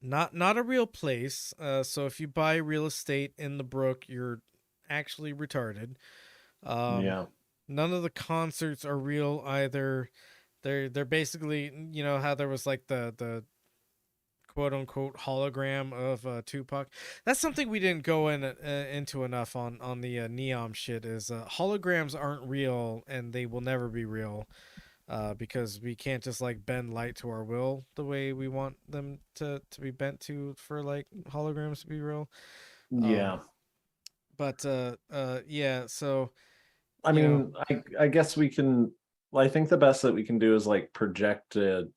[SPEAKER 1] Not a real place. So if you buy real estate in the Brook, you're actually retarded.
[SPEAKER 2] Yeah.
[SPEAKER 1] None of the concerts are real either. They're basically, you know how there was like the quote unquote hologram of Tupac. That's something we didn't go into enough on the NEOM shit. Is holograms aren't real and they will never be real, because we can't just like bend light to our will the way we want them to be bent to for like holograms to be real.
[SPEAKER 2] Yeah.
[SPEAKER 1] But yeah. So
[SPEAKER 2] I mean, I guess we can. I think the best that we can do is like project a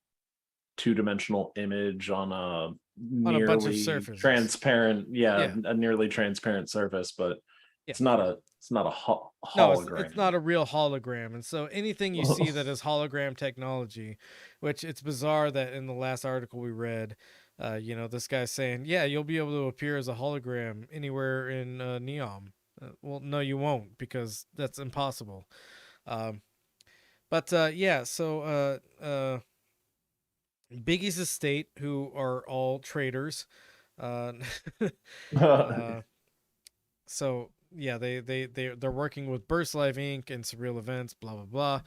[SPEAKER 2] two-dimensional image on a
[SPEAKER 1] bunch of
[SPEAKER 2] nearly
[SPEAKER 1] surfaces.
[SPEAKER 2] transparent, a nearly transparent surface, but it's not a hologram.
[SPEAKER 1] No, it's not a real hologram. And so anything you see that is hologram technology, which it's bizarre that in the last article we read, this guy's saying, yeah, you'll be able to appear as a hologram anywhere in NEOM. Well, no, you won't, because that's impossible. So Biggie's estate, who are all traders. So yeah, they're working with Burst Live Inc. and Surreal Events, blah blah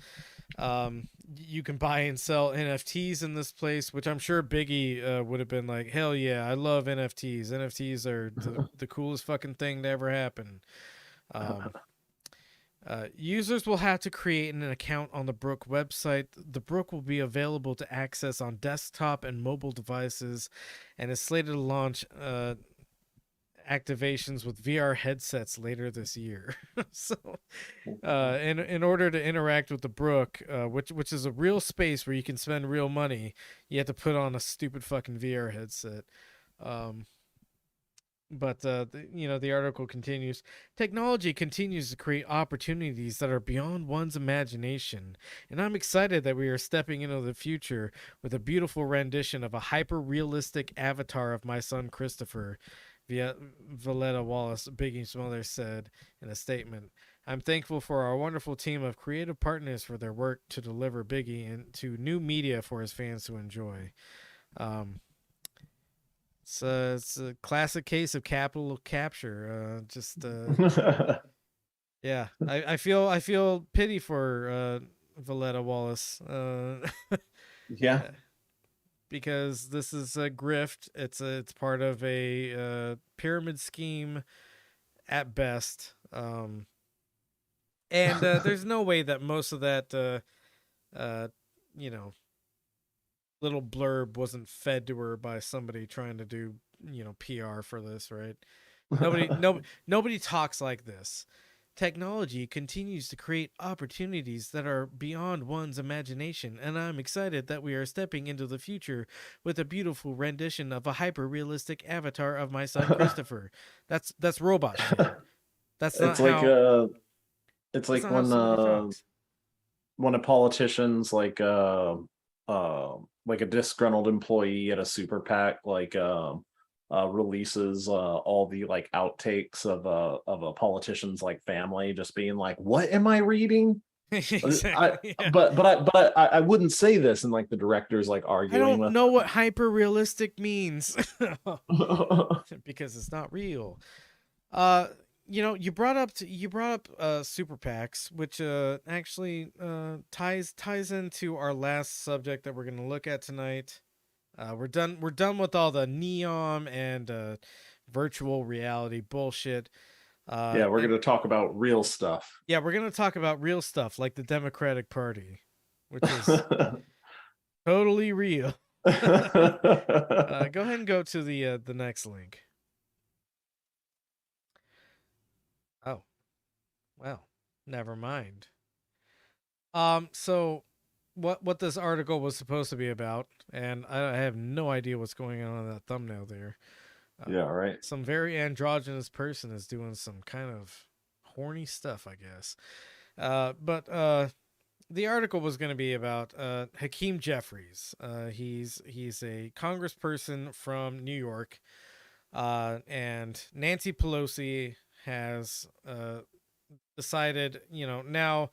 [SPEAKER 1] blah. You can buy and sell NFTs in this place, which I'm sure Biggie would have been like, hell yeah, I love NFTs. NFTs are the coolest fucking thing to ever happen. Users will have to create an account on the Brook website. The Brook will be available to access on desktop and mobile devices, and is slated to launch activations with VR headsets later this year. So, in order to interact with the Brook, which is a real space where you can spend real money, you have to put on a stupid fucking VR headset. But the article continues. Technology continues to create opportunities that are beyond one's imagination, and I'm excited that we are stepping into the future with a beautiful rendition of a hyper-realistic avatar of my son Christopher. Valletta Wallace, Biggie's mother, said in a statement, "I'm thankful for our wonderful team of creative partners for their work to deliver Biggie into new media for his fans to enjoy." It's a classic case of capital capture. Yeah, I feel pity for Valletta Wallace.
[SPEAKER 2] Yeah.
[SPEAKER 1] Because this is a grift. It's part of a pyramid scheme at best. And there's no way that most of that you know, little blurb wasn't fed to her by somebody trying to do, PR for this, right? Nobody talks like this. Technology continues to create opportunities that are beyond one's imagination, and I'm excited that we are stepping into the future with a beautiful rendition of a hyper-realistic avatar of my son Christopher. That's robot shit. That's not
[SPEAKER 2] It's like
[SPEAKER 1] how.
[SPEAKER 2] it's
[SPEAKER 1] That's
[SPEAKER 2] like
[SPEAKER 1] not how somebody talks.
[SPEAKER 2] when a politician's like a disgruntled employee at a super PAC releases all the like outtakes of a politician's like family just being like, "What am I reading?"
[SPEAKER 1] Exactly. Yeah.
[SPEAKER 2] But I wouldn't say this, and like the director's like
[SPEAKER 1] I
[SPEAKER 2] arguing
[SPEAKER 1] don't
[SPEAKER 2] with
[SPEAKER 1] know what hyper-realistic means because it's not real. You brought up super PACs, which actually ties into our last subject that we're going to look at tonight. We're done with all the NEOM and virtual reality bullshit.
[SPEAKER 2] yeah, we're going to talk about real stuff.
[SPEAKER 1] Yeah, we're going to talk about real stuff like the Democratic Party, which is totally real. Go ahead and go to the next link. Oh, well, never mind. So what this article was supposed to be about, and I have no idea what's going on in that thumbnail there.
[SPEAKER 2] Yeah, right.
[SPEAKER 1] Some very androgynous person is doing some kind of horny stuff, I guess. But the article was going to be about Hakeem Jeffries. He's a congressperson from New York, and Nancy Pelosi has decided, now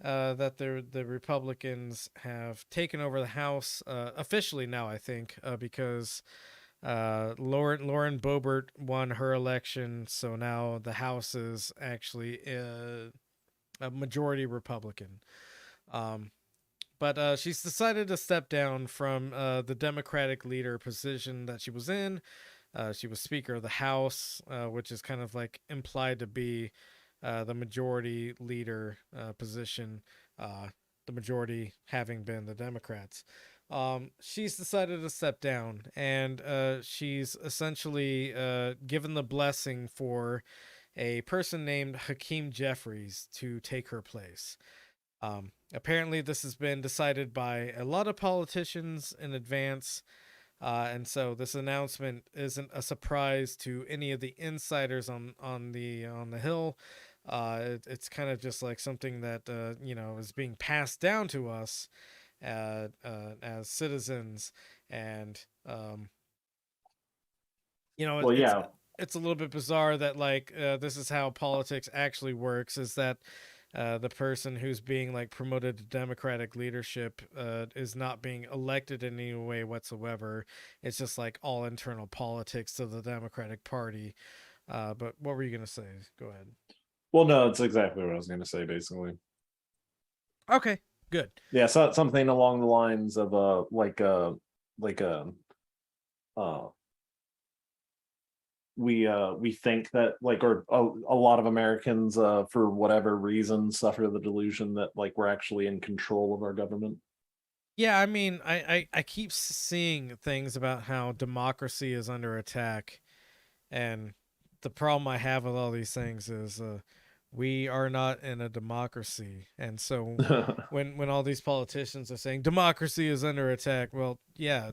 [SPEAKER 1] that the Republicans have taken over the House officially now, I think, because Lauren Boebert won her election, so now the House is actually a majority Republican. But she's decided to step down from the Democratic leader position that she was in. She was Speaker of the House, which is kind of like implied to be the majority leader position, the majority having been the Democrats. She's decided to step down, and she's essentially given the blessing for a person named Hakeem Jeffries to take her place. Apparently, this has been decided by a lot of politicians in advance. And so this announcement isn't a surprise to any of the insiders on the Hill. It's kind of just like something that is being passed down to us as citizens, and it's a little bit bizarre that this is how politics actually works. Is that the person who's being promoted to Democratic leadership is not being elected in any way whatsoever. It's just all internal politics to the Democratic Party. But what were you gonna say? Go ahead.
[SPEAKER 2] Well, no, it's exactly what I was gonna say, basically.
[SPEAKER 1] Okay, good.
[SPEAKER 2] Yeah, so something along the lines of we think that a lot of Americans for whatever reason suffer the delusion that we're actually in control of our government.
[SPEAKER 1] Yeah, I mean, I keep seeing things about how democracy is under attack, and the problem I have with all these things is we are not in a democracy. And so when all these politicians are saying democracy is under attack, well, yeah,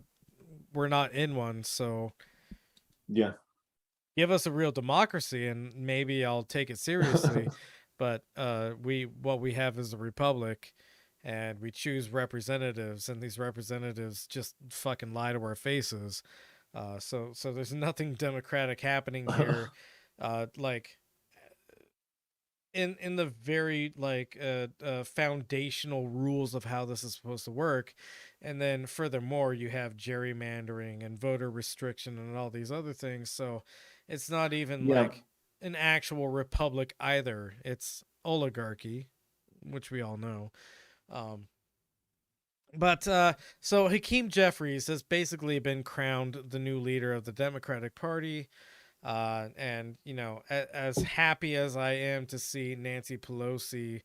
[SPEAKER 1] we're not in one, so
[SPEAKER 2] yeah,
[SPEAKER 1] give us a real democracy and maybe I'll take it seriously. But what we have is a republic, and we choose representatives, and these representatives just fucking lie to our faces. So there's nothing democratic happening here. Like in the very like foundational rules of how this is supposed to work, and then furthermore you have gerrymandering and voter restriction and all these other things. So it's not even like an actual republic either. It's oligarchy, which we all know. But so Hakeem Jeffries has basically been crowned the new leader of the Democratic Party. And you know, as happy as I am to see Nancy Pelosi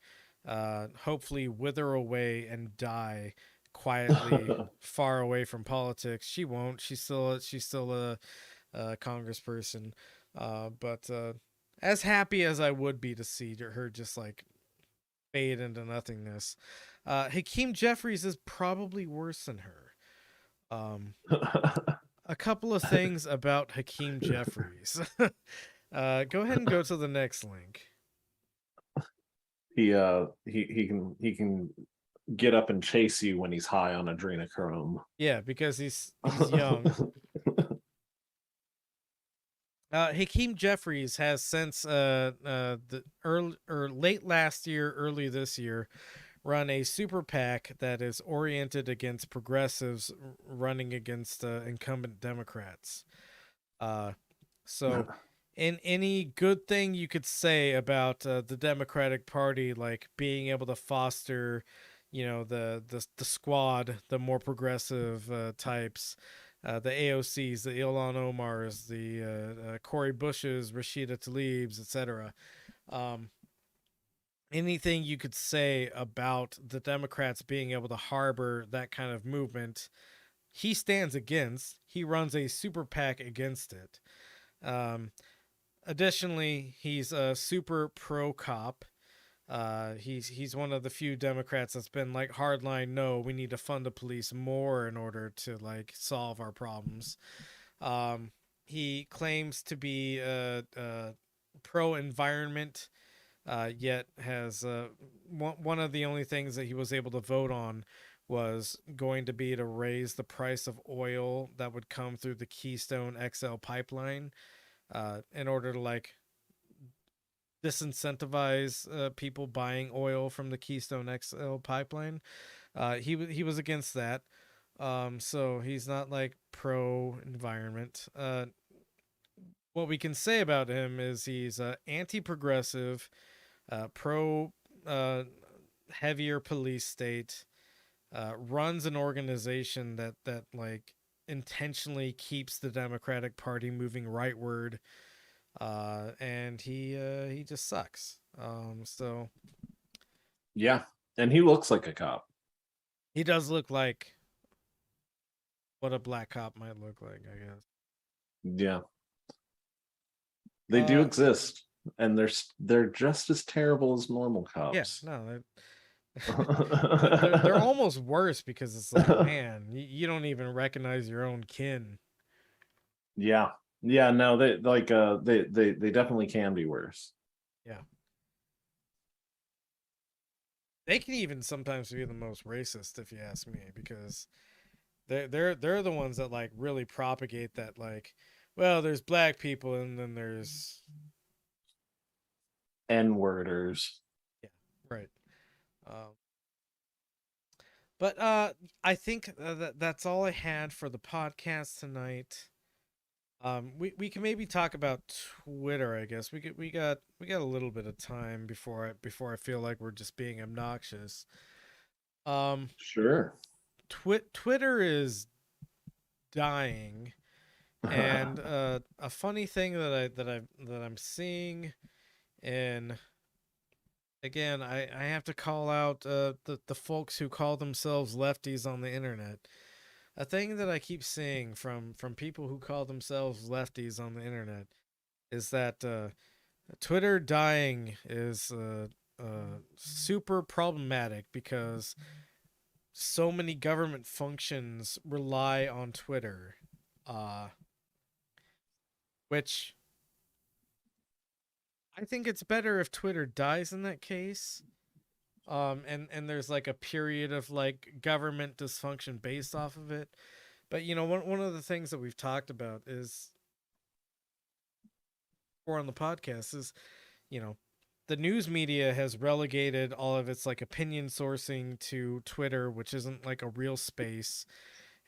[SPEAKER 1] hopefully wither away and die quietly far away from politics, she won't. She's still a congressperson. But as happy as I would be to see her just like fade into nothingness, Hakeem Jeffries is probably worse than her. A couple of things about Hakeem Jeffries. Go ahead and go to the next link.
[SPEAKER 2] He can get up and chase you when he's high on adrenochrome.
[SPEAKER 1] Yeah, because he's young. Hakeem Jeffries has since the late last year, early this year, run a super PAC that is oriented against progressives running against incumbent Democrats. So in any good thing you could say about the Democratic Party, like being able to foster, you know, the squad, the more progressive types, the AOCs, the Ilhan Omars, the Cori Bushes, Rashida Tlaibs, etc. Anything you could say about the Democrats being able to harbor that kind of movement, he stands against. He runs a super PAC against it. Additionally, he's a super pro cop. He's one of the few Democrats that's been like hardline. No, we need to fund the police more in order to like solve our problems. He claims to be pro environment. Yet has one of the only things that he was able to vote on was going to be to raise the price of oil that would come through the Keystone XL pipeline in order to like disincentivize people buying oil from the Keystone XL pipeline. He was against that. So he's not like pro environment. What we can say about him is he's anti-progressive, pro heavier police state, runs an organization that like intentionally keeps the Democratic Party moving rightward, and he just sucks. So
[SPEAKER 2] yeah, and he looks like a cop.
[SPEAKER 1] He does look like what a black cop might look like, I guess.
[SPEAKER 2] Yeah, they do exist, and they're just as terrible as normal cops.
[SPEAKER 1] Yes, no, they're almost worse because it's like, man, you don't even recognize your own kin.
[SPEAKER 2] Yeah, no, they like they definitely can be worse.
[SPEAKER 1] Yeah, they can even sometimes be the most racist, if you ask me, because they're the ones that like really propagate that, like, well, there's black people and then there's
[SPEAKER 2] N-worders.
[SPEAKER 1] Yeah, right. But I think that's all I had for the podcast tonight. We can maybe talk about Twitter. I guess we got a little bit of time before I feel like we're just being obnoxious.
[SPEAKER 2] Sure.
[SPEAKER 1] Twitter is dying, and a funny thing that I'm seeing, and again, I have to call out the folks who call themselves lefties on the internet. A thing that I keep seeing from people who call themselves lefties on the internet is that Twitter dying is super problematic because so many government functions rely on Twitter, which I think it's better if Twitter dies in that case. And there's like a period of like government dysfunction based off of it. But one of the things that we've talked about is, or on the podcast, is the news media has relegated all of its like opinion sourcing to Twitter, which isn't like a real space.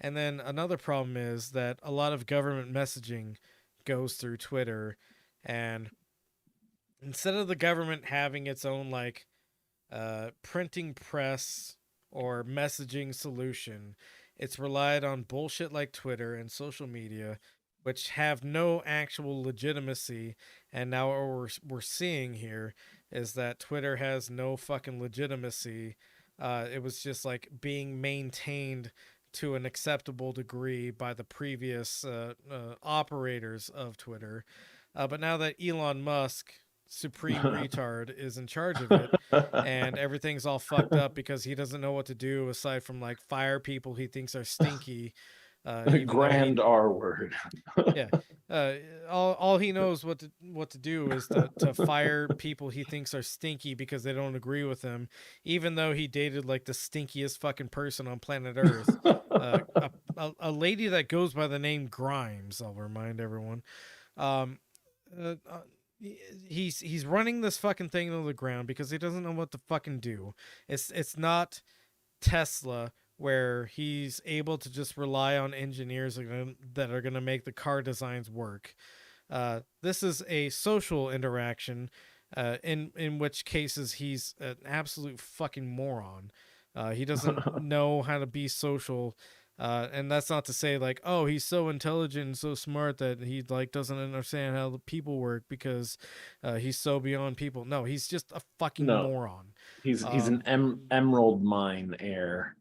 [SPEAKER 1] And then another problem is that a lot of government messaging goes through Twitter, and instead of the government having its own like printing press or messaging solution, it's relied on bullshit like Twitter and social media, which have no actual legitimacy. And now what we're seeing here is that Twitter has no fucking legitimacy. It was just like being maintained to an acceptable degree by the previous operators of Twitter. But now that Elon Musk, supreme retard, is in charge of it, and everything's all fucked up because he doesn't know what to do aside from like fire people he thinks are stinky.
[SPEAKER 2] Grand R word.
[SPEAKER 1] Yeah. All he knows what to do is to fire people he thinks are stinky because they don't agree with him, even though he dated like the stinkiest fucking person on planet Earth, a lady that goes by the name Grimes. I'll remind everyone. He's running this fucking thing into the ground because he doesn't know what to fucking do. It's not Tesla, where he's able to just rely on engineers that are going to make the car designs work. This is a social interaction, in which cases he's an absolute fucking moron. He doesn't know how to be social. And that's not to say like, oh, he's so intelligent and so smart that he like doesn't understand how the people work because he's so beyond people. No, he's just a fucking moron.
[SPEAKER 2] He's an emerald mine heir.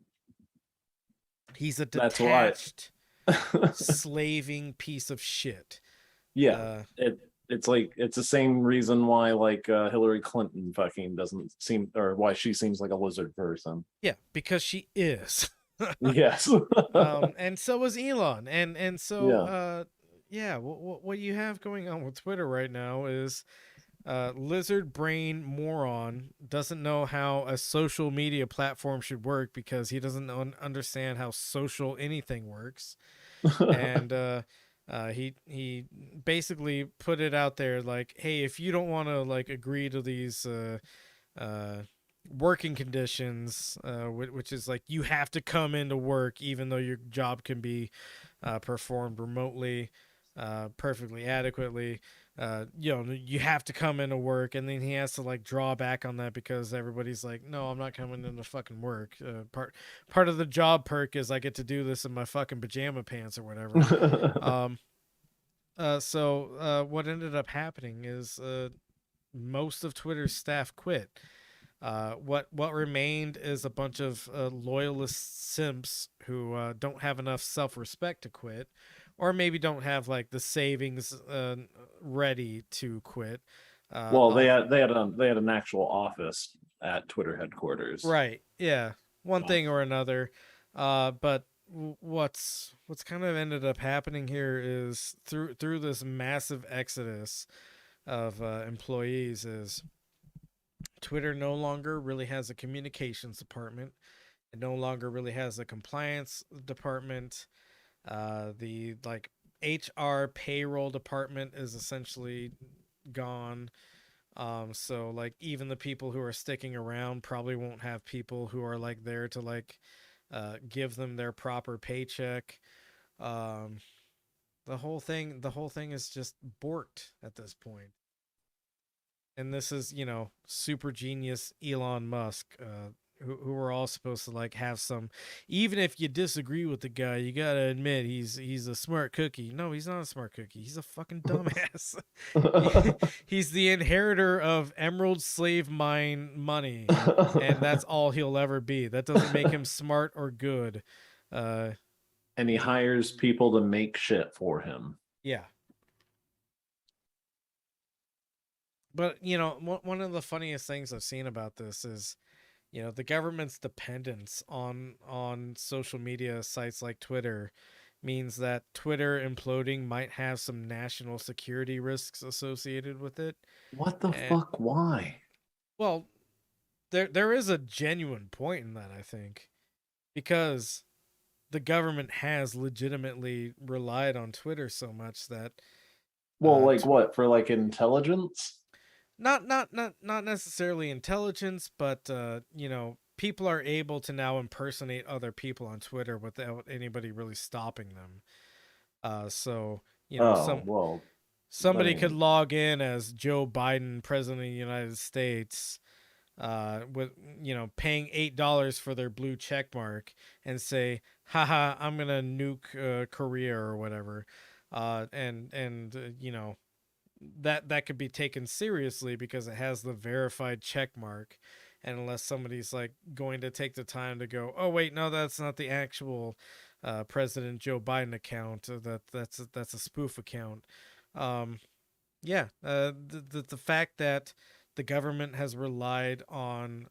[SPEAKER 1] He's a detached, slaving piece of shit.
[SPEAKER 2] Yeah, it's like it's the same reason why like Hillary Clinton fucking doesn't seem, or why she seems like a lizard person.
[SPEAKER 1] Yeah, because she is.
[SPEAKER 2] Yes.
[SPEAKER 1] And so is Elon, and so what you have going on with Twitter right now is lizard brain moron doesn't know how a social media platform should work because he doesn't understand how social anything works. And he basically put it out there like, hey, if you don't want to like agree to these working conditions, which is like you have to come into work even though your job can be performed remotely perfectly adequately, you have to come into work, and then he has to like draw back on that because everybody's like, no, I'm not coming into fucking work. Part of the job perk is I get to do this in my fucking pajama pants or whatever. So what ended up happening is most of Twitter's staff quit. What remained is a bunch of loyalist simps who don't have enough self-respect to quit, or maybe don't have like the savings ready to quit.
[SPEAKER 2] Well, they had an actual office at Twitter headquarters,
[SPEAKER 1] right? Yeah, one thing or another. But what's kind of ended up happening here is through this massive exodus of employees is Twitter no longer really has a communications department. It no longer really has a compliance department. The like HR payroll department is essentially gone. So like even the people who are sticking around probably won't have people who are like there to like give them their proper paycheck. The whole thing is just borked at this point. And this is, super genius Elon Musk, who are all supposed to like have some, even if you disagree with the guy, you gotta admit he's a smart cookie. No, he's not a smart cookie. He's a fucking dumbass. He's the inheritor of emerald slave mine money, and that's all he'll ever be. That doesn't make him smart or good.
[SPEAKER 2] And he hires people to make shit for him.
[SPEAKER 1] Yeah. But, one of the funniest things I've seen about this is, the government's dependence on social media sites like Twitter means that Twitter imploding might have some national security risks associated with it.
[SPEAKER 2] What the fuck? Why?
[SPEAKER 1] Well, there is a genuine point in that, I think, because the government has legitimately relied on Twitter so much that
[SPEAKER 2] Well, like what, for like intelligence?
[SPEAKER 1] not necessarily intelligence, but you know, people are able to now impersonate other people on Twitter without anybody really stopping them. So you know,
[SPEAKER 2] Oh, well, I
[SPEAKER 1] somebody could
[SPEAKER 2] mean,
[SPEAKER 1] log in as Joe Biden, President of the United States, with, you know, paying $8 for their blue check mark and say, haha, I'm gonna nuke Korea or whatever, you know, that could be taken seriously because it has the verified check mark. And unless somebody's like going to take the time to go, oh wait, no, that's not the actual President Joe Biden account, that's a spoof account. Yeah, the fact that the government has relied on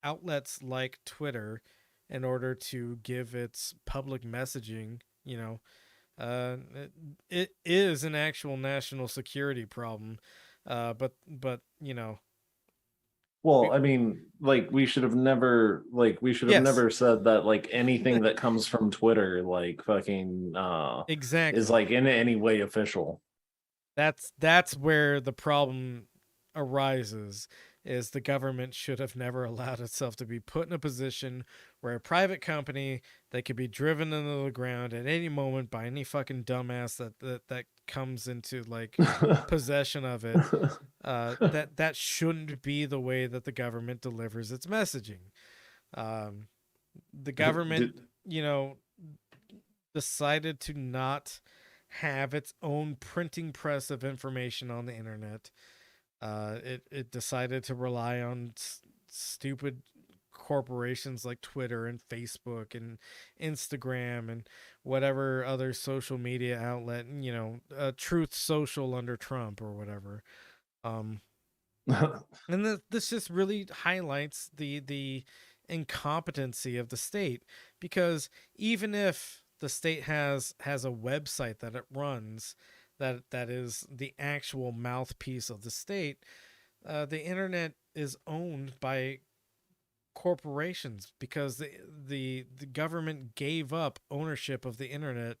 [SPEAKER 1] outlets like Twitter in order to give its public messaging, you know, it is an actual national security problem. But you know,
[SPEAKER 2] well, I mean, like we should have never,
[SPEAKER 1] yes,
[SPEAKER 2] said that like anything that comes from Twitter, like fucking, is
[SPEAKER 1] exactly.
[SPEAKER 2] like in any way official.
[SPEAKER 1] That's where the problem arises, is the government should have never allowed itself to be put in a position where a private company that could be driven into the ground at any moment by any fucking dumbass that comes into like possession of it, that shouldn't be the way that the government delivers its messaging. The government,
[SPEAKER 2] Did,
[SPEAKER 1] you know, decided to not have its own printing press of information on the internet. It decided to rely on stupid corporations like Twitter and Facebook and Instagram and whatever other social media outlet, you know, Truth Social under Trump or whatever. Um, and this just really highlights the incompetency of the state, because even if the state has a website that it runs that is the actual mouthpiece of the state, the internet is owned by corporations because the government gave up ownership of the internet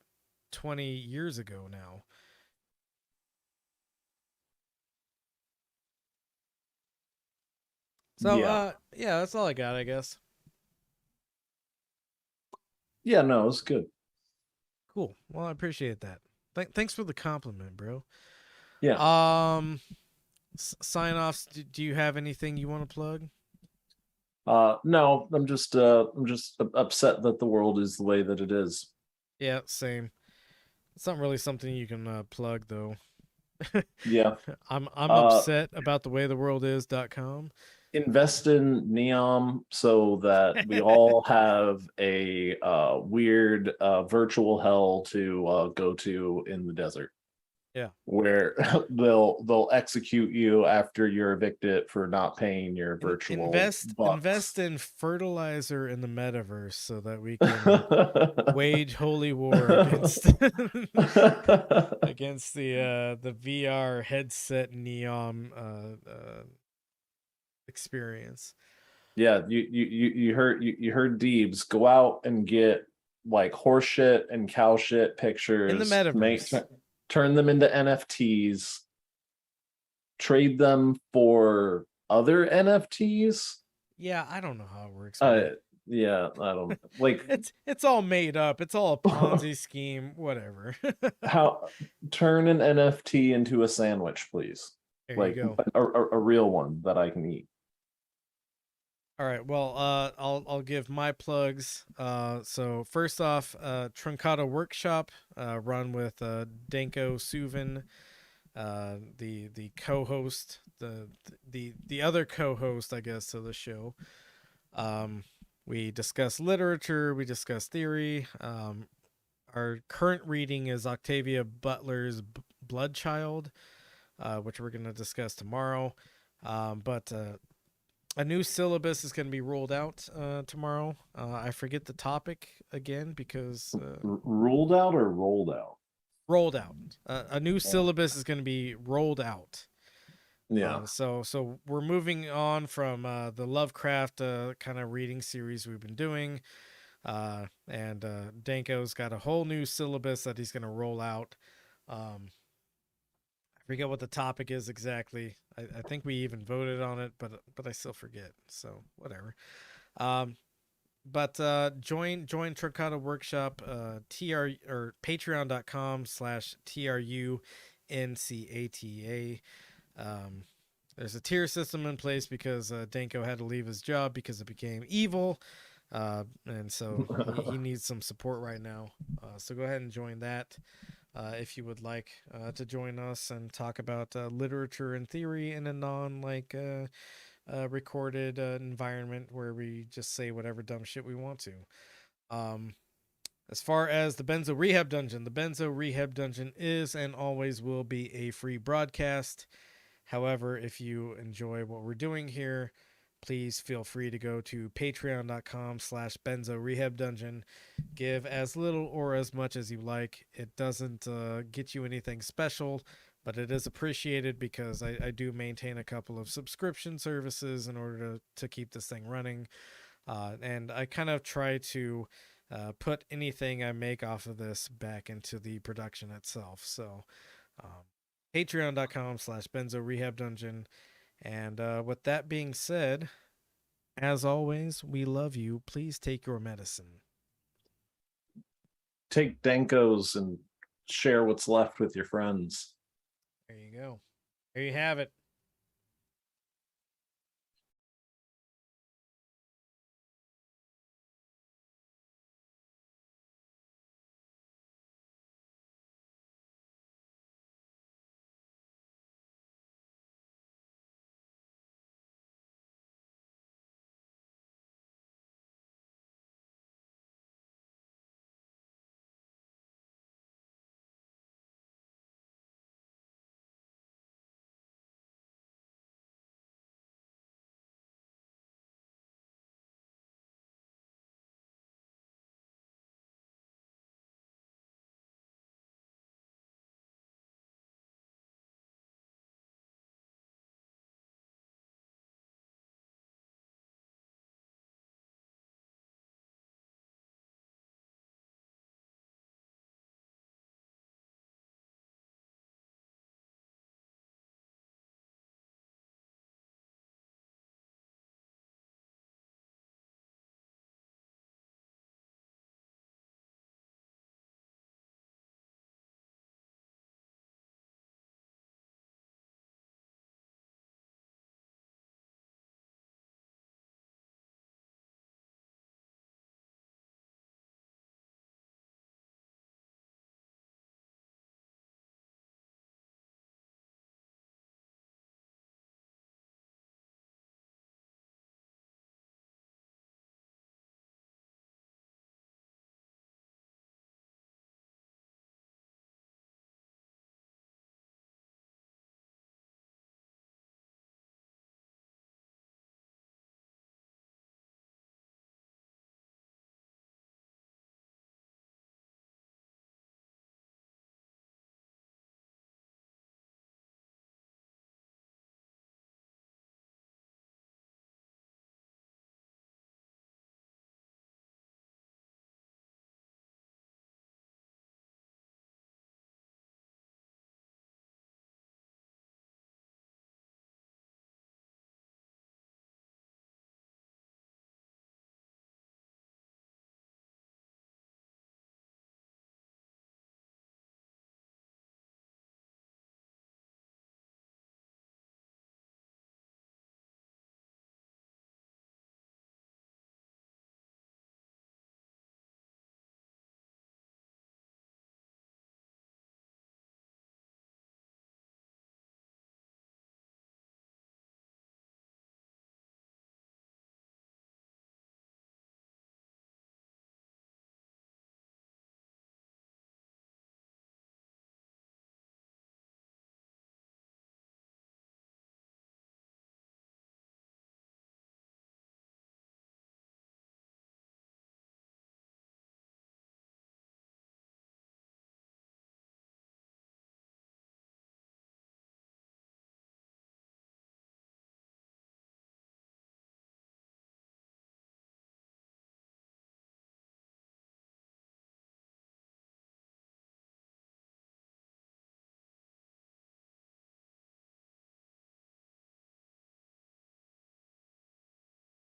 [SPEAKER 1] 20 years ago now. So
[SPEAKER 2] yeah,
[SPEAKER 1] yeah, that's all I got, I guess.
[SPEAKER 2] yeah, no, it's good.
[SPEAKER 1] Cool. Well, I appreciate that. Thanks for the compliment, bro.
[SPEAKER 2] Yeah.
[SPEAKER 1] Sign offs. Do you have anything you want to plug?
[SPEAKER 2] No, I'm just upset that the world is the way that it is.
[SPEAKER 1] Yeah, same. It's not really something you can plug though.
[SPEAKER 2] Yeah.
[SPEAKER 1] I'm upset about the way the world is.com.
[SPEAKER 2] Invest in NEOM so that we all have a weird virtual hell to go to in the desert.
[SPEAKER 1] Yeah.
[SPEAKER 2] Where they'll execute you after you're evicted for not paying your virtual bucks.
[SPEAKER 1] Invest in fertilizer in the metaverse so that we can wage holy war against against the VR headset NEOM experience.
[SPEAKER 2] Yeah, you heard Deebs, go out and get like horse shit and cow shit pictures
[SPEAKER 1] In the metaverse.
[SPEAKER 2] turn them into NFTs, trade them for other NFTs.
[SPEAKER 1] Yeah, I don't know how it works.
[SPEAKER 2] Yeah, I don't like
[SPEAKER 1] it's all made up. It's all a Ponzi scheme, whatever.
[SPEAKER 2] how turn an NFT into a sandwich, please.
[SPEAKER 1] There
[SPEAKER 2] like
[SPEAKER 1] you go.
[SPEAKER 2] a real one that I can eat.
[SPEAKER 1] All right. Well, I'll give my plugs. So first off, Truncata Workshop, run with Danko, Suvin, the co-host, the other co-host, I guess, of the show. We discuss literature, we discuss theory. Our current reading is Octavia Butler's Bloodchild, which we're going to discuss tomorrow. But a new syllabus is going to be rolled out tomorrow. I forget the topic again because
[SPEAKER 2] ruled out or rolled out?
[SPEAKER 1] Rolled out. A new syllabus is going to be rolled out.
[SPEAKER 2] Yeah.
[SPEAKER 1] So we're moving on from the Lovecraft kind of reading series we've been doing. And Danko's got a whole new syllabus that he's going to roll out. I forget what the topic is exactly. I think we even voted on it, but I still forget. So whatever. But join Truncata Workshop, TR or patreon.com/TRUNCATA. There's a tier system in place because Danko had to leave his job because it became evil. And so he needs some support right now. So go ahead and join that if you would like to join us and talk about literature and theory in a non recorded environment where we just say whatever dumb shit we want to. As far as the Benzo Rehab Dungeon is and always will be a free broadcast. However, if you enjoy what we're doing here, please feel free to go to patreon.com/Benzo Rehab Dungeon. Give as little or as much as you like. It doesn't get you anything special, but it is appreciated because I do maintain a couple of subscription services in order to keep this thing running. And I kind of try to put anything I make off of this back into the production itself. So patreon.com/Benzo Rehab Dungeon. And with that being said, as always, we love you. Please take your medicine.
[SPEAKER 2] Take Danko's and share what's left with your friends.
[SPEAKER 1] There you go. There you have it.